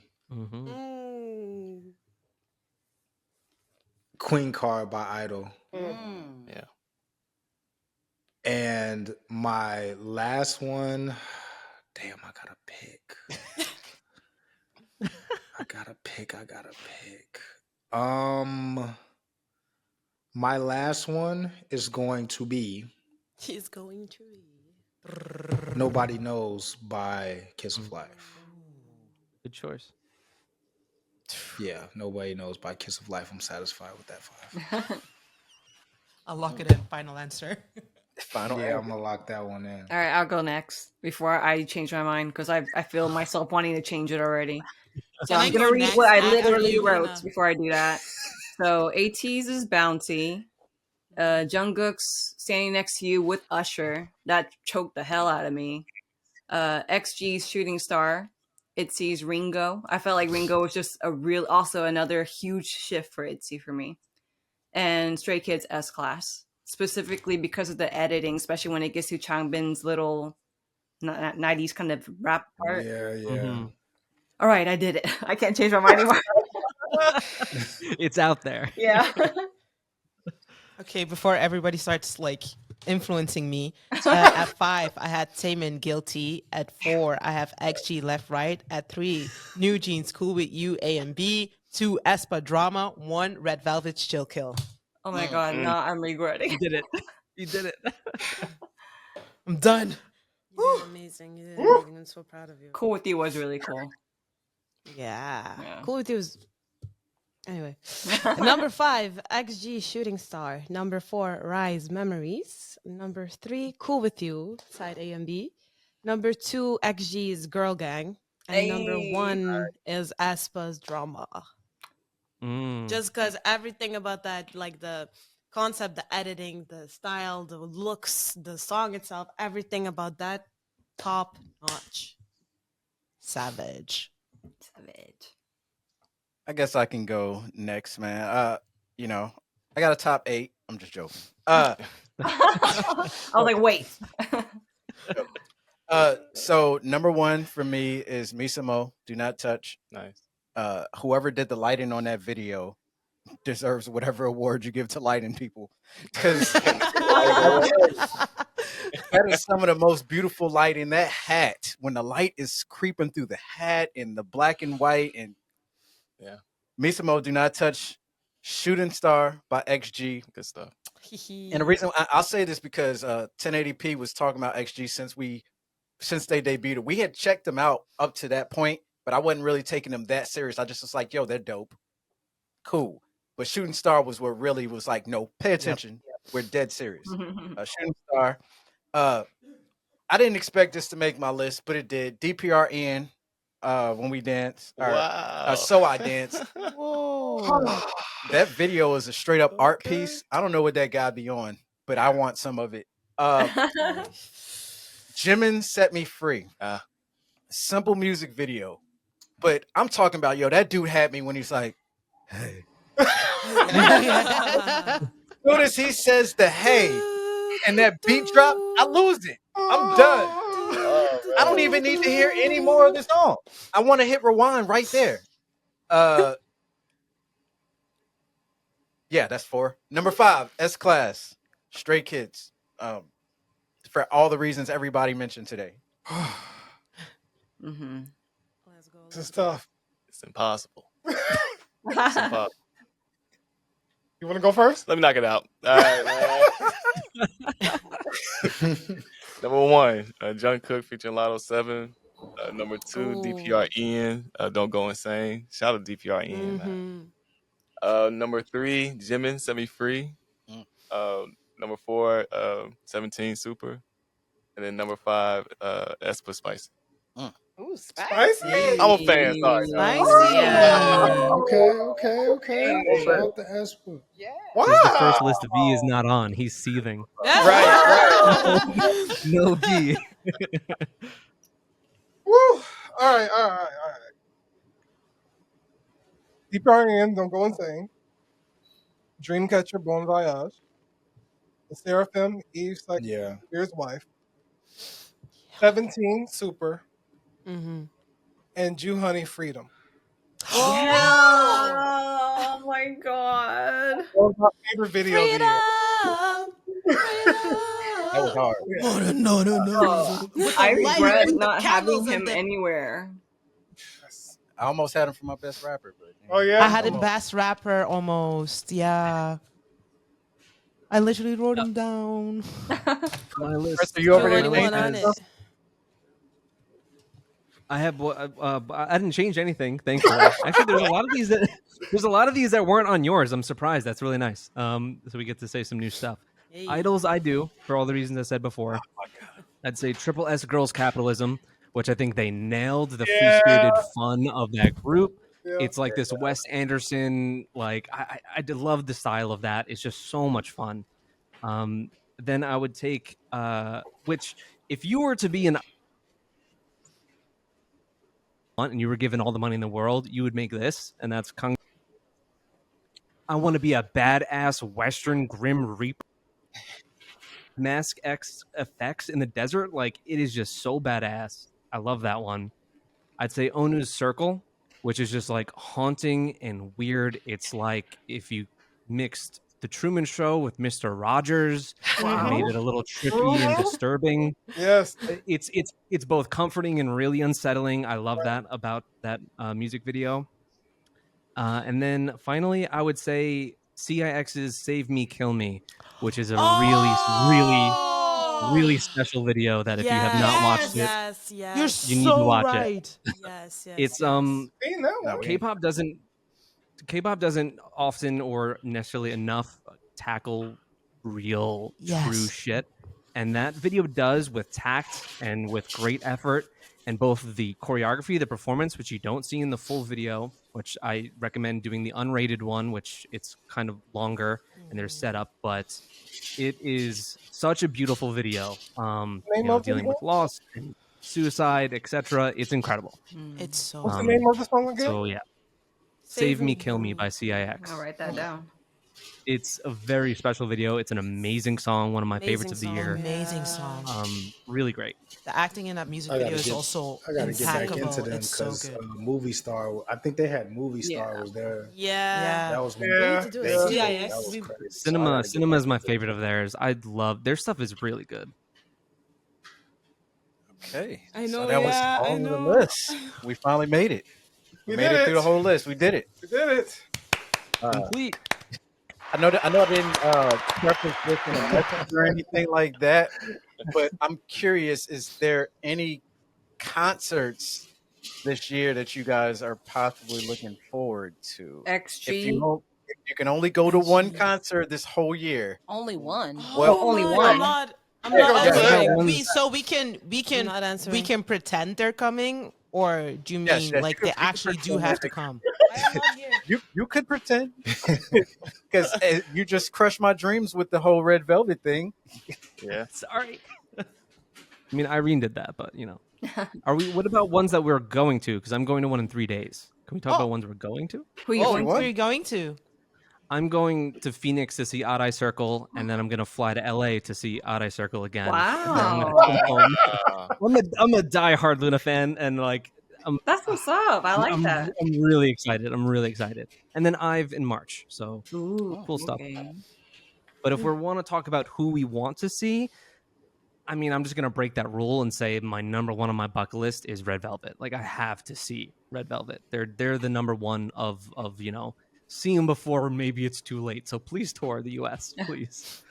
Queen Card by Idol. Yeah. And my last one, damn, I gotta pick. I gotta pick. My last one is going to be She's going to be Nobody Knows by Kiss of Life. Good choice. Yeah, Nobody Knows by Kiss of Life. I'm satisfied with that 5. I'll lock it in. Final answer. I'm gonna lock that one in. All right, I'll go next before I change my mind because I feel myself wanting to change it already. So I'm gonna read what I literally wrote before I do that. So AT's is Bounty. Jungkook's Standing Next to You with Usher. That choked the hell out of me. XG's Shooting Star. ITZY's Ringo. I felt like Ringo was just also another huge shift for ITZY for me. And Stray Kids S-Class. Specifically because of the editing, especially when it gets to Changbin's little 90s kind of rap part. Yeah. All right, I did it. I can't change my mind anymore. It's out there. Yeah. Okay, before everybody starts like influencing me, at 5 I had Taemin Guilty. At 4 I have XG Left Right. At 3 New Jeans Cool With You A and B. 2 aespa Drama. 1 Red Velvet's Chill Kill. Oh my god, no, I'm regretting. You did it. You did it. I'm done. You did amazing. You did amazing. I'm so proud of you. Cool With You was really cool. Yeah. Cool With You was. Anyway, number 5, XG Shooting Star. Number 4, Rise Memories. Number 3, Cool With You, side A and B. Number 2, XG's Girl Gang. And number 1 is aespa's Drama. Just because everything about that, like the concept, the editing, the style, the looks, the song itself, everything about that, top notch. Savage. I guess I can go next, man. I got a top 8. I'm just joking. I was like, wait. So number 1 for me is Misamo, Do Not Touch. Nice. Whoever did the lighting on that video deserves whatever award you give to lighting people, because that is some of the most beautiful lighting. That hat, when the light is creeping through the hat and the black and white, and Misamo, Do Not Touch, Shooting Star by XG. Good stuff. And the reason I'll say this because 1080p was talking about XG since they debuted. We had checked them out up to that point, but I wasn't really taking them that serious. I just was like, yo, they're dope. Cool. But Shooting Star was what really was like, no, pay attention. Yep. We're dead serious. Shooting Star. I didn't expect this to make my list, but it did. DPRN, When We Dance. Wow. So I Dance. Whoa. That video is a straight up art piece. I don't know what that guy be on, but I want some of it. Jimin Set Me Free. Simple music video, But I'm talking about, yo, that dude had me when he's like, hey. Soon as he says the hey and that beat drop, I lose it. I'm done. I don't even need to hear any more of the song. I want to hit rewind right there. Yeah, that's 4. Number 5, S Class, Stray Kids. For all the reasons everybody mentioned today. Mm-hmm. Let's go. This is tough. It's impossible. It's impossible. You want to go first? Let me knock it out. All right, man. Number 1, Jungkook featuring Lotto 7. Number 2, DPRN, Don't Go Insane. Shout out to DPRN, man. Number 3, Jimin, Set Me Free. Number 4, 17 Super. And then number 5, Espa Spicy. Ooh, spicy. I'm a fan. Sorry. Spicy. Yeah. Okay. Shout out to Espa. Yeah. Wow. This is the first list V is not on. He's seething. Right. No V. Woo. All right. DPRN, Don't Go Insane. Dreamcatcher, Bon Voyage. The Seraphim, Eve Yeah. Spears' wife. 17, Super. And Jew Honey, Freedom. Oh my god. One of my favorite videos of the year. That was hard. I regret not having him anywhere. I almost had him for my best rapper, but Oh yeah, I had him best rapper almost. Yeah. I literally wrote him down. My list. Chris, are you already Anyone on it? I have. I didn't change anything, thankfully. Actually, there's a lot of these that weren't on yours. I'm surprised. That's really nice. So we get to say some new stuff. Hey. Idols, I do for all the reasons I said before. I'd say Triple S Girls Capitalism, which I think they nailed the free-spirited fun of that group. Yeah. It's like this Wes Anderson, like I did love the style of that. It's just so much fun. Then I would take which if you were to be an and you were given all the money in the world, you would make this, and that's I want to be a badass Western Grim Reaper. Mask X effects in the desert, like it is just so badass. I love that one. I'd say Onu's Circle, which is just like haunting and weird. It's like if you mixed the Truman Show with Mr. Rogers and made it a little trippy and disturbing. Yes, it's both comforting and really unsettling. I love that about that music video. And then finally, I would say CIX's "Save Me, Kill Me," which is a really special video that if you have not watched it, you need to watch it. Yes. It's K-pop doesn't often or necessarily enough tackle real true shit, and that video does with tact and with great effort, and both the choreography, the performance, which you don't see in the full video, which I recommend doing the unrated one, which it's kind of longer and there's setup, but it is such a beautiful video. Dealing with loss and suicide, etc. It's incredible. It's so. What's the name of the song again? So yeah, Save Me, Kill Me by CIX. I'll write that down. It's a very special video. It's an amazing song, one of my favorites of the year. Amazing song. Really great. The acting in that music video is also I gotta get back impeccable. into them It's so because good. Movie Star. I think they had Movie Star was there. Yeah. That was Yeah. that was CIX. crazy. Cinema is my favorite of theirs. I love their stuff is really good. Okay. I know, So that was yeah, I all of the know. list. We finally made it. We made it through the whole list. We did it. We did it. Complete. I know I didn't preface this in a message or anything like that, but I'm curious, is there any concerts this year that you guys are possibly looking forward to? XG. If you can only go to one concert this whole year. Only one. Well, only I'm one. not Yeah, answering. We can not answering. we can pretend they're coming, or do you mean Yes, like you they can actually do pretend have that to come? You could pretend because you just crushed my dreams with the whole Red Velvet thing. Yeah. Sorry. I mean, Irene did that, but What about ones that we're going to? Because I'm going to one in 3 days. Can we talk about ones we're going to? Who are you going Who are to? you going to? I'm going to Phoenix to see Odd Eye Circle, and then I'm gonna fly to LA to see Odd Eye Circle again. And then I'm gonna come home. I'm a diehard Luna fan, and like, That's what's up. I like I'm that. really excited. I'm really excited. And then I've in March, so Ooh, cool stuff. okay. But if we want to talk about who we want to see, I mean, I'm just gonna break that rule and say my number one on my bucket list is Red Velvet. Like, I have to see Red Velvet. They're the number one of see them before maybe it's too late. So please tour the US, please.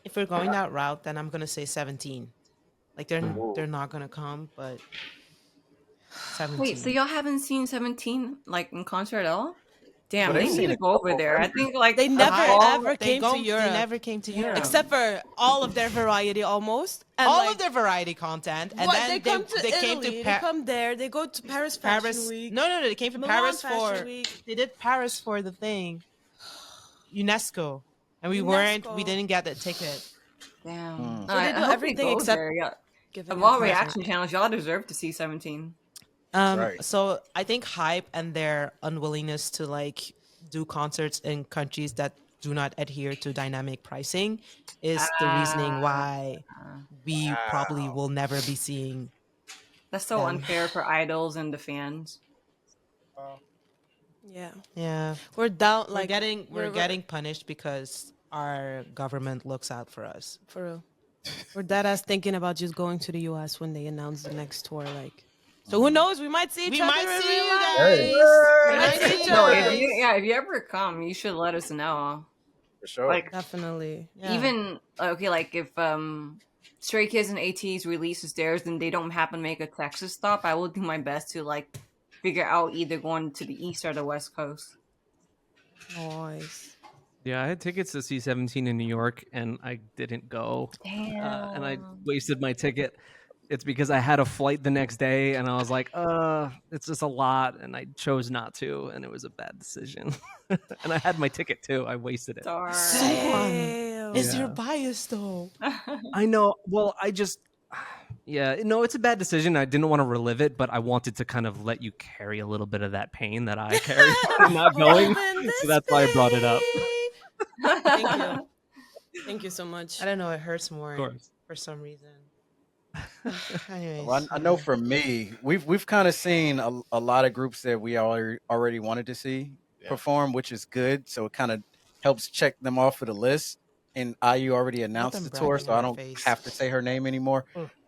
If we're going that route, then I'm gonna say 17. Like they're not gonna come, but 17. Wait, so y'all haven't seen 17 like in concert at all? Damn, But they they've need seen to a go over couple there. I members. think like They never ever They came to Europe. They never came to Europe. Except for all of their variety almost. And all like, of their variety content, and what, then they come to came Italy, to they come there, they go to Paris Fashion Week. No, they came to Milan Paris Fashion for. Week. They did Paris for the thing, UNESCO, and we UNESCO. didn't get the ticket. damn. So they do I hope everything go except there. Yeah. giving Of a all concert. reaction channels, y'all deserve to see 17. Right. So I think Hype and their unwillingness to like do concerts in countries that do not adhere to dynamic pricing is the reasoning why we probably will never be seeing. That's so them. unfair for idols and the fans. Yeah. We're down. We're Like getting punished because our government looks out for us. for real. We're dead ass thinking about just going to the US when they announce the next tour. Like, so who knows? We might see each We other. might in see real you life. guys. We might see each No, other. if you ever come, you should let us know. For sure. Like Definitely. even okay, like if Stray Kids and ATEEZ releases theirs and they don't happen to make a Texas stop, I will do my best to like figure out either going to the east or the west coast. Nice. Yeah, I had tickets to see 17 in New York, and I didn't go. Damn. And I wasted my ticket. It's because I had a flight the next day, and I was like, it's just a lot, and I chose not to, and it was a bad decision. And I had my ticket, too. I wasted it. Darn. Damn. It's your bias though. I know. Well, yeah, no, it's a bad decision. I didn't want to relive it, but I wanted to kind of let you carry a little bit of that pain that I carried from not going. So that's why I brought it up. Thank you. Thank you so much. I don't know. It hurts more Of course. for some reason. Anyways, Well, I know for me, we've kind of seen a lot of groups that we already wanted to see perform, which is good. So it kind of helps check them off of the list. And IU already announced them the tour, bragging so in I our don't face. have to say her name anymore.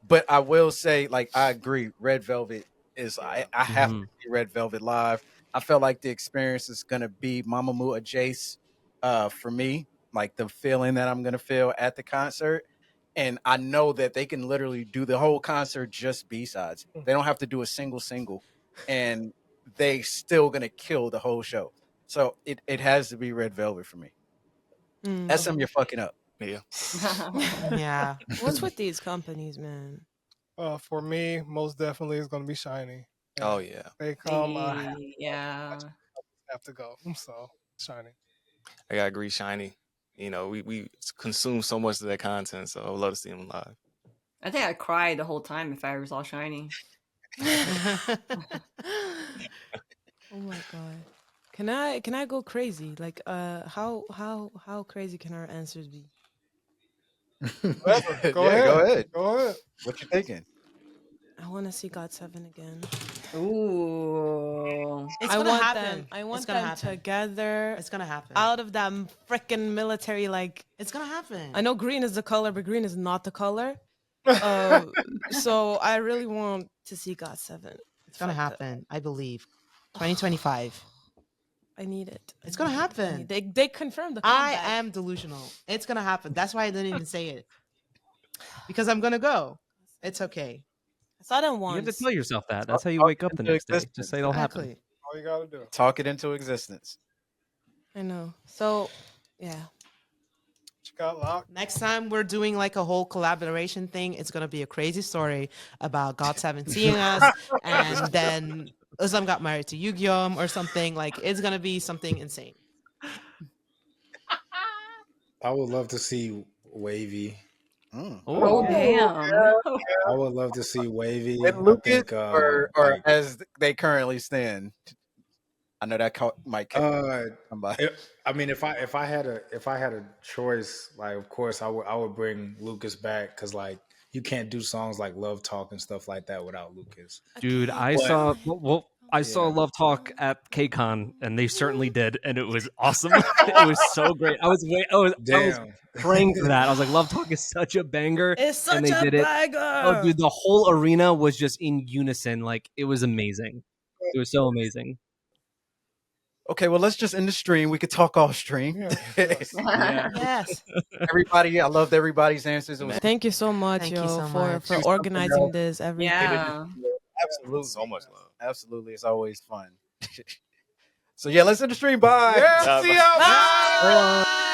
But I will say, like, I agree. Red Velvet is I have to see Red Velvet live. I felt like the experience is gonna be Mamamoo Jace for me, like the feeling that I'm gonna feel at the concert. And I know that they can literally do the whole concert just B-sides. They don't have to do a single, and they still gonna kill the whole show. So it has to be Red Velvet for me. SM, you're fucking up. Yeah. yeah. What's with these companies, man? For me, most definitely is going to be Shiny. Oh yeah. They come. Yeah. Have to go. So Shiny. I gotta agree, Shiny. You know, we consume so much of their content, so I would love to see them live. I think I'd cry the whole time if I ever saw Shiny. Oh my god. Can I go crazy? Like how crazy can our answers be? Go ahead. What you thinking? I want to see God7 again. Ooh. It's I gonna want happen. them. I want It's gonna them happen. together. It's gonna happen. Out of that freaking military, like It's gonna happen. I know green is the color, but green is not the color. So I really want to see God7. It's gonna happen. I believe. 2025. I need it. It's gonna happen. They confirmed the I comeback. am delusional. It's gonna happen. That's why I didn't even say it. Because I'm gonna go. It's okay. I saw them You once. have to tell yourself that. That's how you wake up the next day. Just say it'll happen. Exactly. All you gotta do. Talk it into existence. I know. So yeah. What you got locked? Next time we're doing like a whole collaboration thing, it's gonna be a crazy story about God7 seeing us, and then Islam got married to Yu-Gi-Oh or something. Like it's gonna be something insane. I would love to see Wavy Oh, damn. I would love to see Wavy. With I Lucas, think, or like, as they currently stand. I know that might catch somebody. I mean, if I had a choice, like, of course, I would bring Lucas back, because like you can't do songs like Love Talk and stuff like that without Lucas. Dude, I saw Love Talk at KCON, and they certainly did, and it was awesome. It was so great. I was praying for that. I was like, Love Talk is such a banger. It's such and they a did it. banger. Oh, dude, the whole arena was just in unison. Like, it was amazing. It was so amazing. Okay, well, let's just end the stream. We could talk off stream. Yes. Everybody, I loved everybody's answers. It was Thank you so much, Thank you yo, so for much. organizing this. Everything. Yeah. absolutely So much love. Absolutely, it's always fun. So yeah, let's end the stream. Bye. Yeah, see y'all. Bye.